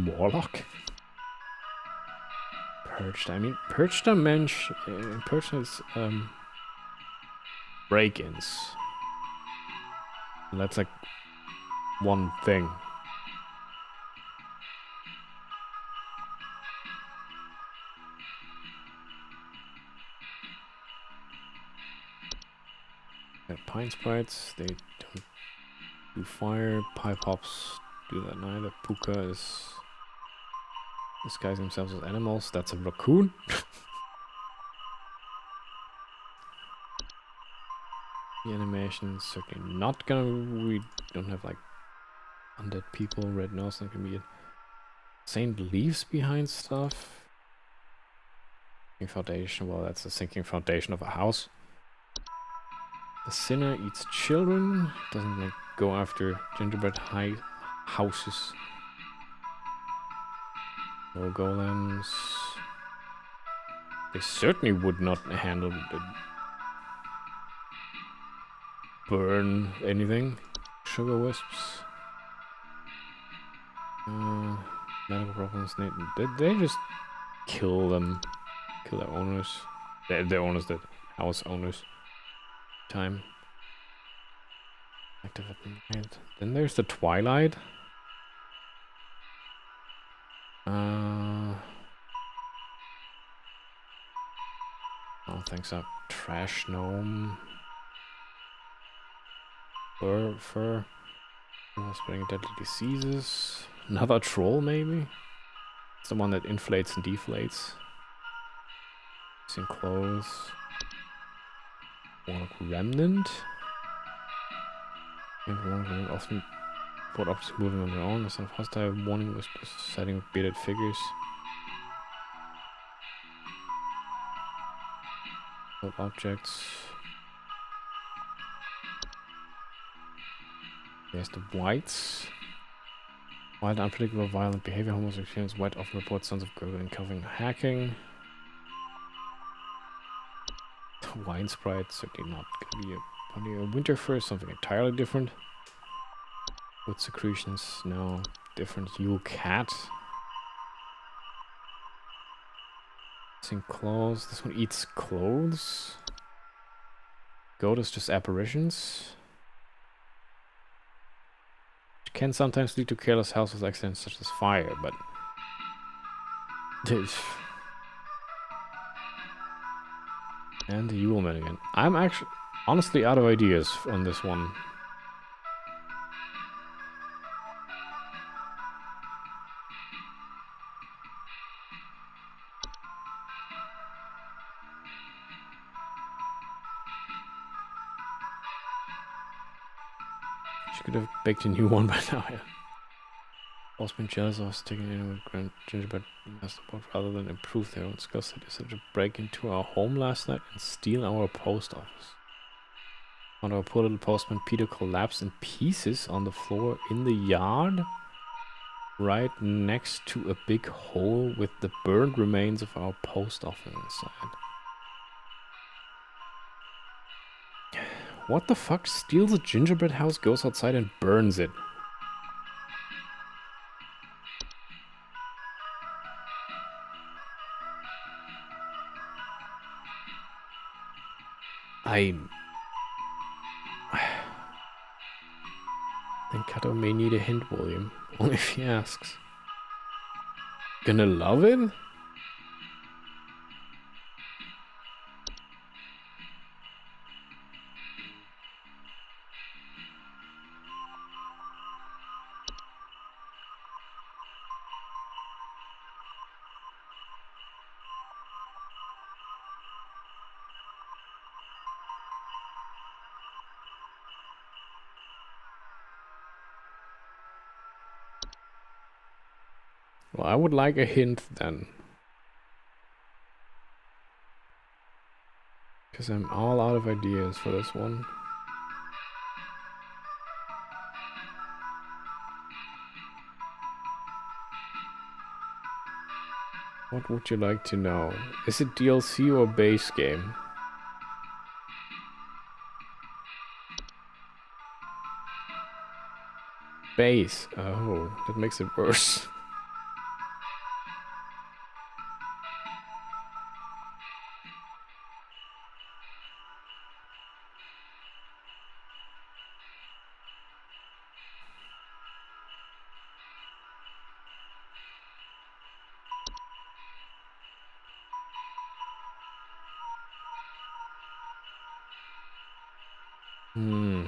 [SPEAKER 1] Warlock? Purged. I mean, Purged Mensch. Purged is break-ins. And that's like one thing. Pine sprites, they don't do fire. Pipe hops do that neither. Puka is disguising themselves as animals. That's a raccoon. The animation's certainly not gonna. We don't have like undead people. Red nose not gonna be it. Saint leaves behind stuff. Sinking foundation. Well, that's the sinking foundation of a house. The sinner eats children. Doesn't like go after gingerbread houses. No golems. They certainly would not handle the burn anything. Sugar wisps. Medical problems. They just kill them. Kill their owners. Their owners, the house owners. Time. Active at night. Then there's the Twilight. Oh, thanks up. Trash gnome. Fur. Spreading deadly diseases. Another troll, maybe? It's the one that inflates and deflates. Missing clothes. Warlock remnant. And often report objects moving on their own. Instead of hostile warning whispers, setting with bearded figures. Objects. There's the whites. Wild, unpredictable, violent behavior. Homosexuals. White often report sons of gurgling, coughing, hacking. Wine sprite, certainly not gonna be probably a winter fur, something entirely different. Wood secretions, no. Different. Yule cat. Missing claws. This one eats clothes. Goat is just apparitions. Which can sometimes lead to careless household accidents such as fire, but and the Yule Man again. I'm actually honestly out of ideas on this one. She could have baked a new one by now, yeah. Also been jealous of us taking in with Grand Gingerbread Masterboard rather than improve their own skills. They decided to break into our home last night and steal our post office. Found our poor little postman Peter collapsed in pieces on the floor in the yard. right next to a big hole with the burned remains of our post office inside. What the fuck? Steals a gingerbread house, goes outside and burns it. I think Kato may need a hint, William. Only if he asks. Gonna love it? Well, I would like a hint then. Because I'm all out of ideas for this one. What would you like to know? Is it DLC or base game? Base. Oh, that makes it worse. Hmm.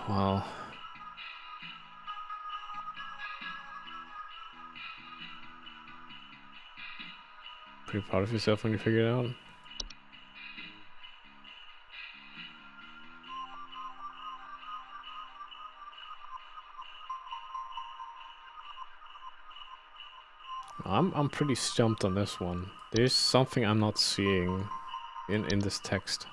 [SPEAKER 1] Well. Pretty proud of yourself when you figure it out. I'm pretty stumped on this one. There's something I'm not seeing in this text.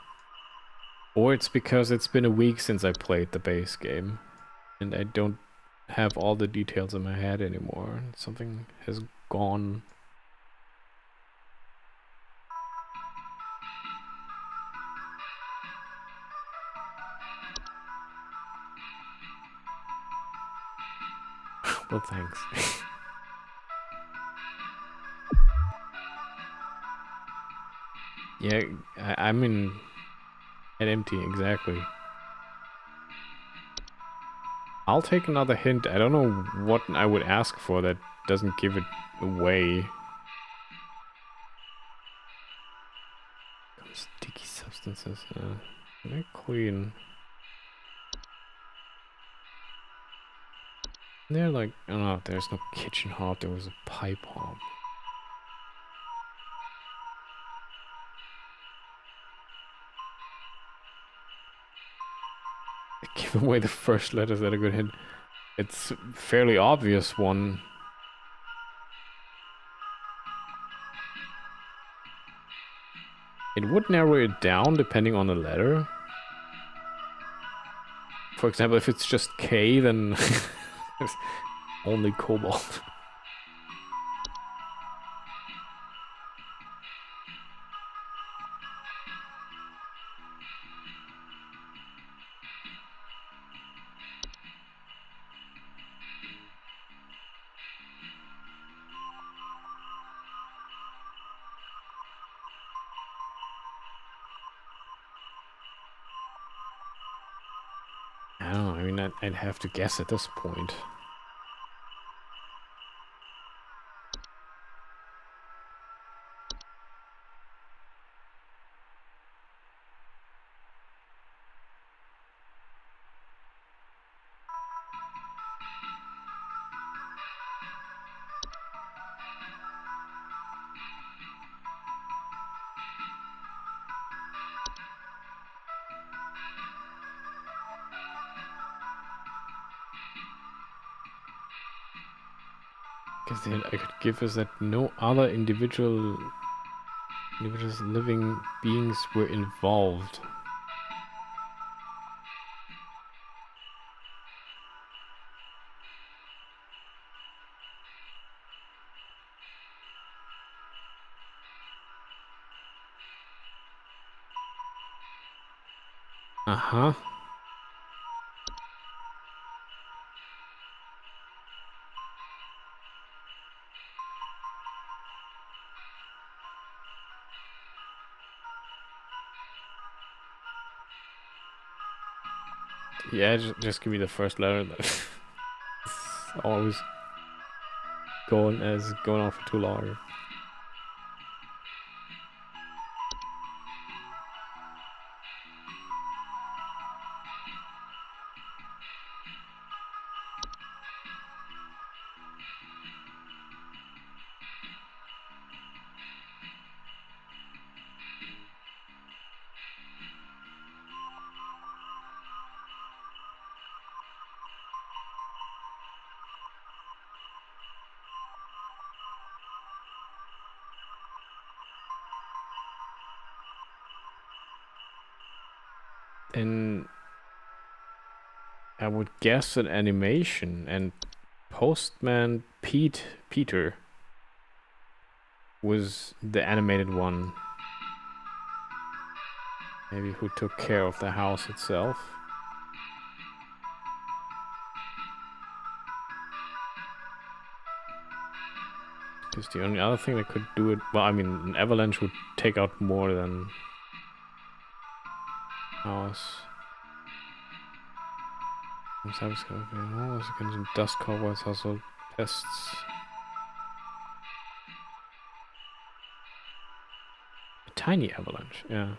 [SPEAKER 1] Or it's because it's been a week since I played the base game. And I don't have all the details in my head anymore. Something has gone. Well, thanks. Yeah, I'm in at empty, exactly. I'll take another hint. I don't know what I would ask for that doesn't give it away. Sticky substances. They're clean. They're like, oh no, there's no kitchen hob. There was a pipe hob. Give away the first letter. Is that a good hint? It's a fairly obvious one. It would narrow it down depending on the letter. For example, if it's just K, then there's only cobalt. I don't know, I mean, I'd have to guess at this point. Guess the hint I could give is that no other individuals living beings were involved. Uh-huh. Yeah, just give me the first letter. It's always going on for too long. And I would guess an animation, and Postman Peter was the animated one. Maybe who took care of the house itself. Because the only other thing that could do it, well, I mean, an avalanche would take out more than house. Dust cobwebs, household pests. A tiny avalanche, yeah.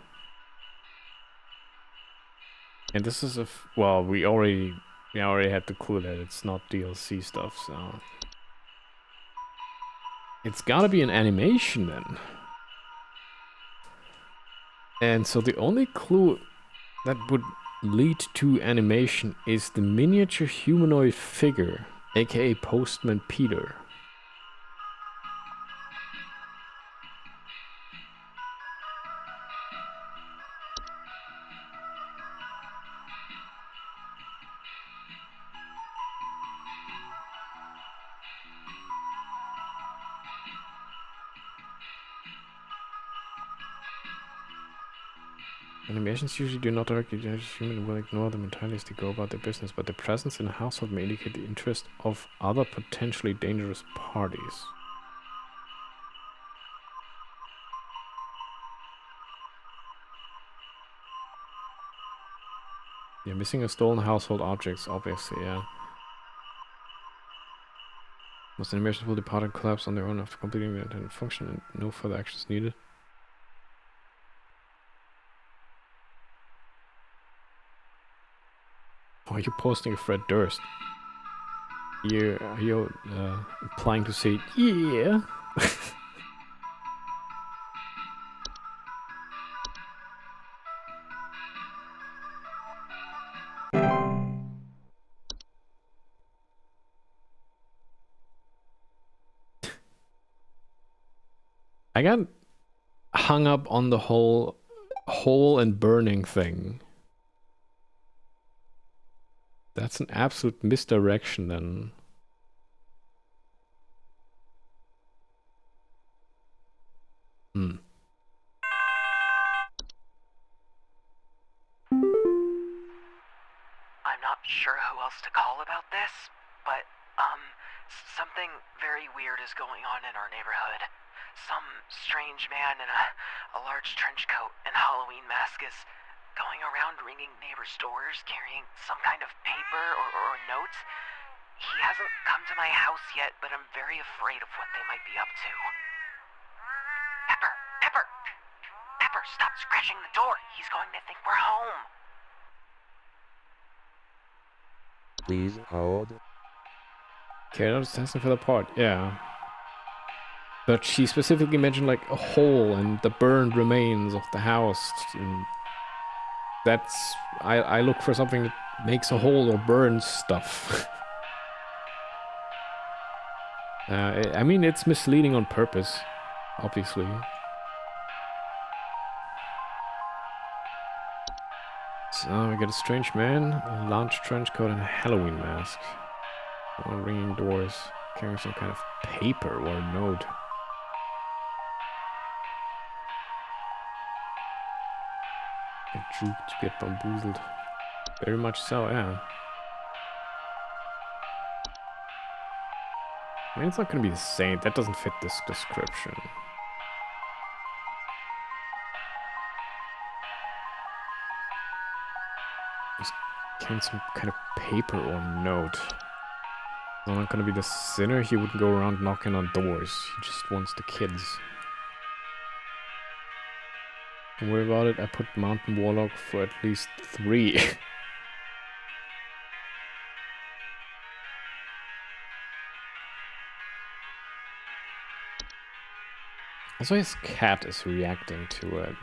[SPEAKER 1] And this is well, we already had the clue that it's not DLC stuff, so it's gotta be an animation then. And so the only clue that would lead to animation is the miniature humanoid figure, aka Postman Peter. Animations usually do not directly judge human and will ignore them entirely as they go about their business, but their presence in a household may indicate the interest of other potentially dangerous parties. Yeah, missing or stolen household objects, obviously, yeah. Most animations will depart and collapse on their own after completing their intended function and no further actions needed. Why are you posting a Fred Durst? Are you implying to say, yeah? I got hung up on the whole hole and burning thing. That's an absolute misdirection then.
[SPEAKER 6] I'm not sure who else to call about this, but, something very weird is going on in our neighborhood. Some strange man in a large trench coat and Halloween mask is going around ringing neighbors' doors carrying some kind of paper or notes. He hasn't come to my house yet, but I'm very afraid of what they might be up to. Pepper, stop scratching the door. He's going to think we're home.
[SPEAKER 4] Please hold.
[SPEAKER 1] Okay, that's testing for the part, yeah. But she specifically mentioned like a hole and the burned remains of the house. And that's I look for something that makes a hole or burns stuff. I mean, it's misleading on purpose, obviously. So we got a strange man, a large trench coat, and a Halloween mask. Someone ringing doors, carrying some kind of paper or a note. Get duped, get bamboozled. Very much so, yeah. I mean, it's not gonna be the saint. That doesn't fit this description. He's carrying some kind of paper or note. He's not gonna be the sinner. He wouldn't go around knocking on doors. He just wants the kids. Don't worry about it. I put Mountain Warlock for at least 3. Also, his cat is reacting to it.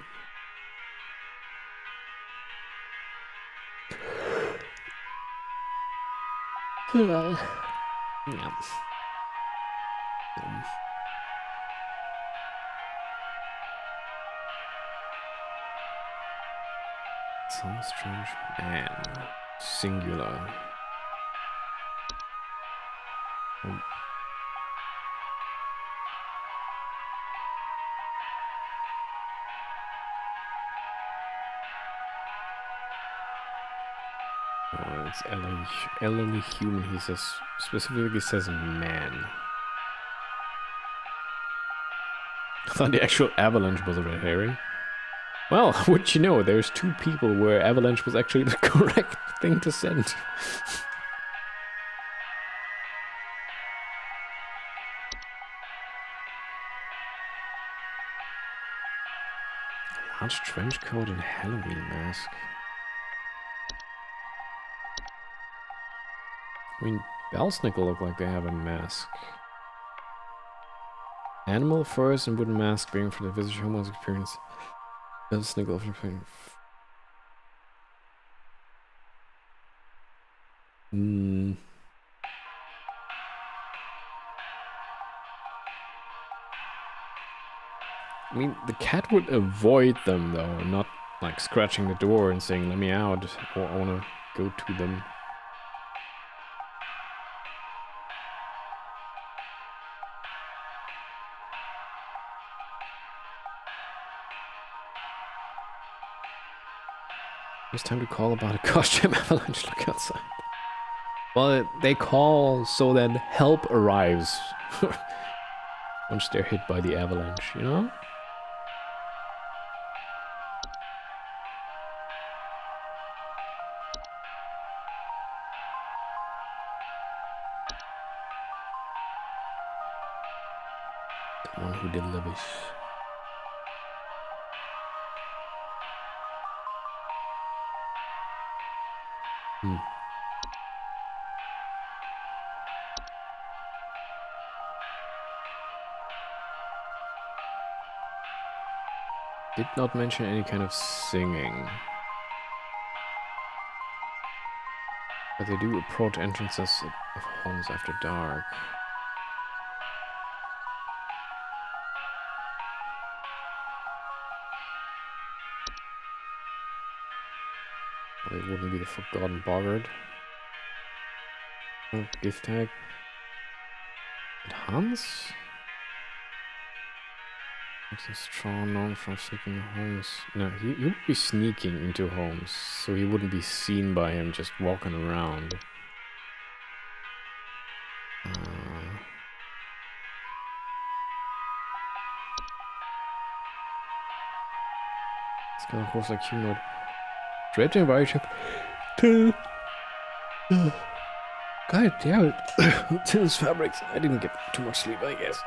[SPEAKER 1] Yeah. Some strange man. Singular. Oh, it's elderly human. He says, specifically says man. I thought the actual avalanche was a red herring. Well, wouldn't you know, there's 2 people where avalanche was actually the correct thing to send. Large trench coat and Halloween mask. I mean, Belsnickel look like they have a mask. Animal furs and wooden mask being for the visitor homeowner's experience. Belsnickel I mean, the cat would avoid them though, not like scratching the door and saying, "Let me out," or "I wanna go to them." It's time to call about a costume avalanche. Look outside. Well, they call so that help arrives once they're hit by the avalanche, you know? The one who delivers. Did not mention any kind of singing. But they do approach entrances of homes after dark. Well, it wouldn't be the Forgotten Boggart. Oh, gift tag. And Hans? So strong, known from sneaking homes. No, he would be sneaking into homes, so he wouldn't be seen by him just walking around. It's kind of horse like humanoid. Draped in a body ship. God damn it. Tin's fabrics. I didn't get too much sleep, I guess.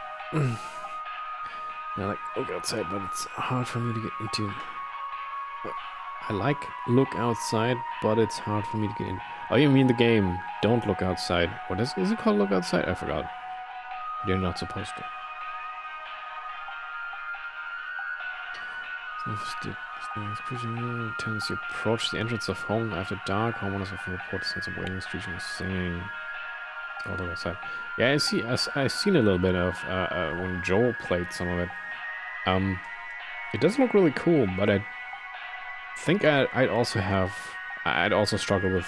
[SPEAKER 1] I like look outside, but it's hard for me to get into. I like look outside, but it's hard for me to get in. Oh, you mean the game? Don't look outside. What is it called? Look outside? I forgot. You're not supposed to. Tendency to approach the entrance of home after dark. Homeowners often report the sense of waiting, screeching, and singing. All the outside. Yeah, I've seen a little bit of when Joel played some of it. It does look really cool, but I think I'd also struggle with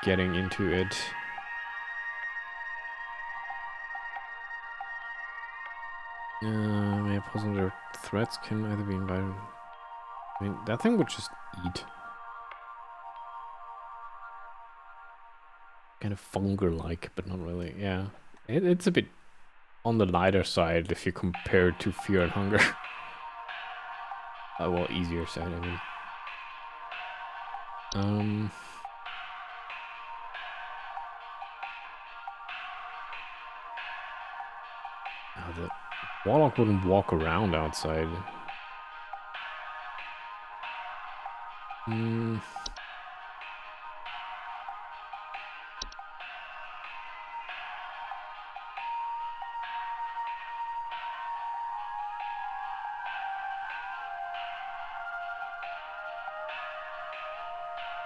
[SPEAKER 1] getting into it. May possible threats can either be invited. I mean, that thing would just eat. Kind of fungal-like, but not really. Yeah, it's a bit on the lighter side if you compare it to Fear and Hunger. Well, easier side, I mean. Oh, the Warlock wouldn't walk around outside.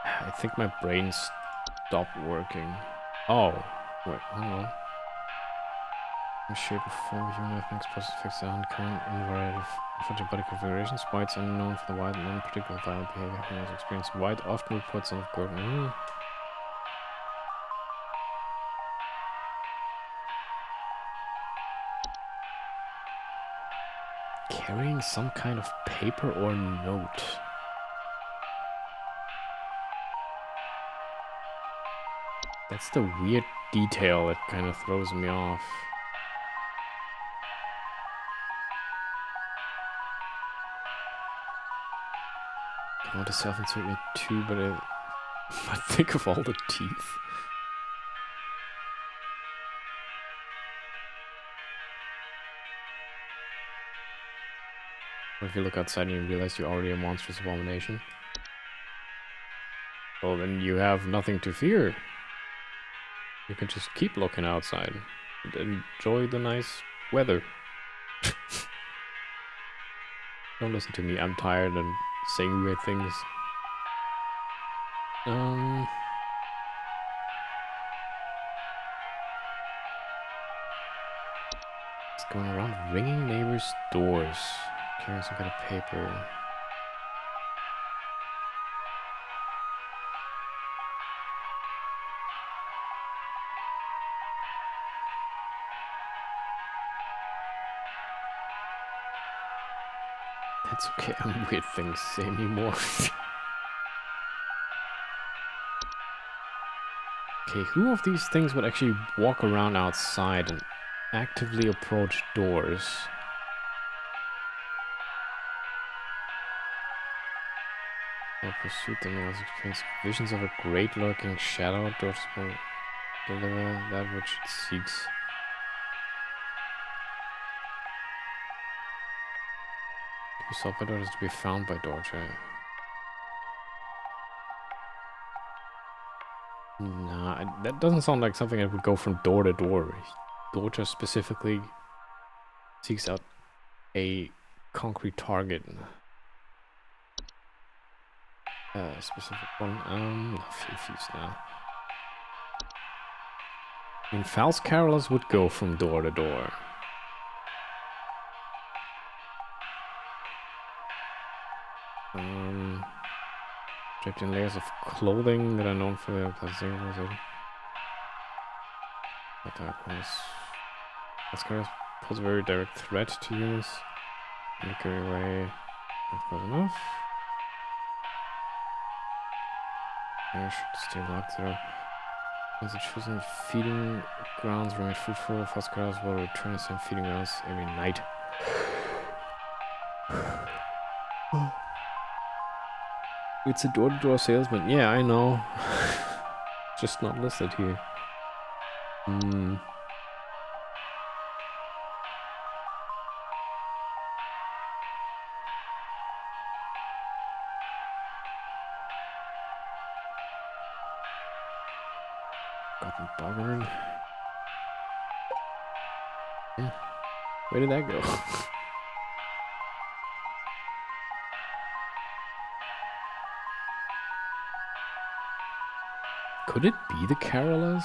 [SPEAKER 1] I think my brain stopped working. Oh, wait, hold on. The shape of form of human life makes possible to fix the uncommon invariant of body configurations. Whites are known for the wild and unpredictable violent behavior humans experience. White often reports on Gordon. Carrying some kind of paper or note. That's the weird detail that kind of throws me off. I want to self-insert me too, but I think of all the teeth. Or if you look outside and you realize you're already a monstrous abomination. Well, then you have nothing to fear. You can just keep looking outside and enjoy the nice weather. Don't listen to me, I'm tired and saying weird things. It's going around ringing neighbors' doors, carrying some kind of paper. That's okay, I'm weird things say me more. Okay, who of these things would actually walk around outside and actively approach doors? Or pursuit them as experience visions of a great lurking shadow. Doors will deliver that which it seeks. To be sought by door is to be found by door. Nah, that doesn't sound like something that would go from door to door. Dorcha specifically seeks out a concrete target. Specific one. Fuse now. I mean, false carolers would go from door to door. Draped in layers of clothing that are known for their plastic. Mascaras pose a very direct threat to humans. Make your way. Not close enough. I should stay locked there. As a chosen feeding grounds remain fruitful, Mascaras will return to the same feeding grounds every night. It's a door-to-door salesman. Yeah, I know. Just not listed here. Gotten buggered. Yeah. Where did that go? Could it be the carolers?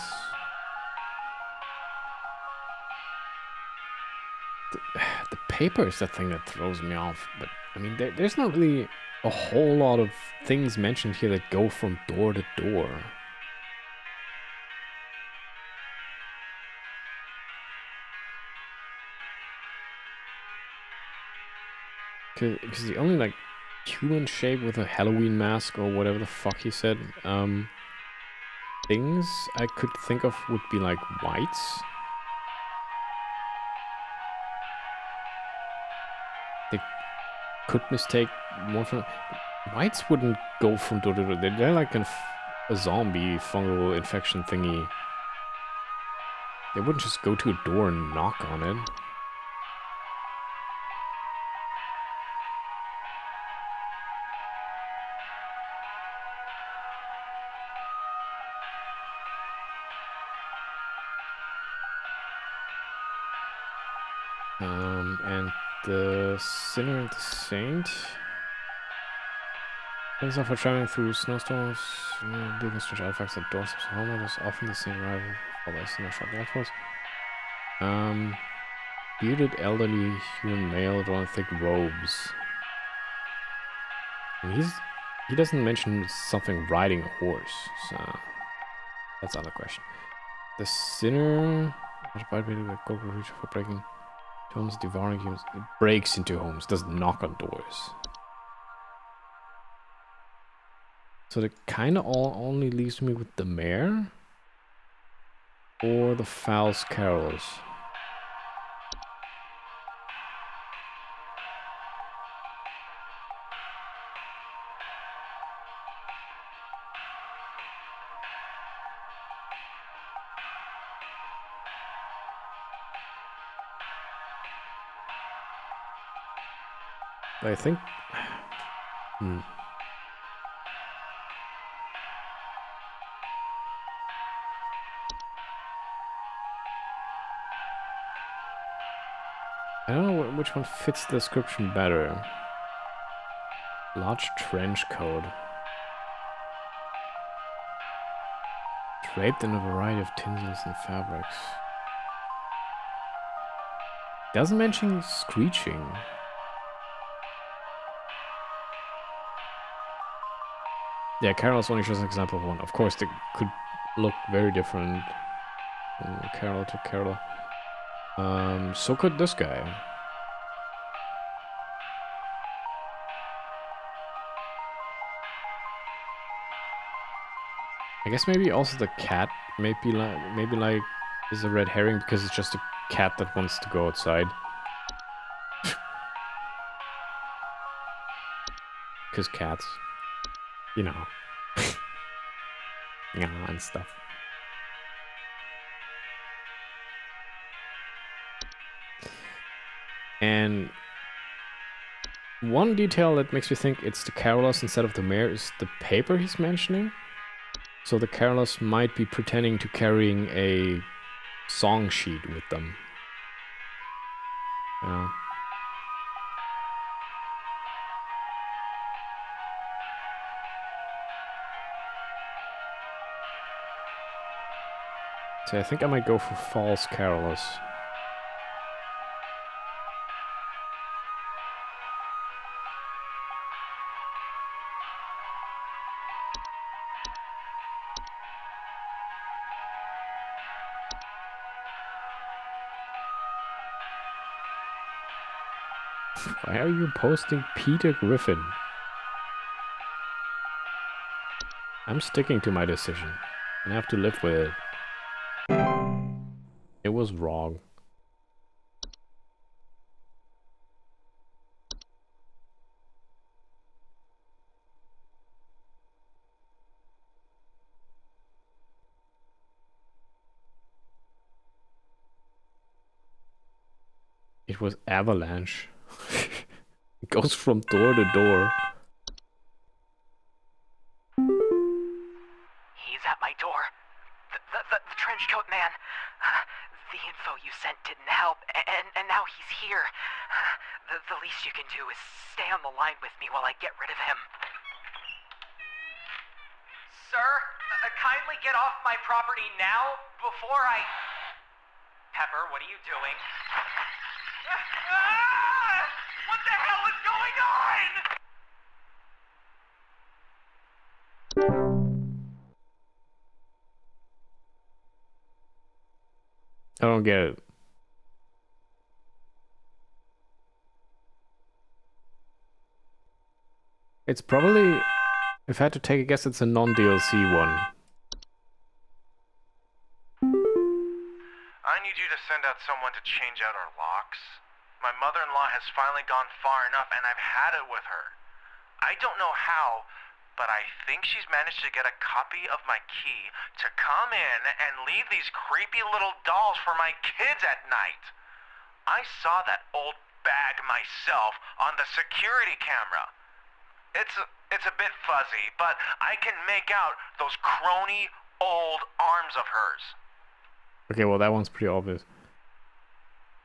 [SPEAKER 1] The paper is the thing that throws me off. But I mean, there's not really a whole lot of things mentioned here that go from door to door. Because the only like human shape with a Halloween mask or whatever the fuck he said, things I could think of would be like whites. They could mistake one from... Whites wouldn't go from door to door. They're like a zombie fungal infection thingy. They wouldn't just go to a door and knock on it. And the sinner and the saint. Thanks for traveling through snowstorms, leaving strange artifacts at doorsteps of home. It is often the same arrival followed by sinner short rifles. Bearded elderly human male drawn in thick robes. And he doesn't mention something riding a horse, so that's another question. The sinner for breaking homes, devouring humans. It breaks into homes, doesn't knock on doors. So that kind of only leaves me with the mayor or the false carols. I think... I don't know which one fits the description better. Large trench coat. Draped in a variety of tinsels and fabrics. Doesn't mention screeching. Yeah, Carol's only shows an example of one. Of course, they could look very different from Carol to Carol. So could this guy. I guess maybe also the cat maybe like is a red herring because it's just a cat that wants to go outside. Because cats, you know, yeah, and stuff. And one detail that makes me think it's the Carolus instead of the mayor is the paper he's mentioning. So the Carolus might be pretending to carrying a song sheet with them. Yeah. So I think I might go for false Carolus. Why are you posting Peter Griffin? I'm sticking to my decision. I have to live with it. It was wrong. It was avalanche. It goes from door to door.
[SPEAKER 6] He's at my door. The trench coat man. The info you sent didn't help, and now he's here. The least you can do is stay on the line with me while I get rid of him.
[SPEAKER 7] Sir, kindly get off my property now before I... Pepper, what are you doing?
[SPEAKER 3] What the hell is going on?
[SPEAKER 1] I don't get it. It's probably, if I had to take a guess, it's a non-DLC one.
[SPEAKER 3] I need you to send out someone to change out our locks. My mother-in-law has finally gone far enough, and I've had it with her. I don't know how, but I think she's managed to get a copy of my key to come in and leave these creepy little dolls for my kids at night. I saw that old bag myself on the security camera. It's a bit fuzzy, but I can make out those crony old arms of hers.
[SPEAKER 1] Okay, well that one's pretty obvious.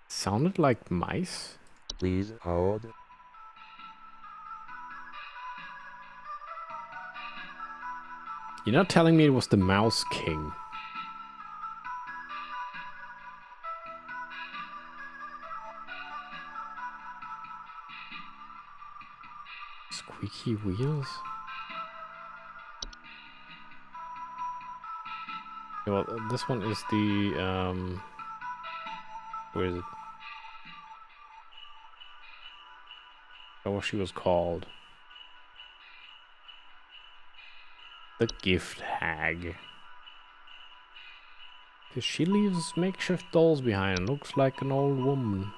[SPEAKER 1] Sounded like mice?
[SPEAKER 4] Please hold.
[SPEAKER 1] You're not telling me it was the Mouse King. Squeaky wheels? Yeah, well, this one is the, where is it? Oh, what she was called. The Gift Hag. Cause she leaves makeshift dolls behind and looks like an old woman.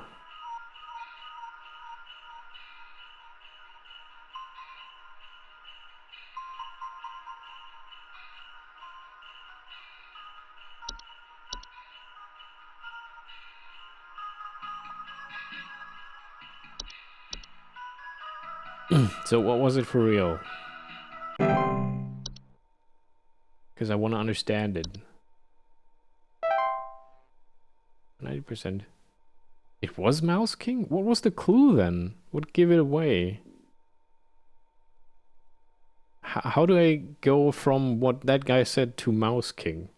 [SPEAKER 1] So what was it for real? Because I want to understand it. 90%. It was Mouse King? What was the clue then? What gave it away? How do I go from what that guy said to Mouse King?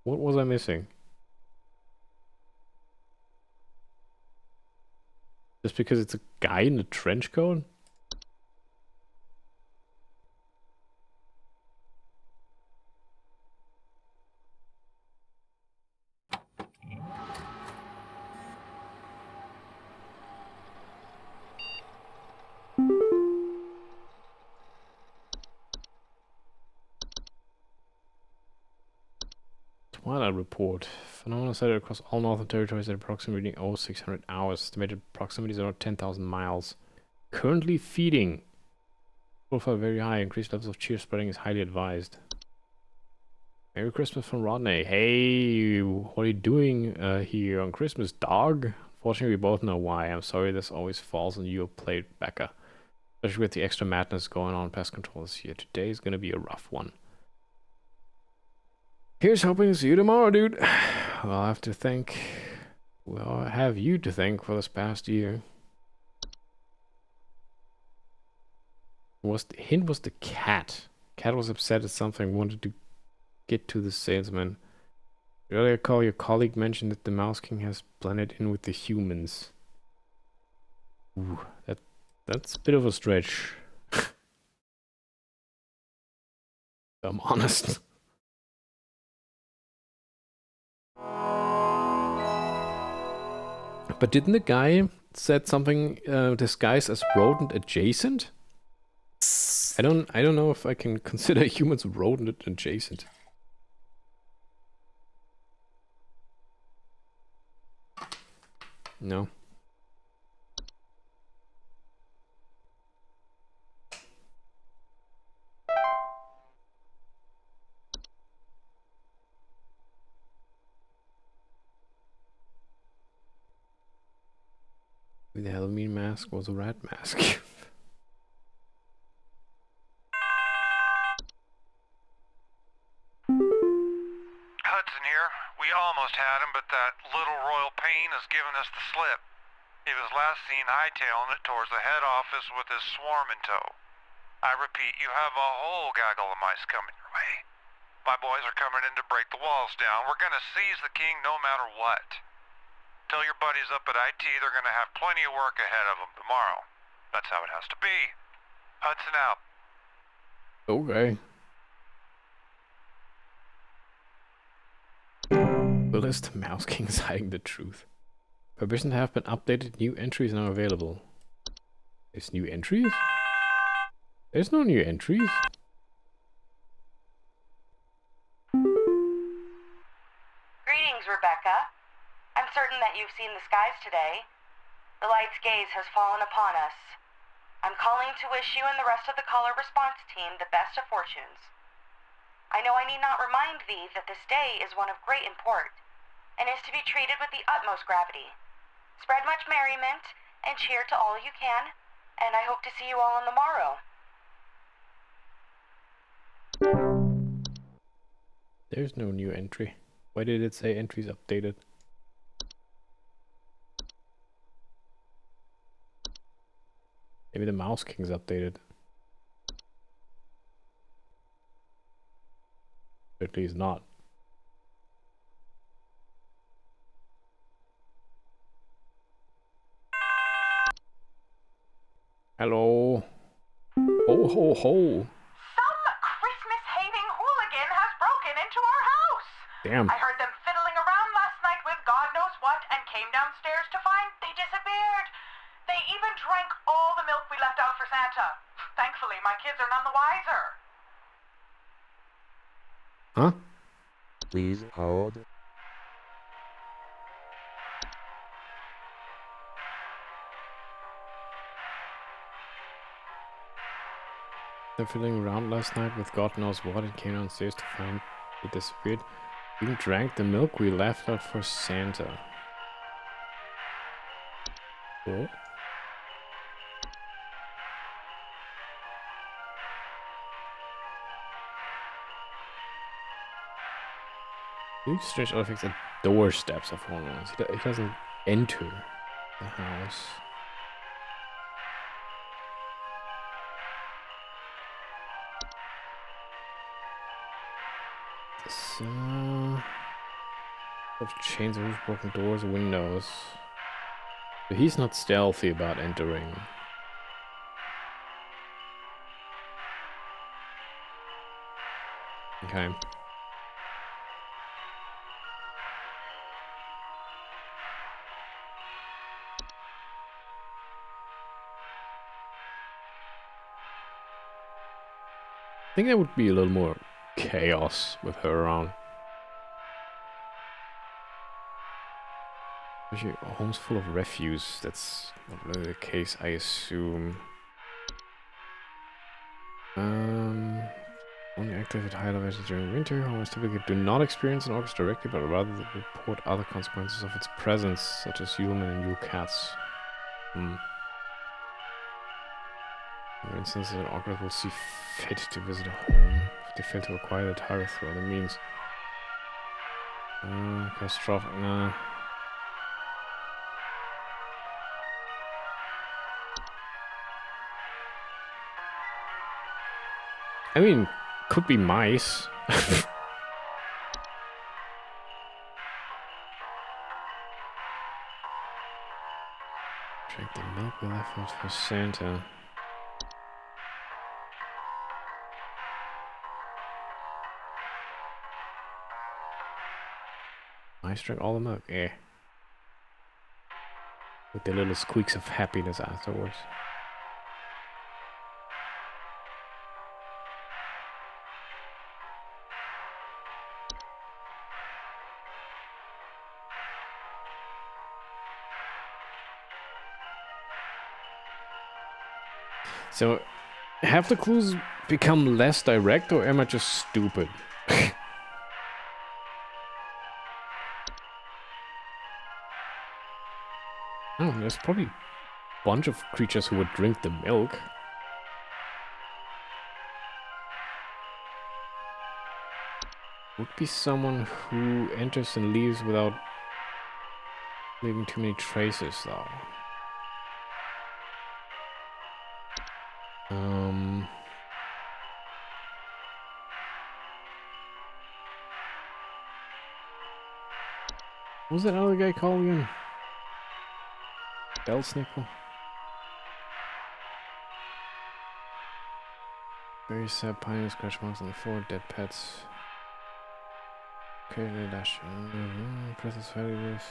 [SPEAKER 1] What was I missing? Just because it's a guy in a trench coat? Twilight report. Phenomena sighted across all northern territories at approximately reading 0600 hours. Estimated proximity is around 10,000 miles. Currently feeding. Profile very high. Increased levels of cheer spreading is highly advised. Merry Christmas from Rodney. Hey, what are you doing here on Christmas, dog? Fortunately, we both know why. I'm sorry this always falls on your plate, Becca. Especially with the extra madness going on pest control this year. Today is gonna be a rough one. Here's hoping to see you tomorrow, dude. I'll have to thank... Well, I have you to thank for this past year. The hint was the cat. Cat was upset at something, wanted to get to the salesman. Earlier call, your colleague mentioned that the Mouse King has blended in with the humans. Ooh, that's a bit of a stretch. I'm honest. But didn't the guy said something disguised as rodent adjacent? I don't know if I can consider humans rodent adjacent. No. The Halloween mask was a rat mask.
[SPEAKER 3] Hudson here. We almost had him, but that little royal pain has given us the slip. He was last seen hightailing it towards the head office with his swarm in tow. I repeat, you have a whole gaggle of mice coming your way. My boys are coming in to break the walls down. We're gonna seize the king no matter what. Tell your buddies up at IT they're gonna have plenty of work ahead of them tomorrow. That's how it has to be. Hudson out.
[SPEAKER 1] Okay. Will is the Mouse King hiding the truth? Permissions have been updated. New entries now available. There's new entries? There's no new entries.
[SPEAKER 2] Greetings, Rebecca. I'm certain that you've seen the skies today. The light's gaze has fallen upon us. I'm calling to wish you and the rest of the caller response team the best of fortunes. I know I need not remind thee that this day is one of great import, and is to be treated with the utmost gravity. Spread much merriment, and cheer to all you can, and I hope to see you all on the morrow.
[SPEAKER 1] There's no new entry. Why did it say entries updated? Maybe the Mouse King's updated. At least not. Hello. Ho ho ho.
[SPEAKER 5] Some Christmas-hating hooligan has broken into our house.
[SPEAKER 1] Damn.
[SPEAKER 5] I heard them fiddling around last night with God knows what and came downstairs to find they disappeared. They even drank all the milk we left out for Santa. Thankfully, my kids are none the wiser.
[SPEAKER 1] Huh?
[SPEAKER 4] Please hold.
[SPEAKER 1] They're fiddling around last night with God knows what and came downstairs to find it disappeared. Even drank the milk we left out for Santa. What? These strange artifacts at doorsteps of hormones. He doesn't enter the house. This, of chains, roofs, broken doors, windows. But he's not stealthy about entering. Okay. I think there would be a little more chaos with her around. Especially a home's full of refuse. That's not really the case, I assume. Only active at high elevations during winter. Homes typically do not experience an orchestra directly, but rather report other consequences of its presence, such as human and new cats. For instance, an orchestra will see fit to visit a home if they fail to acquire the tariff through other means. Catastrophic, nah. I mean, could be mice. Drink the milk we left out for Santa. Mice drink all the milk, eh? With their little squeaks of happiness afterwards. So, have the clues become less direct, or am I just stupid? Oh, there's probably a bunch of creatures who would drink the milk. Would be someone who enters and leaves without leaving too many traces, though. What was that other guy called again? Bellsnipple? Very sad pioneer scratch marks on the floor, dead pets. Occasionally dash. Presence values.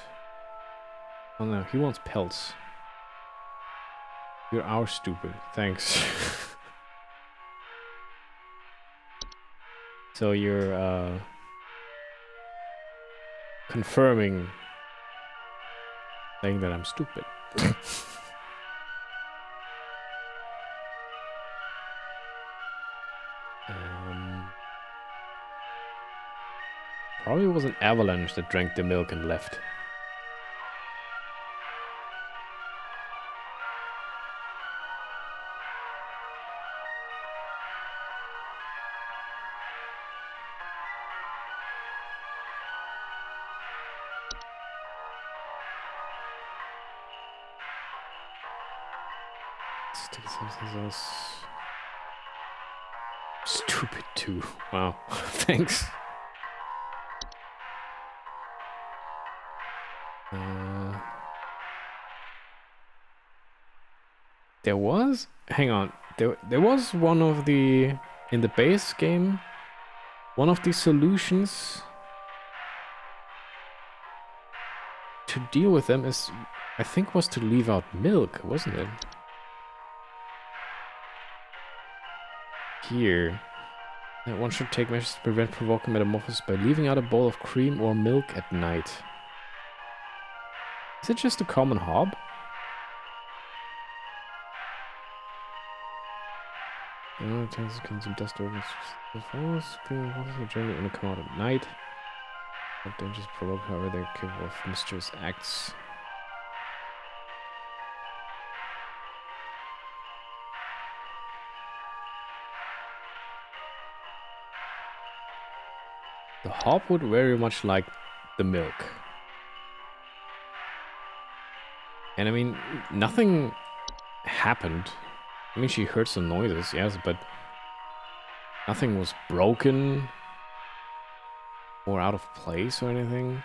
[SPEAKER 1] Oh no, he wants pelts. You're our stupid. Thanks. So you're confirming saying that I'm stupid. Probably was an avalanche that drank the milk and left. Stick something else. Stupid too. Wow. Thanks. There was? Hang on. There was one of the... In the base game, one of the solutions to deal with them is... I think was to leave out milk, wasn't it? Here. That one should take measures to prevent provoking metamorphosis by leaving out a bowl of cream or milk at night. Is it just a common hob? It tends to consume dust over the falls. Cleaning water generally only come out at night. Not dangerous provoke, however, they're capable of mischievous acts. The hob would very much like the milk. And I mean, nothing happened. I mean, she heard some noises, yes, but nothing was broken or out of place or anything.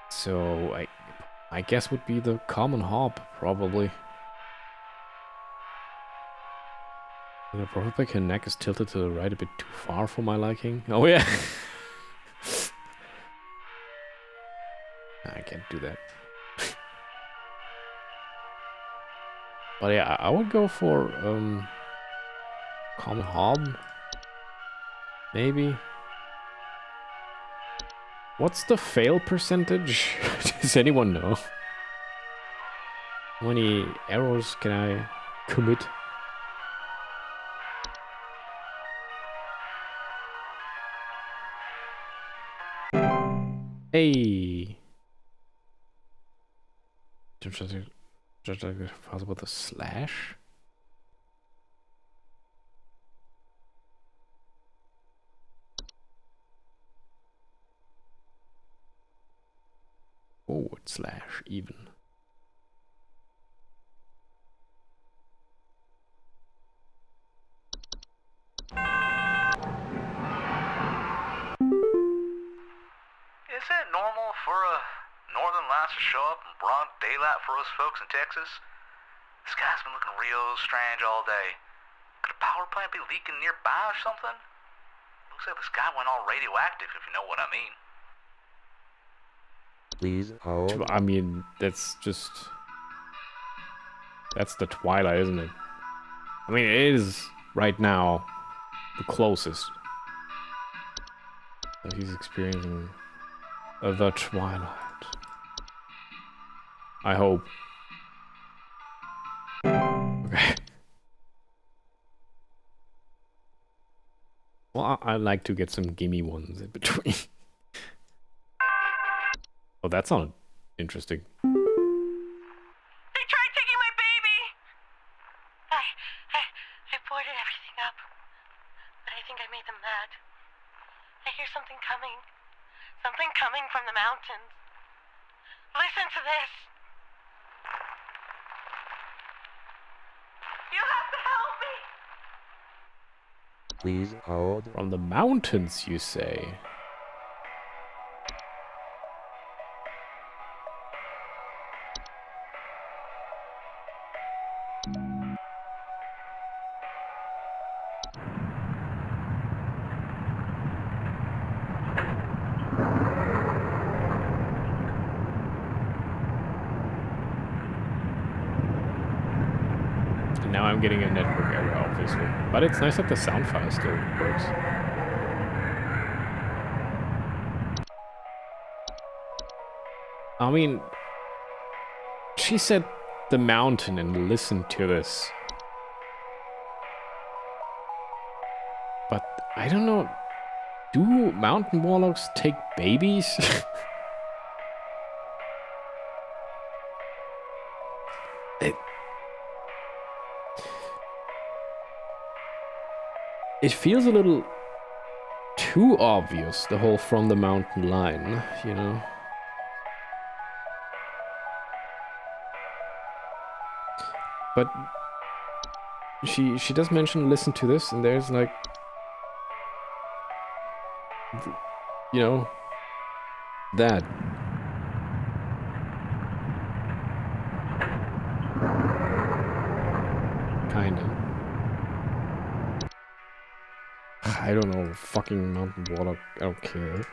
[SPEAKER 1] So I guess would be the common hob, probably. The probably her neck is tilted to the right a bit too far for my liking. Oh yeah. I can't do that. But yeah, I would go for common hob. Maybe. What's the fail percentage? Does anyone know? How many errors can I commit? Hey! Just like possible with a slash? Forward slash even.
[SPEAKER 3] Is it normal for a northern lights to show up in broad daylight for us folks in Texas? The sky's been looking real strange all day. Could a power plant be leaking nearby or something? Looks like the sky went all radioactive, if you know what I mean.
[SPEAKER 4] Please hold.
[SPEAKER 1] I mean, that's just... That's the Twilight, isn't it? I mean, it is, right now, the closest that he's experiencing the Twilight. I hope. Okay. Well, I like to get some gimme ones in between. Oh, that sounded interesting.
[SPEAKER 5] They tried taking my baby! I boarded everything up. But I think I made them mad. I hear something coming. Something coming from the mountains. Listen to this. You have to help me!
[SPEAKER 4] Please hold.
[SPEAKER 1] From the mountains, you say? now I'm getting a network error, obviously. But it's nice that the sound file still works. I mean, she said the mountain and listen to this. But I don't know, do mountain warlocks take babies? It feels a little too obvious, the whole from the mountain line, you know? But she does mention listen to this, and there's like, you know, that. Kinda. I don't know, fucking mountain warlock, I don't care.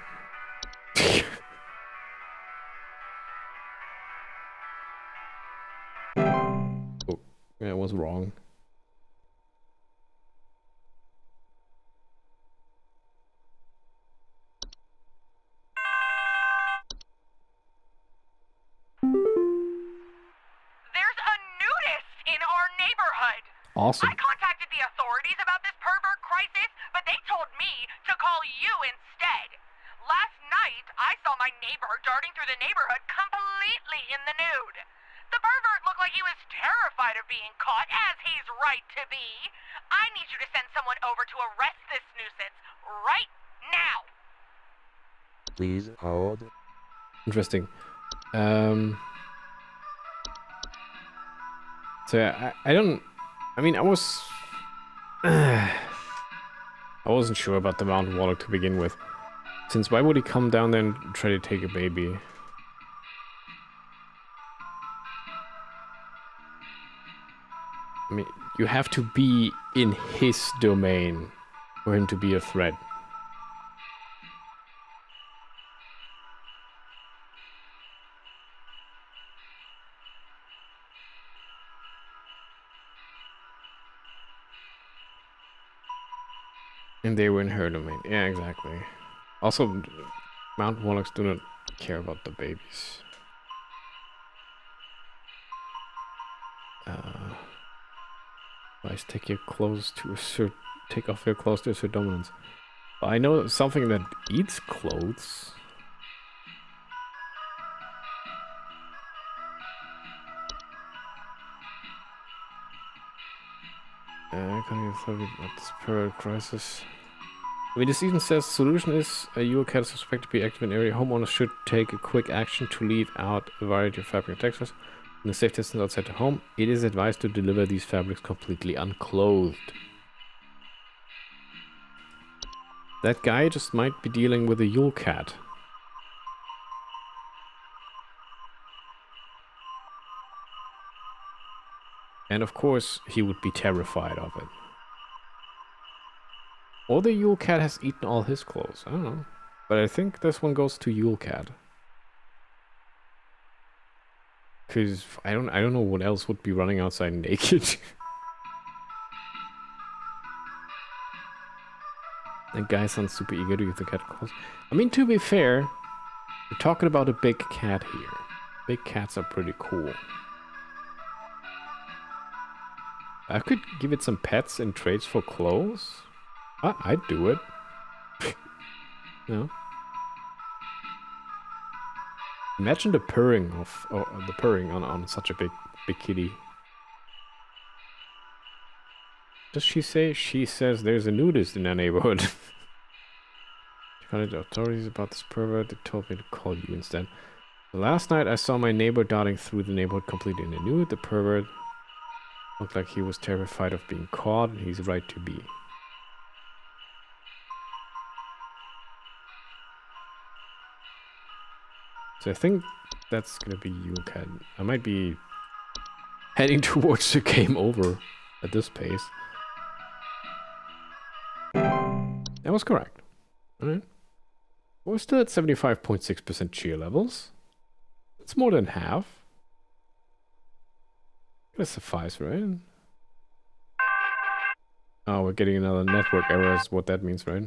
[SPEAKER 1] Oh, yeah, I was wrong.
[SPEAKER 7] There's a nudist in our neighborhood.
[SPEAKER 1] Awesome.
[SPEAKER 7] I contacted the authorities about this pervert crisis, but they told me to call you instead. Last night, I saw my neighbor darting through the neighborhood completely in the nude. The pervert looked like he was terrified of being caught, as he's right to be. I need you to send someone over to arrest this nuisance right now.
[SPEAKER 4] Please hold.
[SPEAKER 1] Interesting. So I don't. I mean, I wasn't sure about the mountain warlock to begin with. Since why would he come down there and try to take a baby? I mean, you have to be in his domain for him to be a threat. And they were in her domain. Yeah, exactly. Also, mountain warlocks do not care about the babies. Guys, take your clothes to assert. Take off your clothes to assert dominance. I know something that eats clothes. I can't even about this per crisis. I mean, this even says solution is a UL cat is suspected to be active in area. Homeowners should take a quick action to leave out a variety of fabric textures in the safe distance outside the home. It is advised to deliver these fabrics completely unclothed. That guy just might be dealing with a Yule cat. And of course, he would be terrified of it. Or the Yule cat has eaten all his clothes. I don't know. But I think this one goes to Yule cat. Cause I don't know what else would be running outside naked. That guy sounds super eager to use the cat calls. I mean, to be fair, we're talking about a big cat here. Big cats are pretty cool. I could give it some pets and trades for clothes. I'd do it. No. Imagine the purring of the purring on such a big kitty. Does she say? She says there's a nudist in our neighborhood. She contacted the authorities about this pervert. They told me to call you instead. Last night I saw my neighbor darting through the neighborhood completely in the nude. The pervert looked like he was terrified of being caught, and he's right to be. So I think that's gonna be you, Cat. I might be heading towards the game over at this pace. That was correct. Alright. We're still at 75.6% cheer levels. It's more than half. Gonna suffice, right? Oh, we're getting another network error is what that means, right?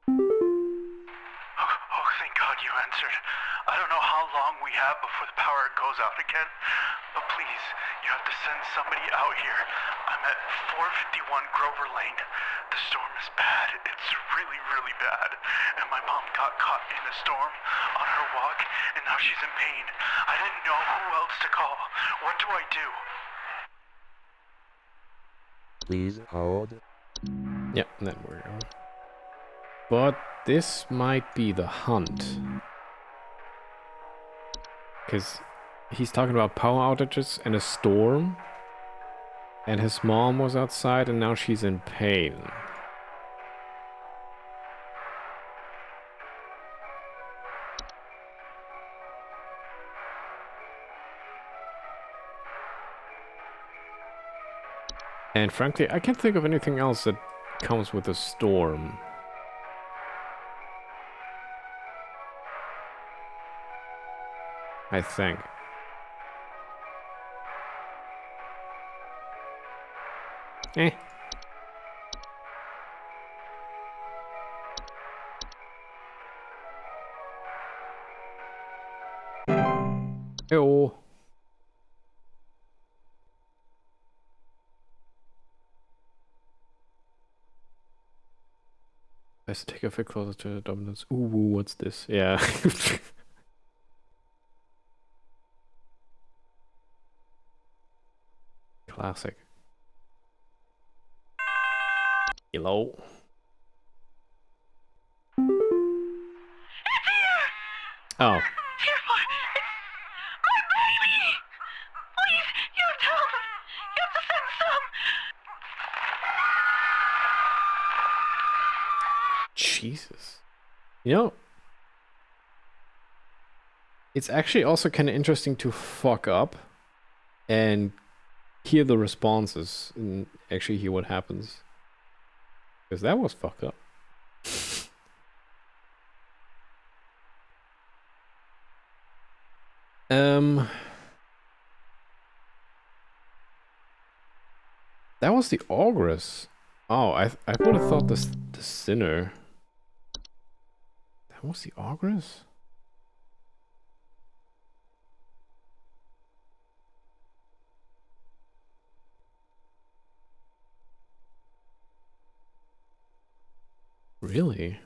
[SPEAKER 3] Oh, thank God you answered. I don't know how long we have before the power goes out again. But please, you have to send somebody out here. I'm at 451 Grover Lane. The storm is bad. It's really, really bad. And my mom got caught in a storm on her walk, and now she's in pain. I didn't know who else to call. What do I do?
[SPEAKER 4] Please hold.
[SPEAKER 1] Yeah, network error. But this might be the hunt. Because he's talking about power outages and a storm. And his mom was outside and now she's in pain. And frankly, I can't think of anything else that comes with a storm. I think. Eh. Ew. Let's take a bit closer to the dominance. Ooh, what's this? Yeah. Classic. Hello. Oh.
[SPEAKER 5] Careful! It's my baby! Please, you tell them! You have to send some!
[SPEAKER 1] Jesus. You know, it's actually also kind of interesting to fuck up and hear the responses and actually hear what happens. Because that was fucked up. That was the Ogress. Oh, I would have thought the Sinner. That was the Ogress? Really?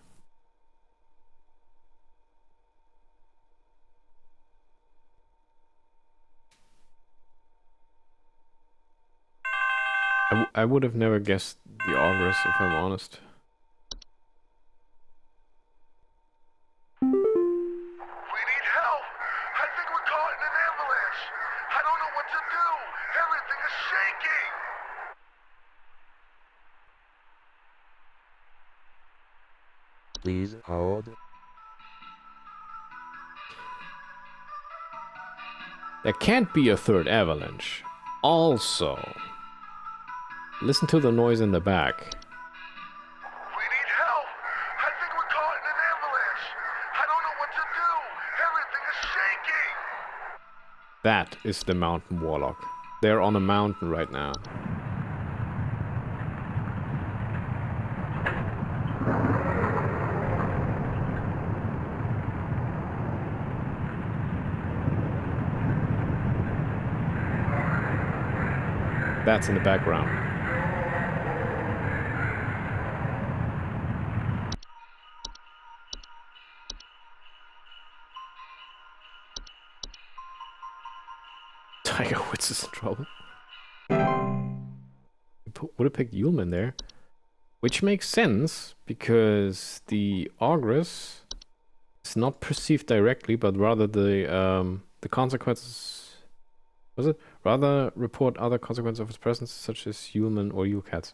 [SPEAKER 1] I would have never guessed the Ogress, if I'm honest.
[SPEAKER 3] We need help! I think we're caught in an avalanche! I don't know what to do! Everything is shaking!
[SPEAKER 4] Please hold.
[SPEAKER 1] There can't be a third avalanche. Also, listen to the noise in the back.
[SPEAKER 3] We need help! I think we're caught in an avalanche! I don't know what to do! Everything is shaking!
[SPEAKER 1] That is the mountain warlock. They're on a mountain right now. That's in the background. Tiger Woods is in trouble. Would have picked Yulman there. Which makes sense, because the Ogress is not perceived directly, but rather the consequences... Was it? Rather report other consequences of its presence, such as Yulman or Yulcats.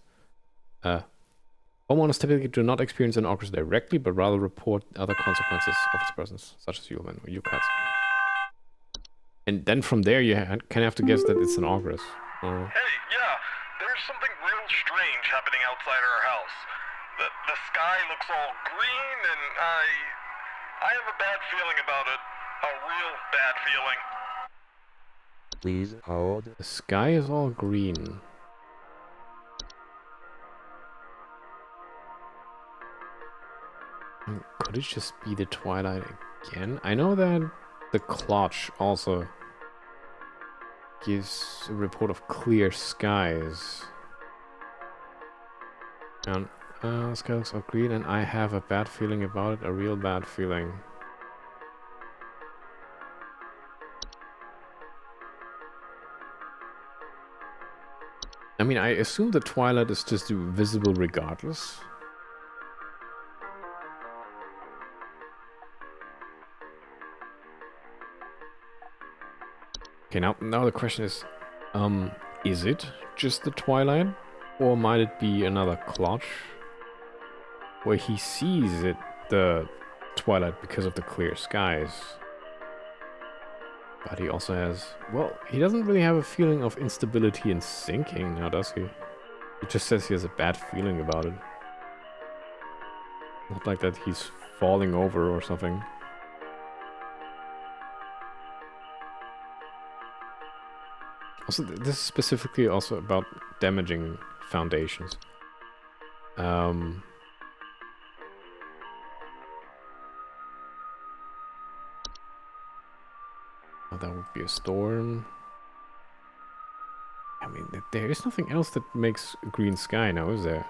[SPEAKER 1] Homeowners typically do not experience an Ogress directly, but rather report other consequences of its presence, such as Yulman or Yulcats. And then from there, you kind of have to guess that it's an Ogress.
[SPEAKER 3] Hey, yeah, there's something real strange happening outside our house. The sky looks all green, and I have a bad feeling about it. A real bad feeling.
[SPEAKER 4] Please hold.
[SPEAKER 1] The sky is all green. I mean, could it just be the Twilight again? I know that the clutch also gives a report of clear skies. And sky looks all green, and I have a bad feeling about it, a real bad feeling. I mean, I assume the Twilight is just visible regardless. Okay, now the question is it just the Twilight? Or might it be another clutch? Where he sees it, the Twilight, because of the clear skies. But he also has... Well, he doesn't really have a feeling of instability and sinking now, does he? He just says he has a bad feeling about it. Not like that he's falling over or something. Also, this is specifically also about damaging foundations. Oh, that would be a storm. I mean, there is nothing else that makes a green sky now, is there?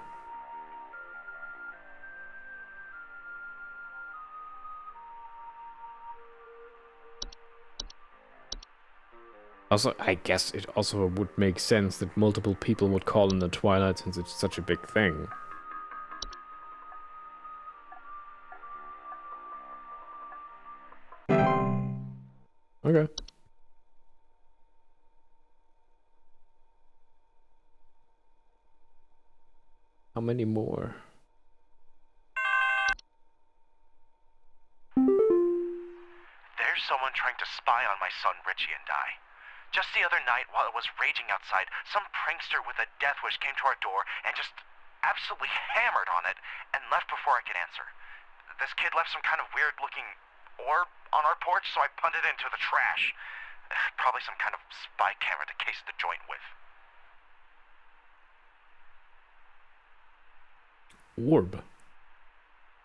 [SPEAKER 1] Also, I guess it also would make sense that multiple people would call in the Twilight since it's such a big thing. Okay. How many more?
[SPEAKER 3] There's someone trying to spy on my son Richie and I. Just the other night, while it was raging outside, some prankster with a death wish came to our door and just absolutely hammered on it and left before I could answer. This kid left some kind of weird-looking orb on our porch, so I punted it into the trash. Probably some kind of spy camera to case the joint with.
[SPEAKER 1] Orb.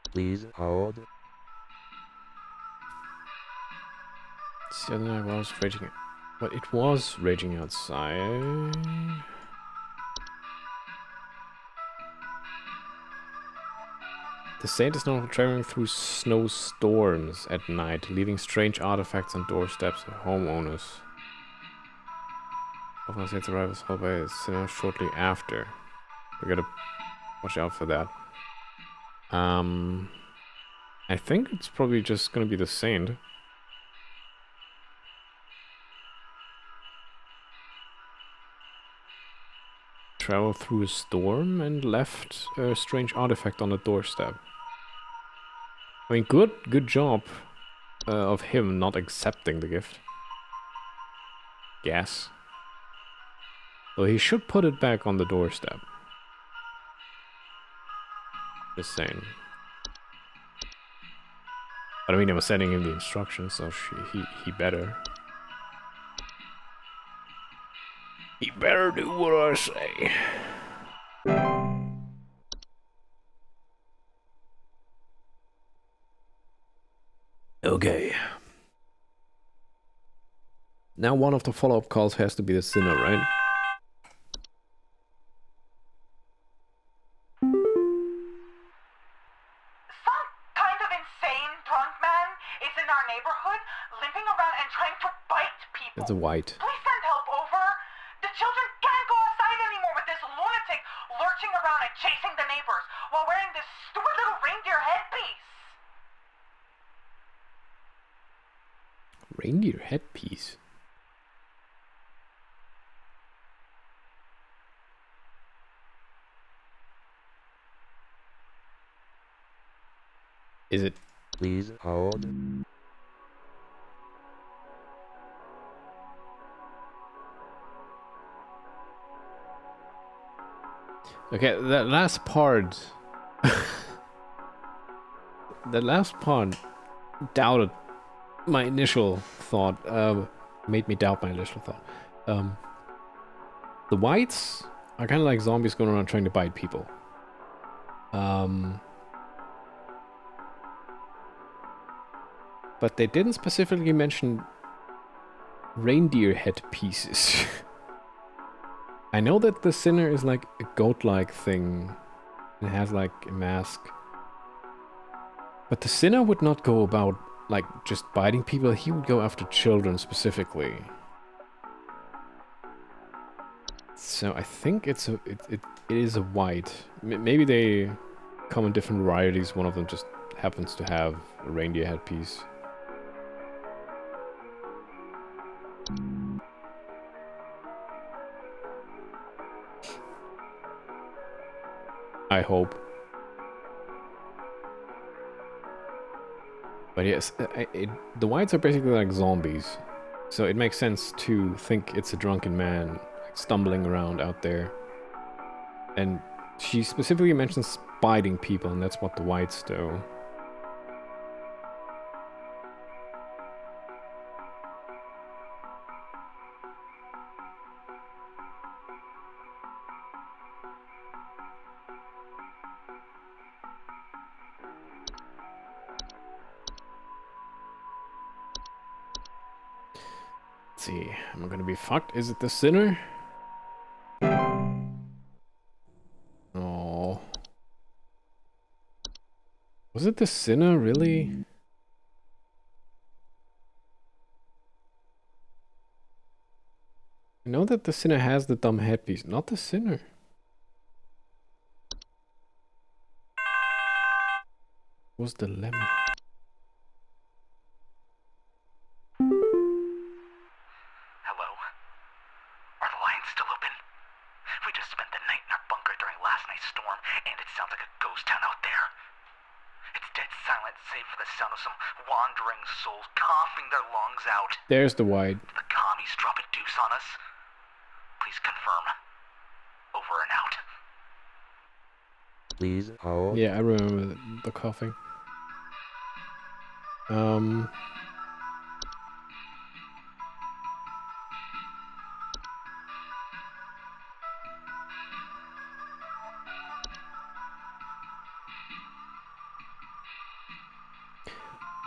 [SPEAKER 4] Please hold.
[SPEAKER 1] The other night was raging, but it was raging outside. The saint is now traveling through snowstorms at night, leaving strange artifacts on doorsteps of homeowners. Often saints arrive as followed by a sinner shortly after. We gotta watch out for that. I think it's probably just gonna be the saint. Traveled through a storm and left a strange artifact on the doorstep. I mean, good job of him not accepting the gift. Yes. So he should put it back on the doorstep. Just saying. But I mean, I was sending him the instructions, so he better. He better do what I say. Okay. Now one of the follow-up calls has to be the sinner, right?
[SPEAKER 5] Some kind of insane drunk man is in our neighborhood, limping around and trying to bite people.
[SPEAKER 1] That's a white.
[SPEAKER 5] Please send help over. The children can't go outside anymore with this lunatic lurching around and chasing the neighbors while wearing this stupid little reindeer headpiece.
[SPEAKER 1] Reindeer headpiece? Is it?
[SPEAKER 4] Please hold.
[SPEAKER 1] Okay, that last part... that last part doubted my initial thought, made me doubt my initial thought. The whites are kind of like zombies going around trying to bite people. But they didn't specifically mention reindeer head pieces. I know that the sinner is like a goat-like thing. It has like a mask. But the sinner would not go about like just biting people. He would go after children specifically. So I think it is a white. Maybe they come in different varieties. One of them just happens to have a reindeer headpiece. I hope. But yes, the whites are basically like zombies. So it makes sense to think it's a drunken man like, stumbling around out there. And she specifically mentions biting people, and that's what the whites do. Let's see, am I gonna be fucked? Is it the sinner? Oh. Was it the sinner, really? I know that the sinner has the dumb headpiece, not the sinner. Was the lemon?
[SPEAKER 3] Hello? Are the lines still open? We just spent the night in our bunker during last night's storm, and it sounds like a ghost town out there. It's dead silent, save for the sound of some wandering souls coughing their lungs out.
[SPEAKER 1] There's the white.
[SPEAKER 3] Did the commies drop a deuce on us? Please confirm. Over and out.
[SPEAKER 4] Please hold.
[SPEAKER 1] Yeah, I remember the coughing.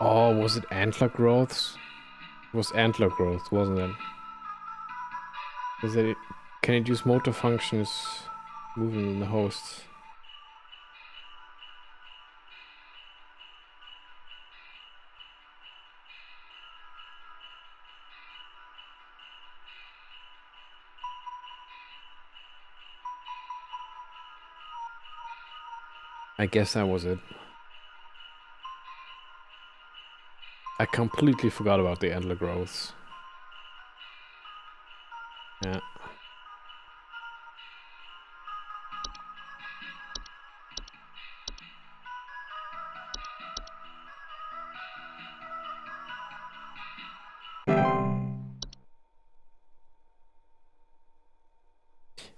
[SPEAKER 1] Oh, was it antler growths? It was antler growth, wasn't it? Is it? Can it use motor functions moving in the hosts? I guess that was it. I completely forgot about the antler growths. Yeah.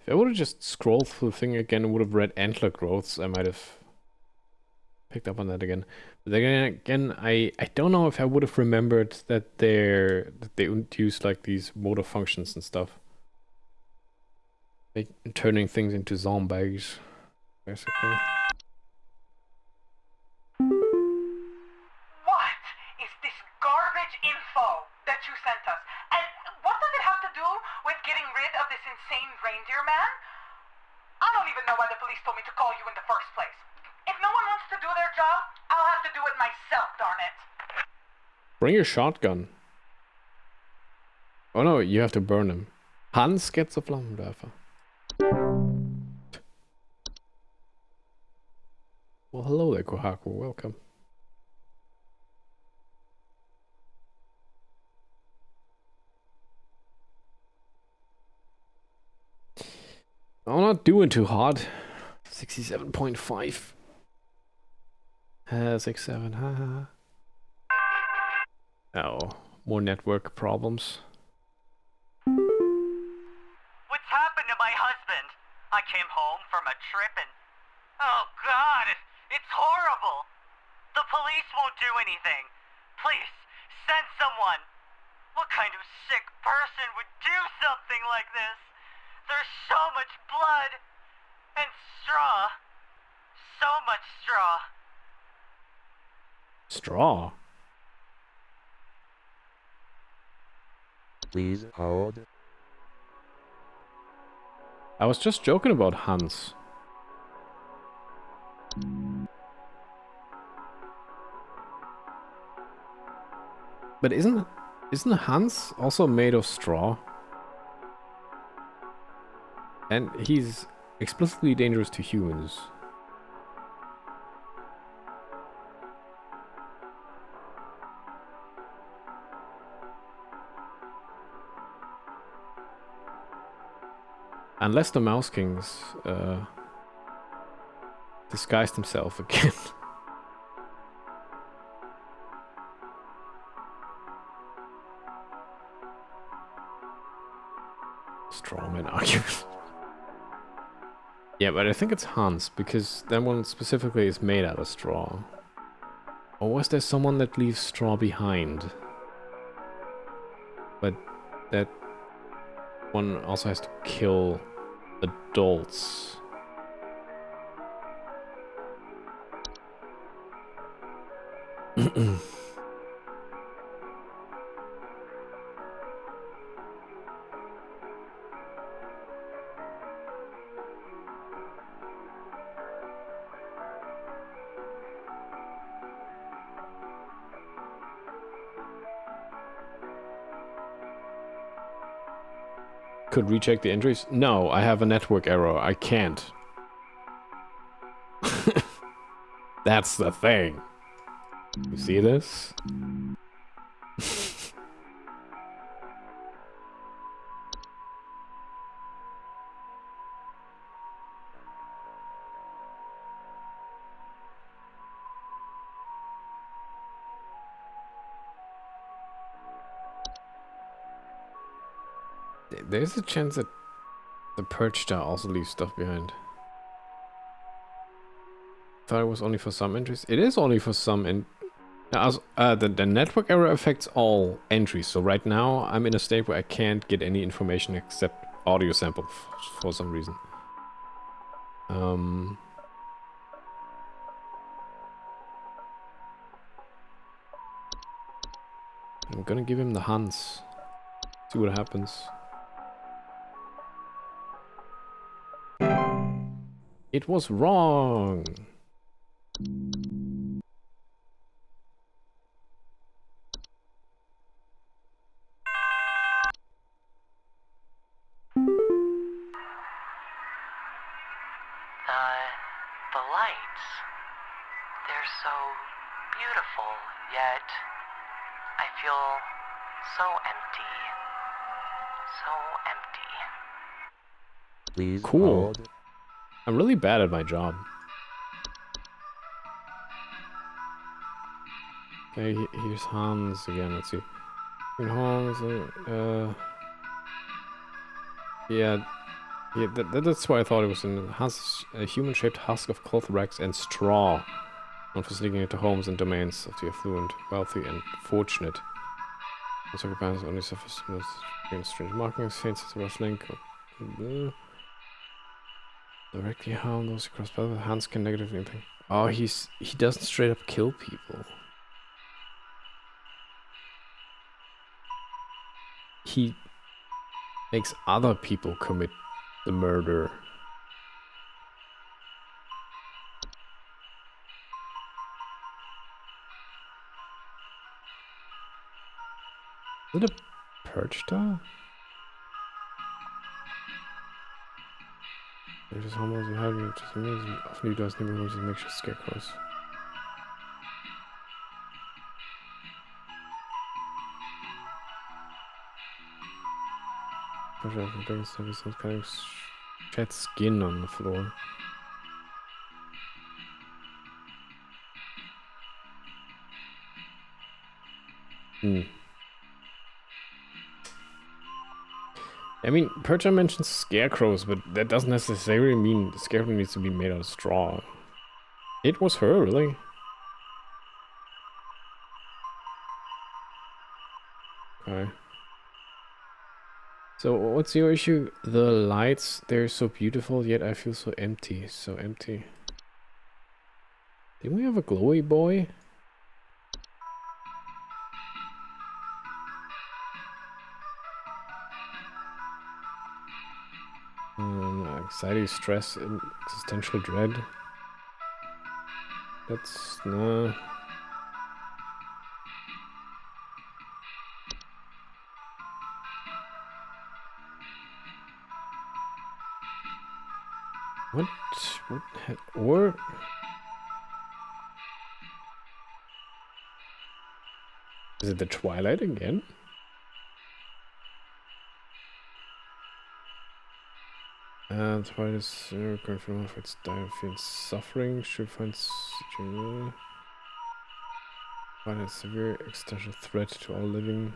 [SPEAKER 1] If I would have just scrolled through the thing again and would have read antler growths, I might have picked up on that again. But then again, I don't know if I would have remembered that they induce like these motor functions and stuff. Like turning things into zombies, basically.
[SPEAKER 5] What is this garbage info that you sent us? And what does it have to do with getting rid of this insane reindeer man? I don't even know why the police told me to call you in the first place. If no one wants to do their job, I'll have to do it myself, darn it.
[SPEAKER 1] Bring your shotgun. Oh no, you have to burn him. Hans gets a Flammenwerfer. Well, hello there, Kohaku. Welcome. I'm not doing too hot. 67.5. 67, haha. Oh, more network problems.
[SPEAKER 6] What's happened to my husband? I came home from a trip and... Oh, God! It's horrible! The police won't do anything. Please, send someone. What kind of sick person would do something like this? There's so much blood. And straw. So much straw.
[SPEAKER 1] Straw?
[SPEAKER 4] Please hold.
[SPEAKER 1] I was just joking about Hans. But isn't Hans also made of straw? And he's explicitly dangerous to humans. Unless the Mouse Kings disguised himself again. Strawman argument. Yeah, but I think it's Hans, because that one specifically is made out of straw. Or was there someone that leaves straw behind? But that one also has to kill adults. Could recheck the entries? No, I have a network error. I can't. That's the thing. You see this? There's a chance that the Purge Star also leaves stuff behind. Thought it was only for some entries. It is only for some, and the network error affects all entries. So right now I'm in a state where I can't get any information except audio sample for some reason. I'm gonna give him the Hans. See what happens. It was wrong.
[SPEAKER 6] The lights, they're so beautiful, yet I feel so empty. So empty.
[SPEAKER 4] Please
[SPEAKER 1] Cool.
[SPEAKER 4] hold.
[SPEAKER 1] I'm really bad at my job. Okay, here's Hans again. Let's see. In Hans, yeah, that's why I thought it was in Hans, a human-shaped husk of cloth rags and straw, known for sneaking into homes and domains of the affluent, wealthy, and fortunate. Most occupiers only suffers with strange markings, faint sense of rough link. Directly harm those who cross paths with Hans can negatively impact. Oh, he doesn't straight up kill people. He makes other people commit the murder. Is it a Purge Star? There's just homos and having it just amazing. Often he does neighborhoods and makeshift scarecrows. Pressure of the biggest stuff is some kind of shed skin on the floor. I mean, Percha mentions scarecrows, but that doesn't necessarily mean the scarecrow needs to be made out of straw. It was her, really. Okay. So, what's your issue? The lights, they're so beautiful, yet I feel so empty. So empty. Didn't we have a glowy boy? Anxiety, stress, and existential dread. That's no. What? Or is it the Twilight again? Twilight is confirmed for its dire feels suffering. Should find Twilight a severe existential threat to all living.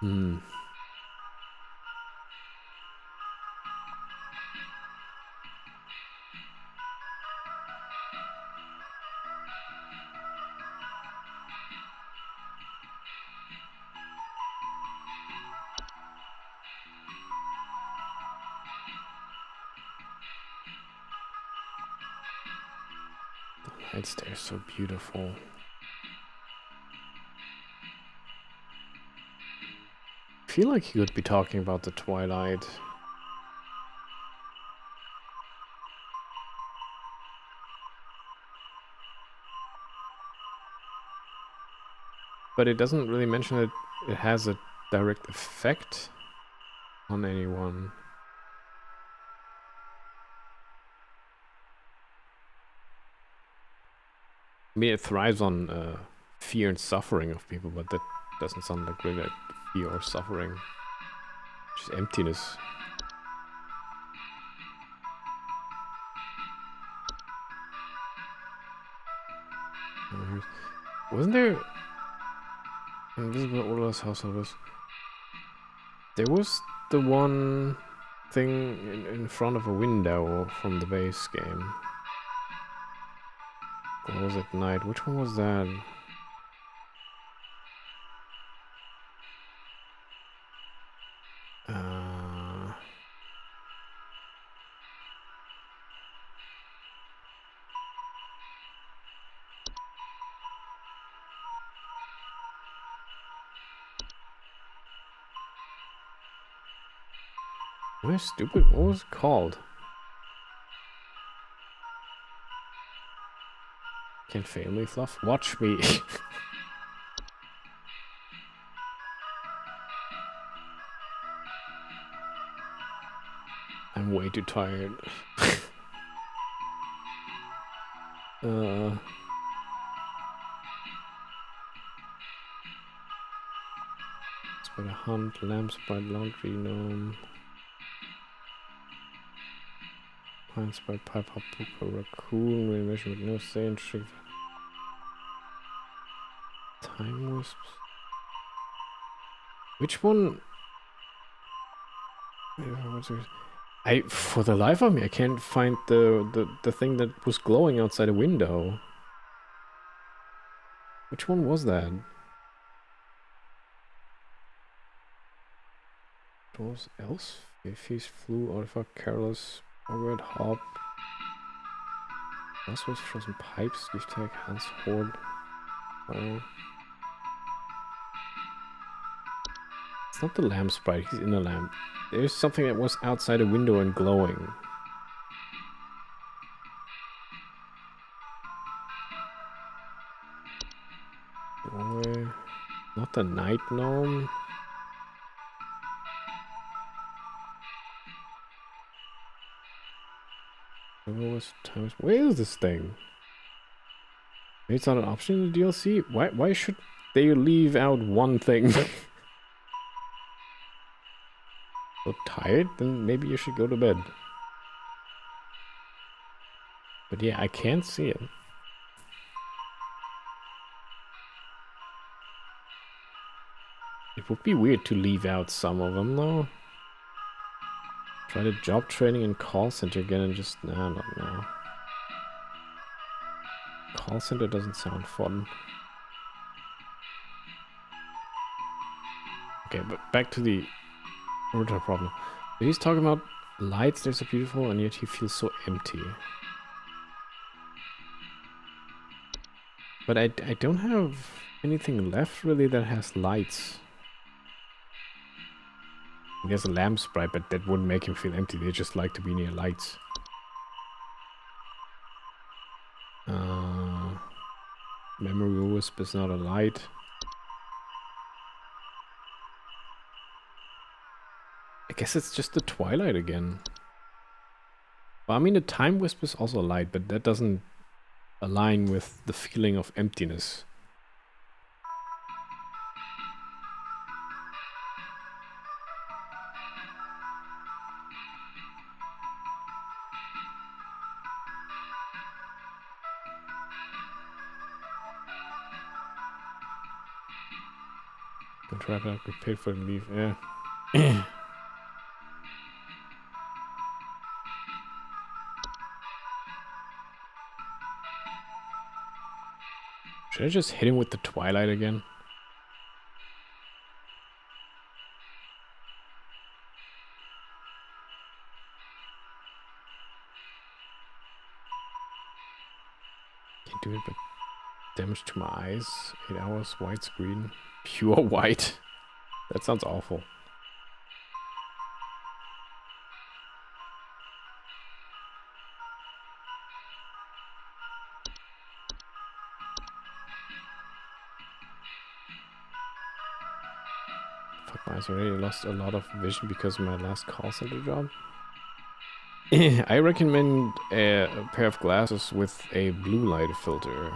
[SPEAKER 1] Hmm. The lights there are so beautiful. I feel like he would be talking about the Twilight. But it doesn't really mention that it has a direct effect on anyone. I mean, it thrives on fear and suffering of people, but that doesn't sound like really fear or suffering. Just emptiness. Wasn't there... Invisible Orla's householders. There was the one thing in front of a window from the base game. Glows at night. Which one was that? What is stupid? What was it called? Can't fail me, Fluff. Watch me. I'm way too tired. Spider hunt, lamp, spider laundry, gnome. Pine spider, pipe hop, puka, raccoon, animation with no say and trick. Time wisps. Which one? For the life of me, I can't find the thing that was glowing outside a window. Which one was that? What was else? Ify's flu, artifact, careless, overhead hop. Buzzwords, frozen pipes, gift tag, Hans horde. Oh. It's not the lamp sprite, he's in a lamp. There's something that was outside a window and glowing. Not the night gnome. Where is this thing? Maybe it's not an option in the DLC? Why should they leave out one thing? So tired? Then maybe you should go to bed. But yeah, I can't see it. It would be weird to leave out some of them though. Try the job training in call center again and just... Nah, not now. Call center doesn't sound fun. Okay, but back to the original problem. So he's talking about lights, they're so beautiful, and yet he feels so empty. But I don't have anything left really that has lights There's a lamp sprite, but that wouldn't make him feel empty. They just like to be near lights. Memory wisp is not a light. I guess it's just the Twilight again. Well, I mean, the time wisp is also a light, but that doesn't align with the feeling of emptiness. Contract out, get paid for the leave, yeah. Should I just hit him with the Twilight again? Can't do it, but damage to my eyes. 8 hours, widescreen. Pure white. That sounds awful. Fuck, my eyes already lost a lot of vision because of my last call center job. I recommend a pair of glasses with a blue light filter.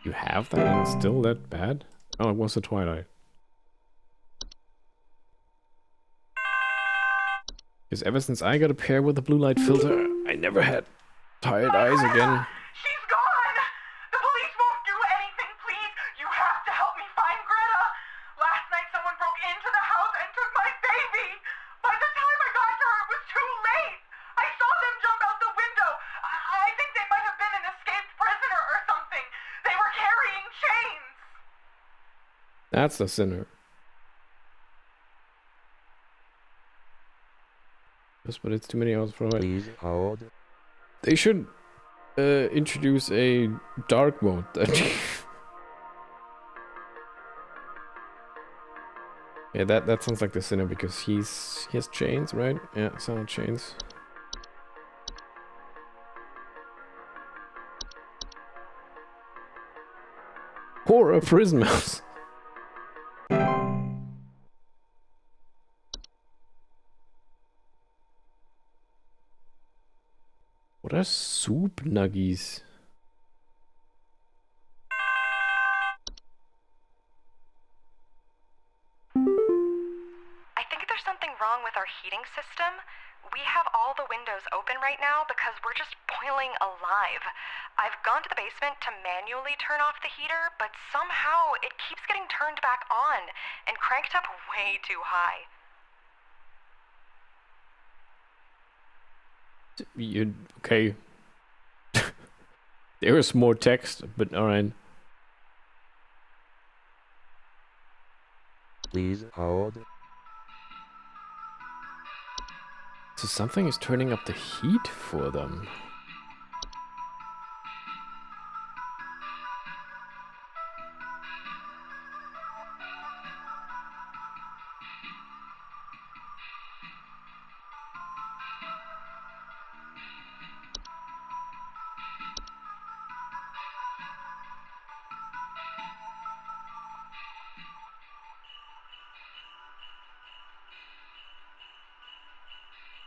[SPEAKER 1] You have that and it's still that bad? Oh, it was the Twilight. Because ever since I got a pair with a blue light filter, I never had tired eyes again.
[SPEAKER 5] She's gone! The police won't do anything, please! You have to help me find Greta! Last night someone broke into the house and took my baby! By the time I got to her, it was too late! I saw them jump out the window! I think they might have been an escaped prisoner or something! They were carrying chains!
[SPEAKER 1] That's the sinner. Yes, but it's too many hours for it.
[SPEAKER 4] Please hold.
[SPEAKER 1] They should introduce a dark mode then. Yeah, that sounds like the sinner because he has chains, right? Yeah, sound chains. Or a prison mouse. What are soup nuggies?
[SPEAKER 8] I think there's something wrong with our heating system. We have all the windows open right now because we're just boiling alive. I've gone to the basement to manually turn off the heater, but somehow it keeps getting turned back on and cranked up way too high.
[SPEAKER 1] Okay. There is more text, but alright.
[SPEAKER 4] Please hold.
[SPEAKER 1] So something is turning up the heat for them.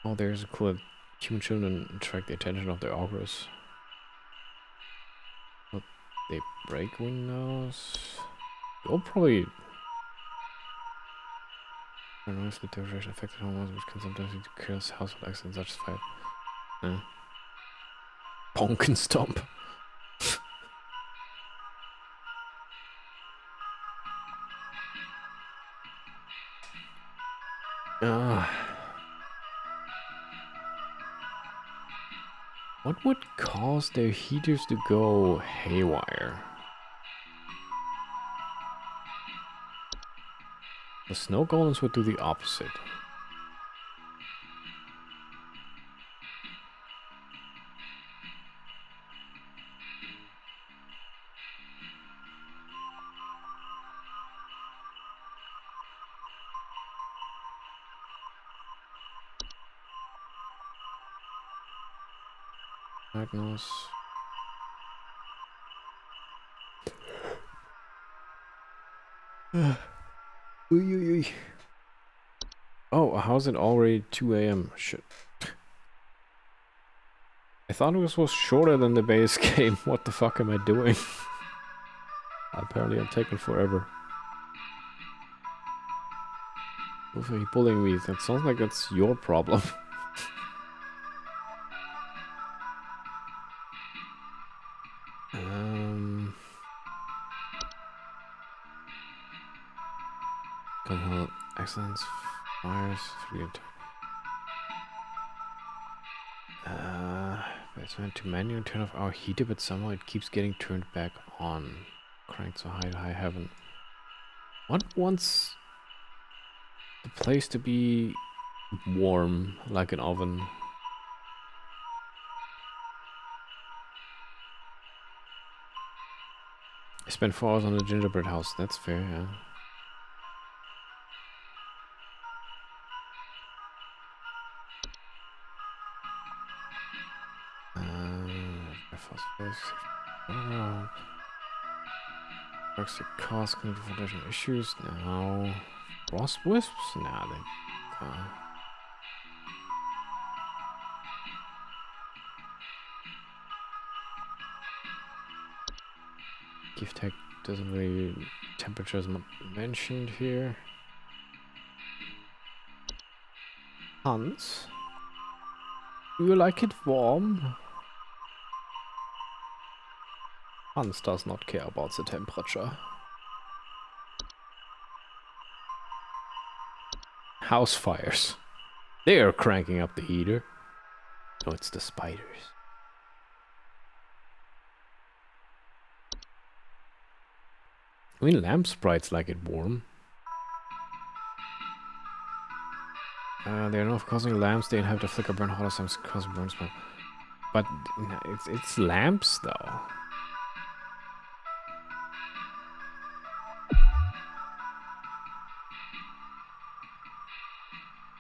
[SPEAKER 1] Oh, there's a clue that human children attract the attention of their augurs. But they break windows. They'll probably... noise with deterioration affected homeowners, which can sometimes lead to chaos, household accidents, such as fire. Bonk and stomp. What would cause their heaters to go haywire? The snow golems would do the opposite. Diagnose. Oh, how's it already 2 a.m.? Shit. I thought it was shorter than the base game. What the fuck am I doing? Apparently I'm taking forever. Why are you bullying me? That sounds like that's your problem. Gunhill, excellence, fires, 3 it's meant to manually turn off our heater, but somehow it keeps getting turned back on. Cranked so high to high heaven. What wants the place to be warm like an oven? I spent 4 hours on the gingerbread house. That's fair, yeah. Toxic cost, foundation issues. No. Frost wisps? Nah, they. Gift tech doesn't really. Temperatures mentioned here. Hans? Do you like it warm? Hans does not care about the temperature. House fires. They are cranking up the heater. No, it's the spiders. I mean, lamp sprites like it warm. They are not causing lamps. They have to flicker, burn hotter, sometimes cause burn smell. But it's lamps though.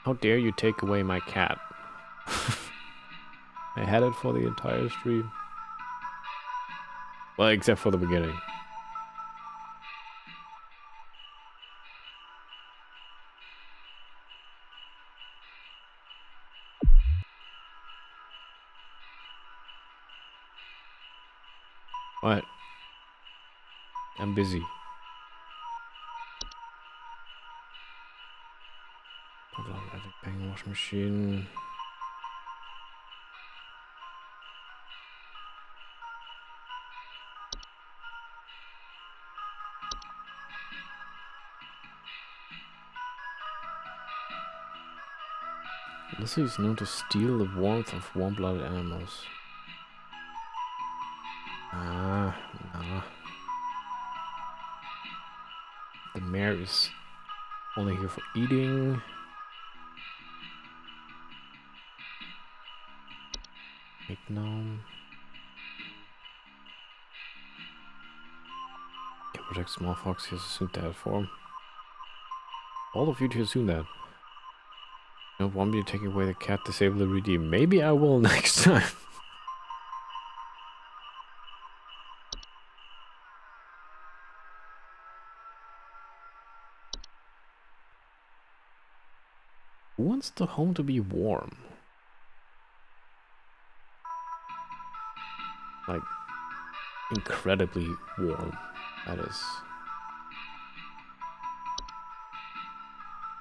[SPEAKER 1] How dare you take away my cat? I had it for the entire stream. Well, except for the beginning. What? I'm busy. Hold on, I think bang wash machine. Lizzie is known to steal the warmth of warm-blooded animals. Nah. The mare is only here for eating. Wait, no. Can protect small fox. He has assumed that form. All of you to assume that. You don't want me to take away the cat, disable the redeem. Maybe I will next time. Who wants the home to be warm? Like, incredibly warm, that is.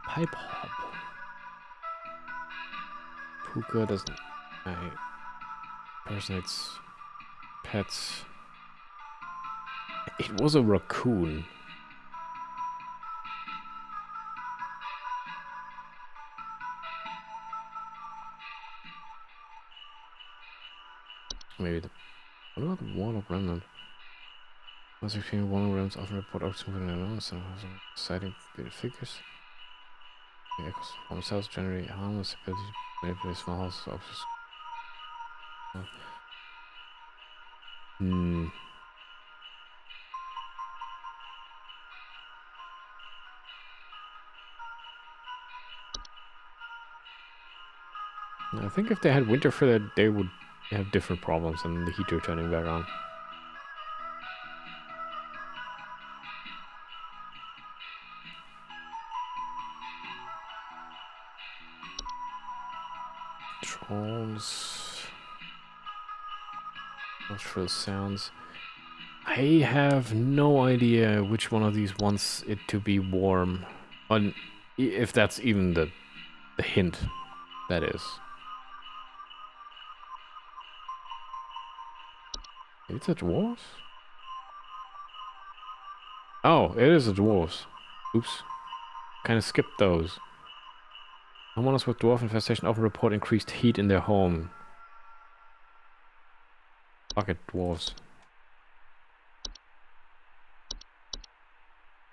[SPEAKER 1] Pipe hop. Puka doesn't. Personates pets. It was a raccoon. Maybe the. What about the Warlock Remnant? Once experiencing Warlock Remnants often report options within their own, so citing bit figures. The echoes themselves generate harmless ability to manipulate small houses objects. I think if they had Winterfell, they would They have different problems and the heater turning back on. Controls. Natural sounds. I have no idea which one of these wants it to be warm. On if that's even the hint, that is. It's a dwarves? Oh, it is a dwarves. Oops. Kinda skipped those. Homeowners with dwarf infestation often report increased heat in their home. Fuck it, dwarves.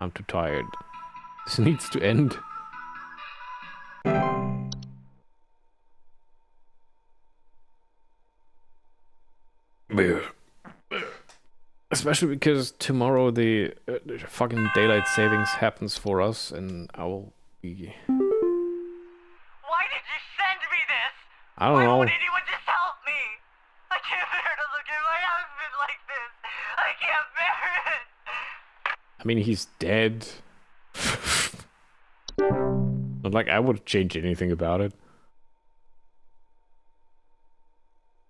[SPEAKER 1] I'm too tired. This needs to end. Especially because tomorrow the fucking daylight savings happens for us, and I will be.
[SPEAKER 7] Why did you send me this?
[SPEAKER 1] I don't
[SPEAKER 7] Why
[SPEAKER 1] know.
[SPEAKER 7] won't anyone just help me? I can't bear to look at my husband like this. I can't bear it.
[SPEAKER 1] I mean, he's dead. Not like I would change anything about it.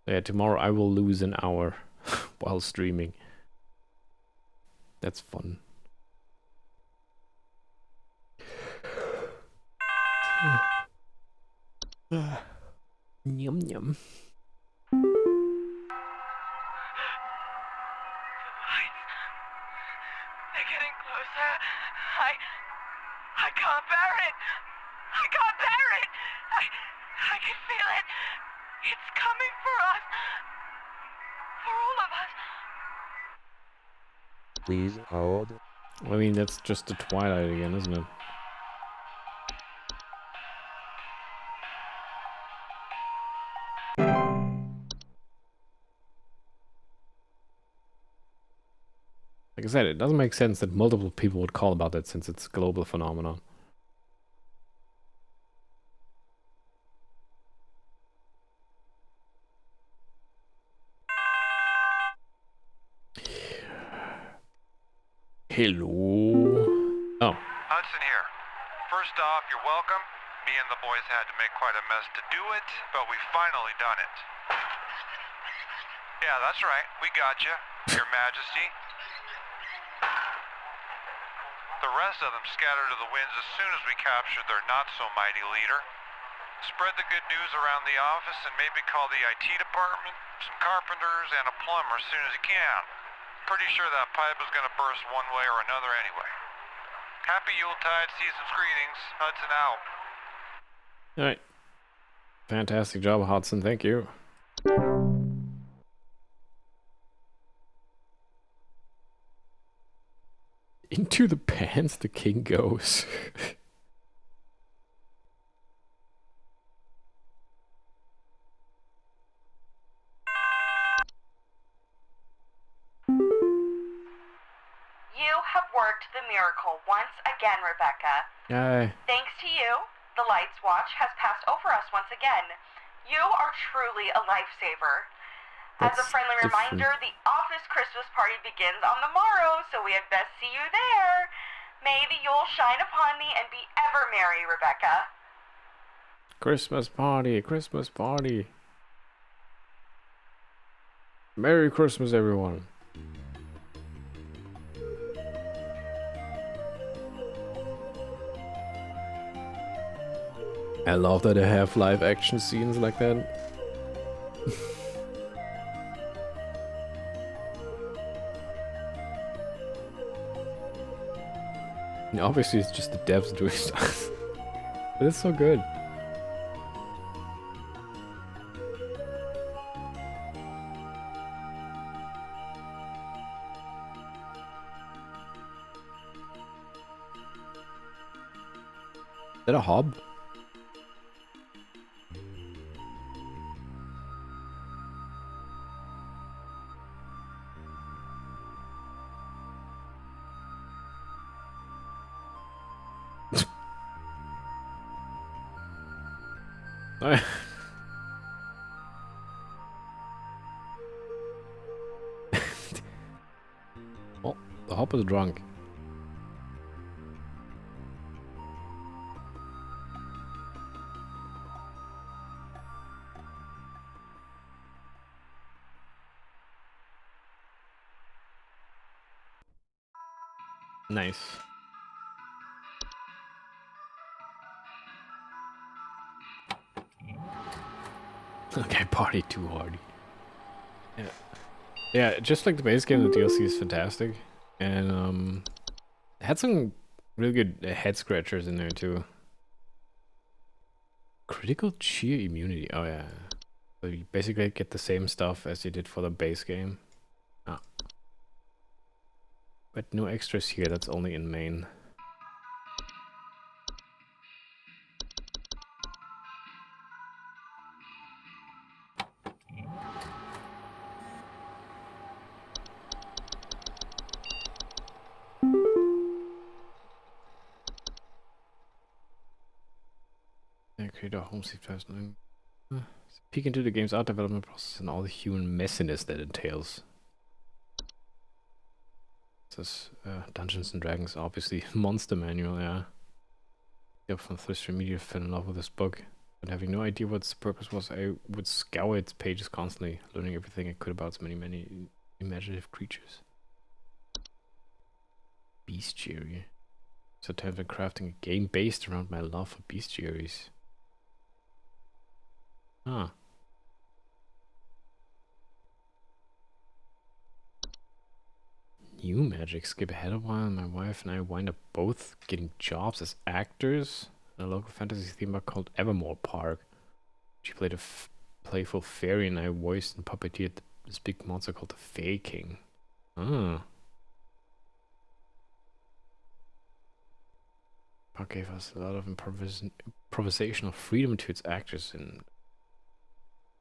[SPEAKER 1] Yeah, tomorrow I will lose an hour while streaming. That's fun. Yum yum.
[SPEAKER 7] They're getting closer. I can't bear it. I can't bear it. I can feel it. It's coming for us. For all of us.
[SPEAKER 4] Please hold.
[SPEAKER 1] I mean, that's just the Twilight again, isn't it? Like I said, it doesn't make sense that multiple people would call about that since it's a global phenomenon. Hello. Oh.
[SPEAKER 3] Hudson here. First off, you're welcome. Me and the boys had to make quite a mess to do it, but we finally done it. Yeah, that's right. We got you, Your Majesty. The rest of them scattered to the winds as soon as we captured their not-so-mighty leader. Spread the good news around the office and maybe call the IT department, some carpenters, and a plumber as soon as you can. Pretty sure that pipe is gonna burst one way or another anyway. Happy Yuletide, season's greetings. Hudson out.
[SPEAKER 1] Alright. Fantastic job, Hudson. Thank you. Into the pants the king goes.
[SPEAKER 2] You have worked the miracle once again, Rebecca.
[SPEAKER 1] Aye.
[SPEAKER 2] Thanks to you, the Lights Watch has passed over us once again. You are truly a lifesaver. As a
[SPEAKER 1] That's
[SPEAKER 2] friendly
[SPEAKER 1] different.
[SPEAKER 2] reminder, the office Christmas party begins on the morrow, so we had best see you there. May the Yule shine upon thee and be ever merry, Rebecca.
[SPEAKER 1] Christmas party, Christmas party. Merry Christmas, everyone. I love that they have live action scenes like that. And obviously it's just the devs doing stuff. But it's so good. Is that a hob? The hop is drunk. Nice. Okay, party too hard. Yeah. Yeah, just like the base game, the DLC is fantastic. And it had some really good head scratchers in there too. Critical cheer immunity. Oh yeah. So you basically get the same stuff as you did for the base game. Ah. But no extras here, that's only in main. Create a home safe person. Peek into the game's art development process and all the human messiness that entails. This Dungeons and Dragons, obviously. Monster Manual, yeah. Yep, from Thrift Media fell in love with this book. But having no idea what its purpose was, I would scour its pages constantly, learning everything I could about so many imaginative creatures. Bestiary. So I've been crafting a game based around my love for bestiaries. Ah. New magic. Skip ahead a while, and my wife and I wind up both getting jobs as actors in a local fantasy theme park called Evermore Park. She played a playful fairy, and I voiced and puppeteered this big monster called the Fae King. Ah. Park gave us a lot of improvisational freedom to its actors, and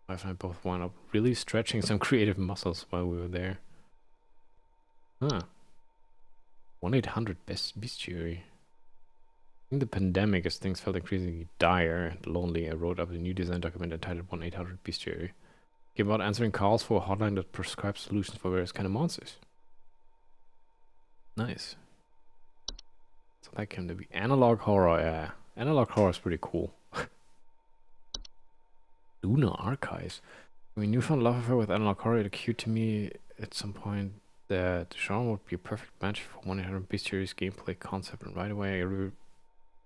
[SPEAKER 1] my wife and I both wound up really stretching some creative muscles while we were there. Huh. 1-800 Bestiary. In the pandemic, as things felt increasingly dire and lonely, I wrote up a new design document entitled 1-800 Bestiary. Came about answering calls for a hotline that prescribes solutions for various kind of monsters. Nice. So that came to be analog horror, yeah. Analog horror is pretty cool. Lunar Archives. When newfound love affair with analog horror, it occurred to me at some point that the genre would be a perfect match for 1-800 Bestiary's gameplay concept, and right away I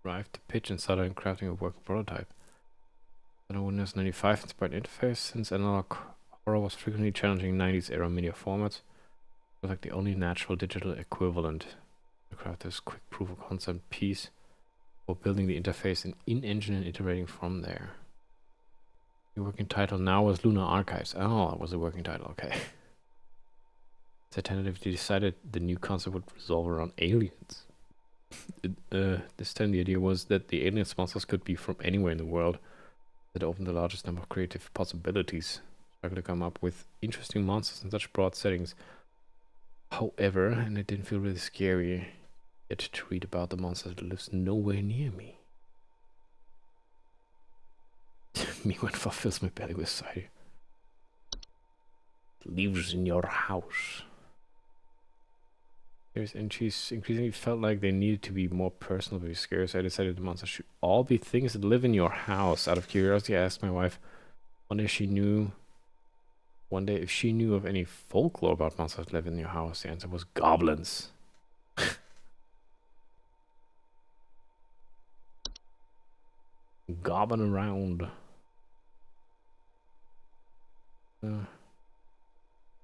[SPEAKER 1] arrived to pitch and started crafting a working prototype. The Windows 95 inspired interface, since analog horror was frequently challenging 90s era media formats, it was like the only natural digital equivalent to craft this quick proof of concept piece for building the interface and in-engine and iterating from there. The working title now was Lunar Archives. Oh, that was the working title, okay. So I tentatively decided the new concept would revolve around aliens. This time the idea was that the alien monsters could be from anywhere in the world. That opened the largest number of creative possibilities. So I could come up with interesting monsters in such broad settings. However, and it didn't feel really scary yet to read about the monster that lives nowhere near me. Me when fulfills my belly with cider. Lives in your house. And she's increasingly felt like they needed to be more personal with scares. So I decided the monsters should all be things that live in your house. Out of curiosity, I asked my wife one day if she knew of any folklore about monsters that live in your house. The answer was goblins. Gobbling around.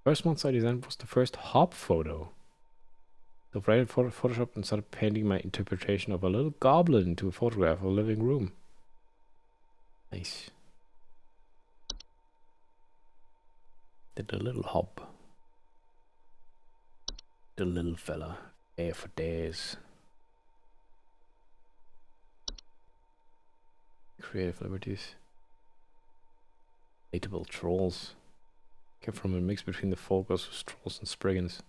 [SPEAKER 1] First monster I designed was the first hop photo. So I ran Photoshop and started painting my interpretation of a little goblin into a photograph of a living room. Nice. Did the little hop. The little fella. There for days. Creative liberties. Relatable trolls. Came from a mix between the Folkers, trolls, and Spriggans.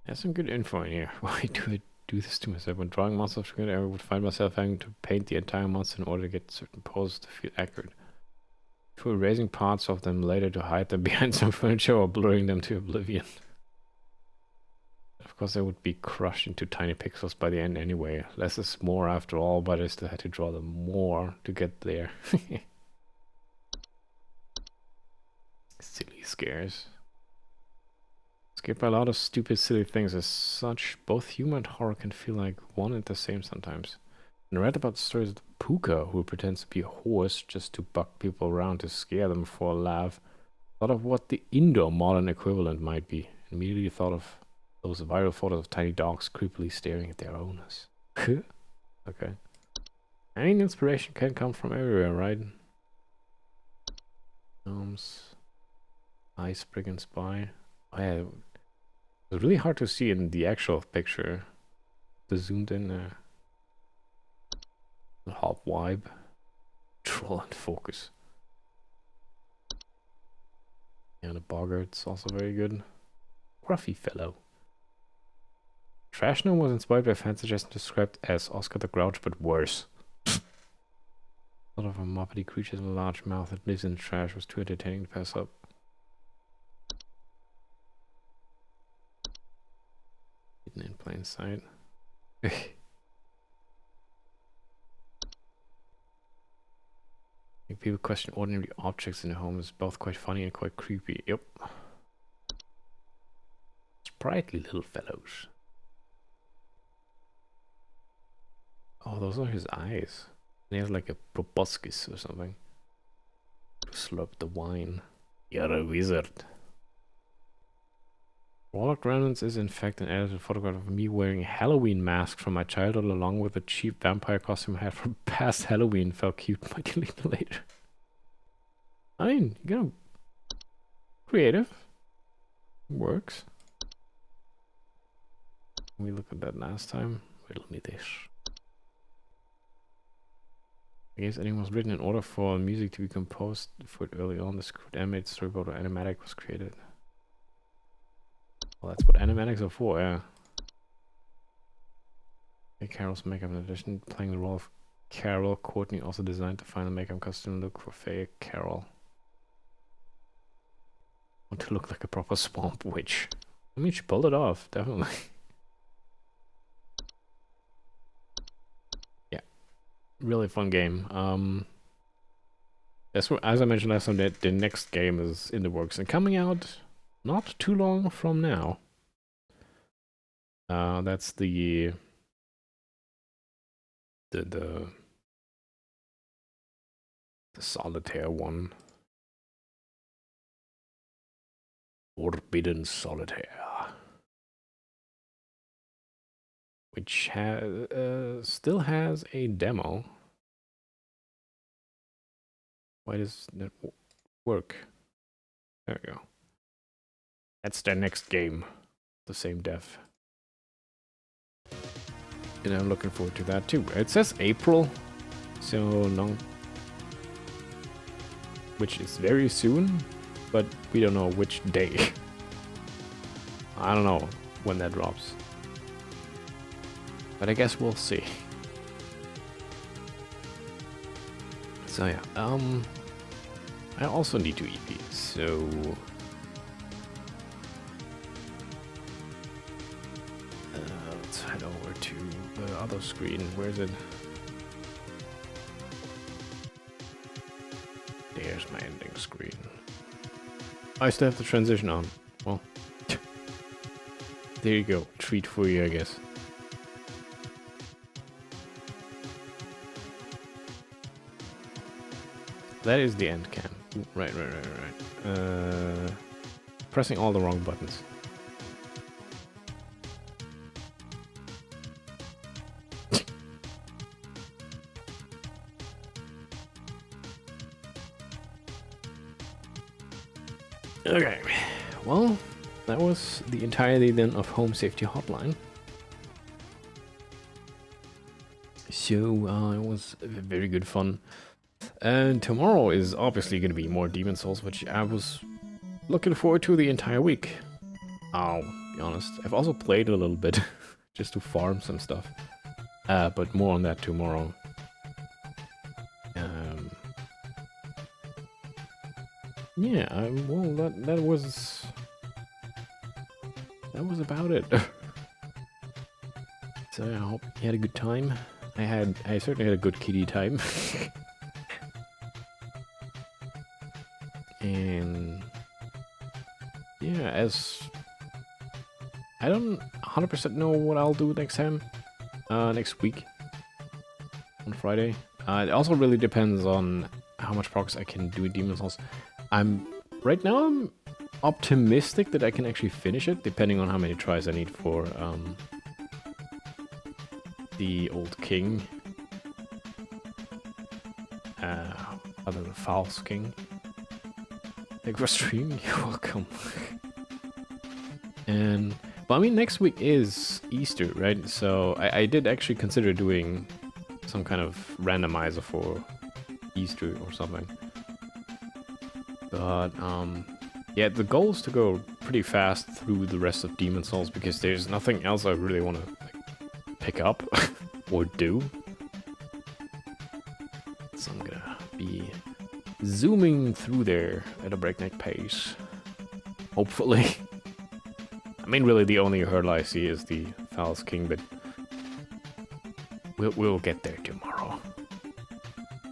[SPEAKER 1] There's some good info in here. Why do I do this to myself? When drawing monsters together, I would find myself having to paint the entire monster in order to get certain poses to feel accurate. for erasing parts of them later to hide them behind some furniture or blurring them to oblivion. Of course, they would be crushed into tiny pixels by the end anyway. Less is more after all, but I still had to draw them more to get there. Silly scares. Scared by a lot of stupid, silly things. As such, both humor and horror can feel like one and the same sometimes. And I read about the stories of the Puka, who pretends to be a horse just to bug people around to scare them for a laugh. Thought of what the indoor modern equivalent might be. Immediately thought of those viral photos of tiny dogs creepily staring at their owners. Okay. I mean, inspiration can come from everywhere, right? Ice, Brigand Spy. Oh, yeah. It's really hard to see in the actual picture. The zoomed in the hop vibe. Troll and focus. Yeah, the Boggart's also very good. Gruffy fellow. Trash Gnome was inspired by fan suggestion described as Oscar the Grouch, but worse. Sort of a moppety creature with a large mouth that lives in the trash was too entertaining to pass up. Hidden in plain sight. People question ordinary objects in the home is both quite funny and quite creepy. Yep. Sprightly little fellows. Oh, those are his eyes. And he has like a proboscis or something. To slurp the wine. You're a wizard. Warlock Remnants is in fact an edited photograph of me wearing a Halloween mask from my childhood along with a cheap vampire costume I had from past Halloween. Felt cute by deleting later. I mean, you know, creative. Works. We looked at that last time. Riddle me this. I guess anything was written in order for music to be composed for it early on. The script animated storyboard or animatic was created. Well, that's what animatics are for, yeah. Hey, Carol's makeup in addition, playing the role of Carol, Courtney also designed the final makeup costume look for Faye Carol. Want to look like a proper swamp witch. I mean, she pulled it off, definitely. Yeah. Really fun game. As I mentioned last time, that the next game is in the works and coming out not too long from now. That's the solitaire one. Forbidden Solitaire. Which still has a demo. Why does that work? There we go. That's their next game. The same dev. And I'm looking forward to that too. It says April, so no. Which is very soon, but we don't know which day. I don't know when that drops. But I guess we'll see. So yeah, I also need to eat these, so let's head over to the other screen. Where is it? There's my ending screen. I still have the transition on. Well, there you go. Treat for you, I guess. That is the end cam. Ooh, right. Pressing all the wrong buttons. Okay, well, that was the entirety then of Home Safety Hotline. So, it was very good fun. And tomorrow is obviously going to be more Demon Souls, which I was looking forward to the entire week. I'll be honest. I've also played a little bit, just to farm some stuff. But more on that tomorrow. yeah, well, that was about it. So I hope you had a good time. I certainly had a good kitty time. And yeah, as I don't 100% know what I'll do next time, next week on Friday. It also really depends on how much progress I can do with Demon's Souls. Right now I'm optimistic that I can actually finish it, depending on how many tries I need for the Old King. Other than False King. Thank you for streaming, you're welcome. And, well, I mean, next week is Easter, right? So I did actually consider doing some kind of randomizer for Easter or something. But, yeah, the goal is to go pretty fast through the rest of Demon's Souls because there's nothing else I really want to pick up or do. So I'm gonna be zooming through there at a breakneck pace. Hopefully. I mean, really, the only hurdle I see is the False King, but we'll get there tomorrow.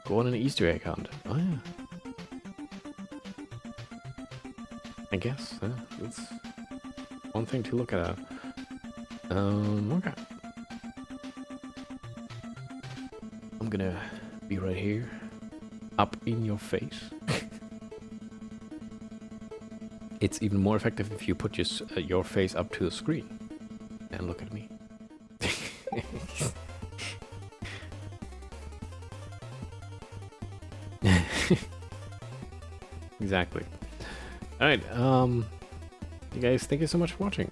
[SPEAKER 1] Go on an Easter egg hunt. Oh yeah. I guess it's one thing to look at. Okay. I'm gonna be right here, up in your face. It's even more effective if you put your face up to the screen and look at me. Exactly. Alright, you guys, thank you so much for watching.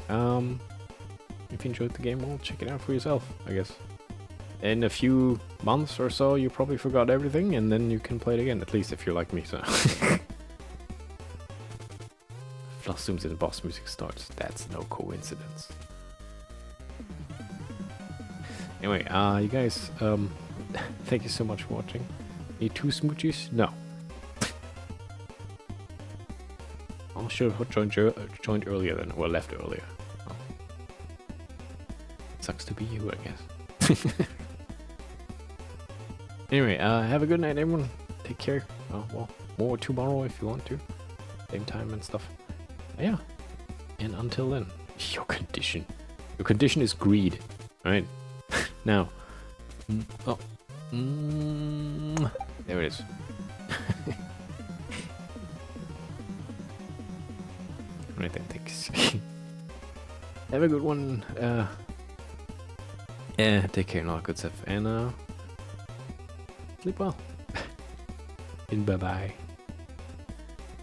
[SPEAKER 1] If you enjoyed the game, well, check it out for yourself, I guess. In a few months or so, you probably forgot everything, and then you can play it again, at least if you're like me, so. Fluff zooms in, boss music starts. That's no coincidence. Anyway, you guys, thank you so much for watching. Need 2 smoochies? No. I should have joined earlier then, or left earlier. Oh. Sucks to be you, I guess. Anyway, have a good night, everyone. Take care. Well, more tomorrow if you want to. Same time and stuff. Yeah. And until then, your condition is greed. Alright? Now. There it is. Right then, thanks. Have a good one. Yeah, take care and all that good stuff. And sleep well. And bye bye.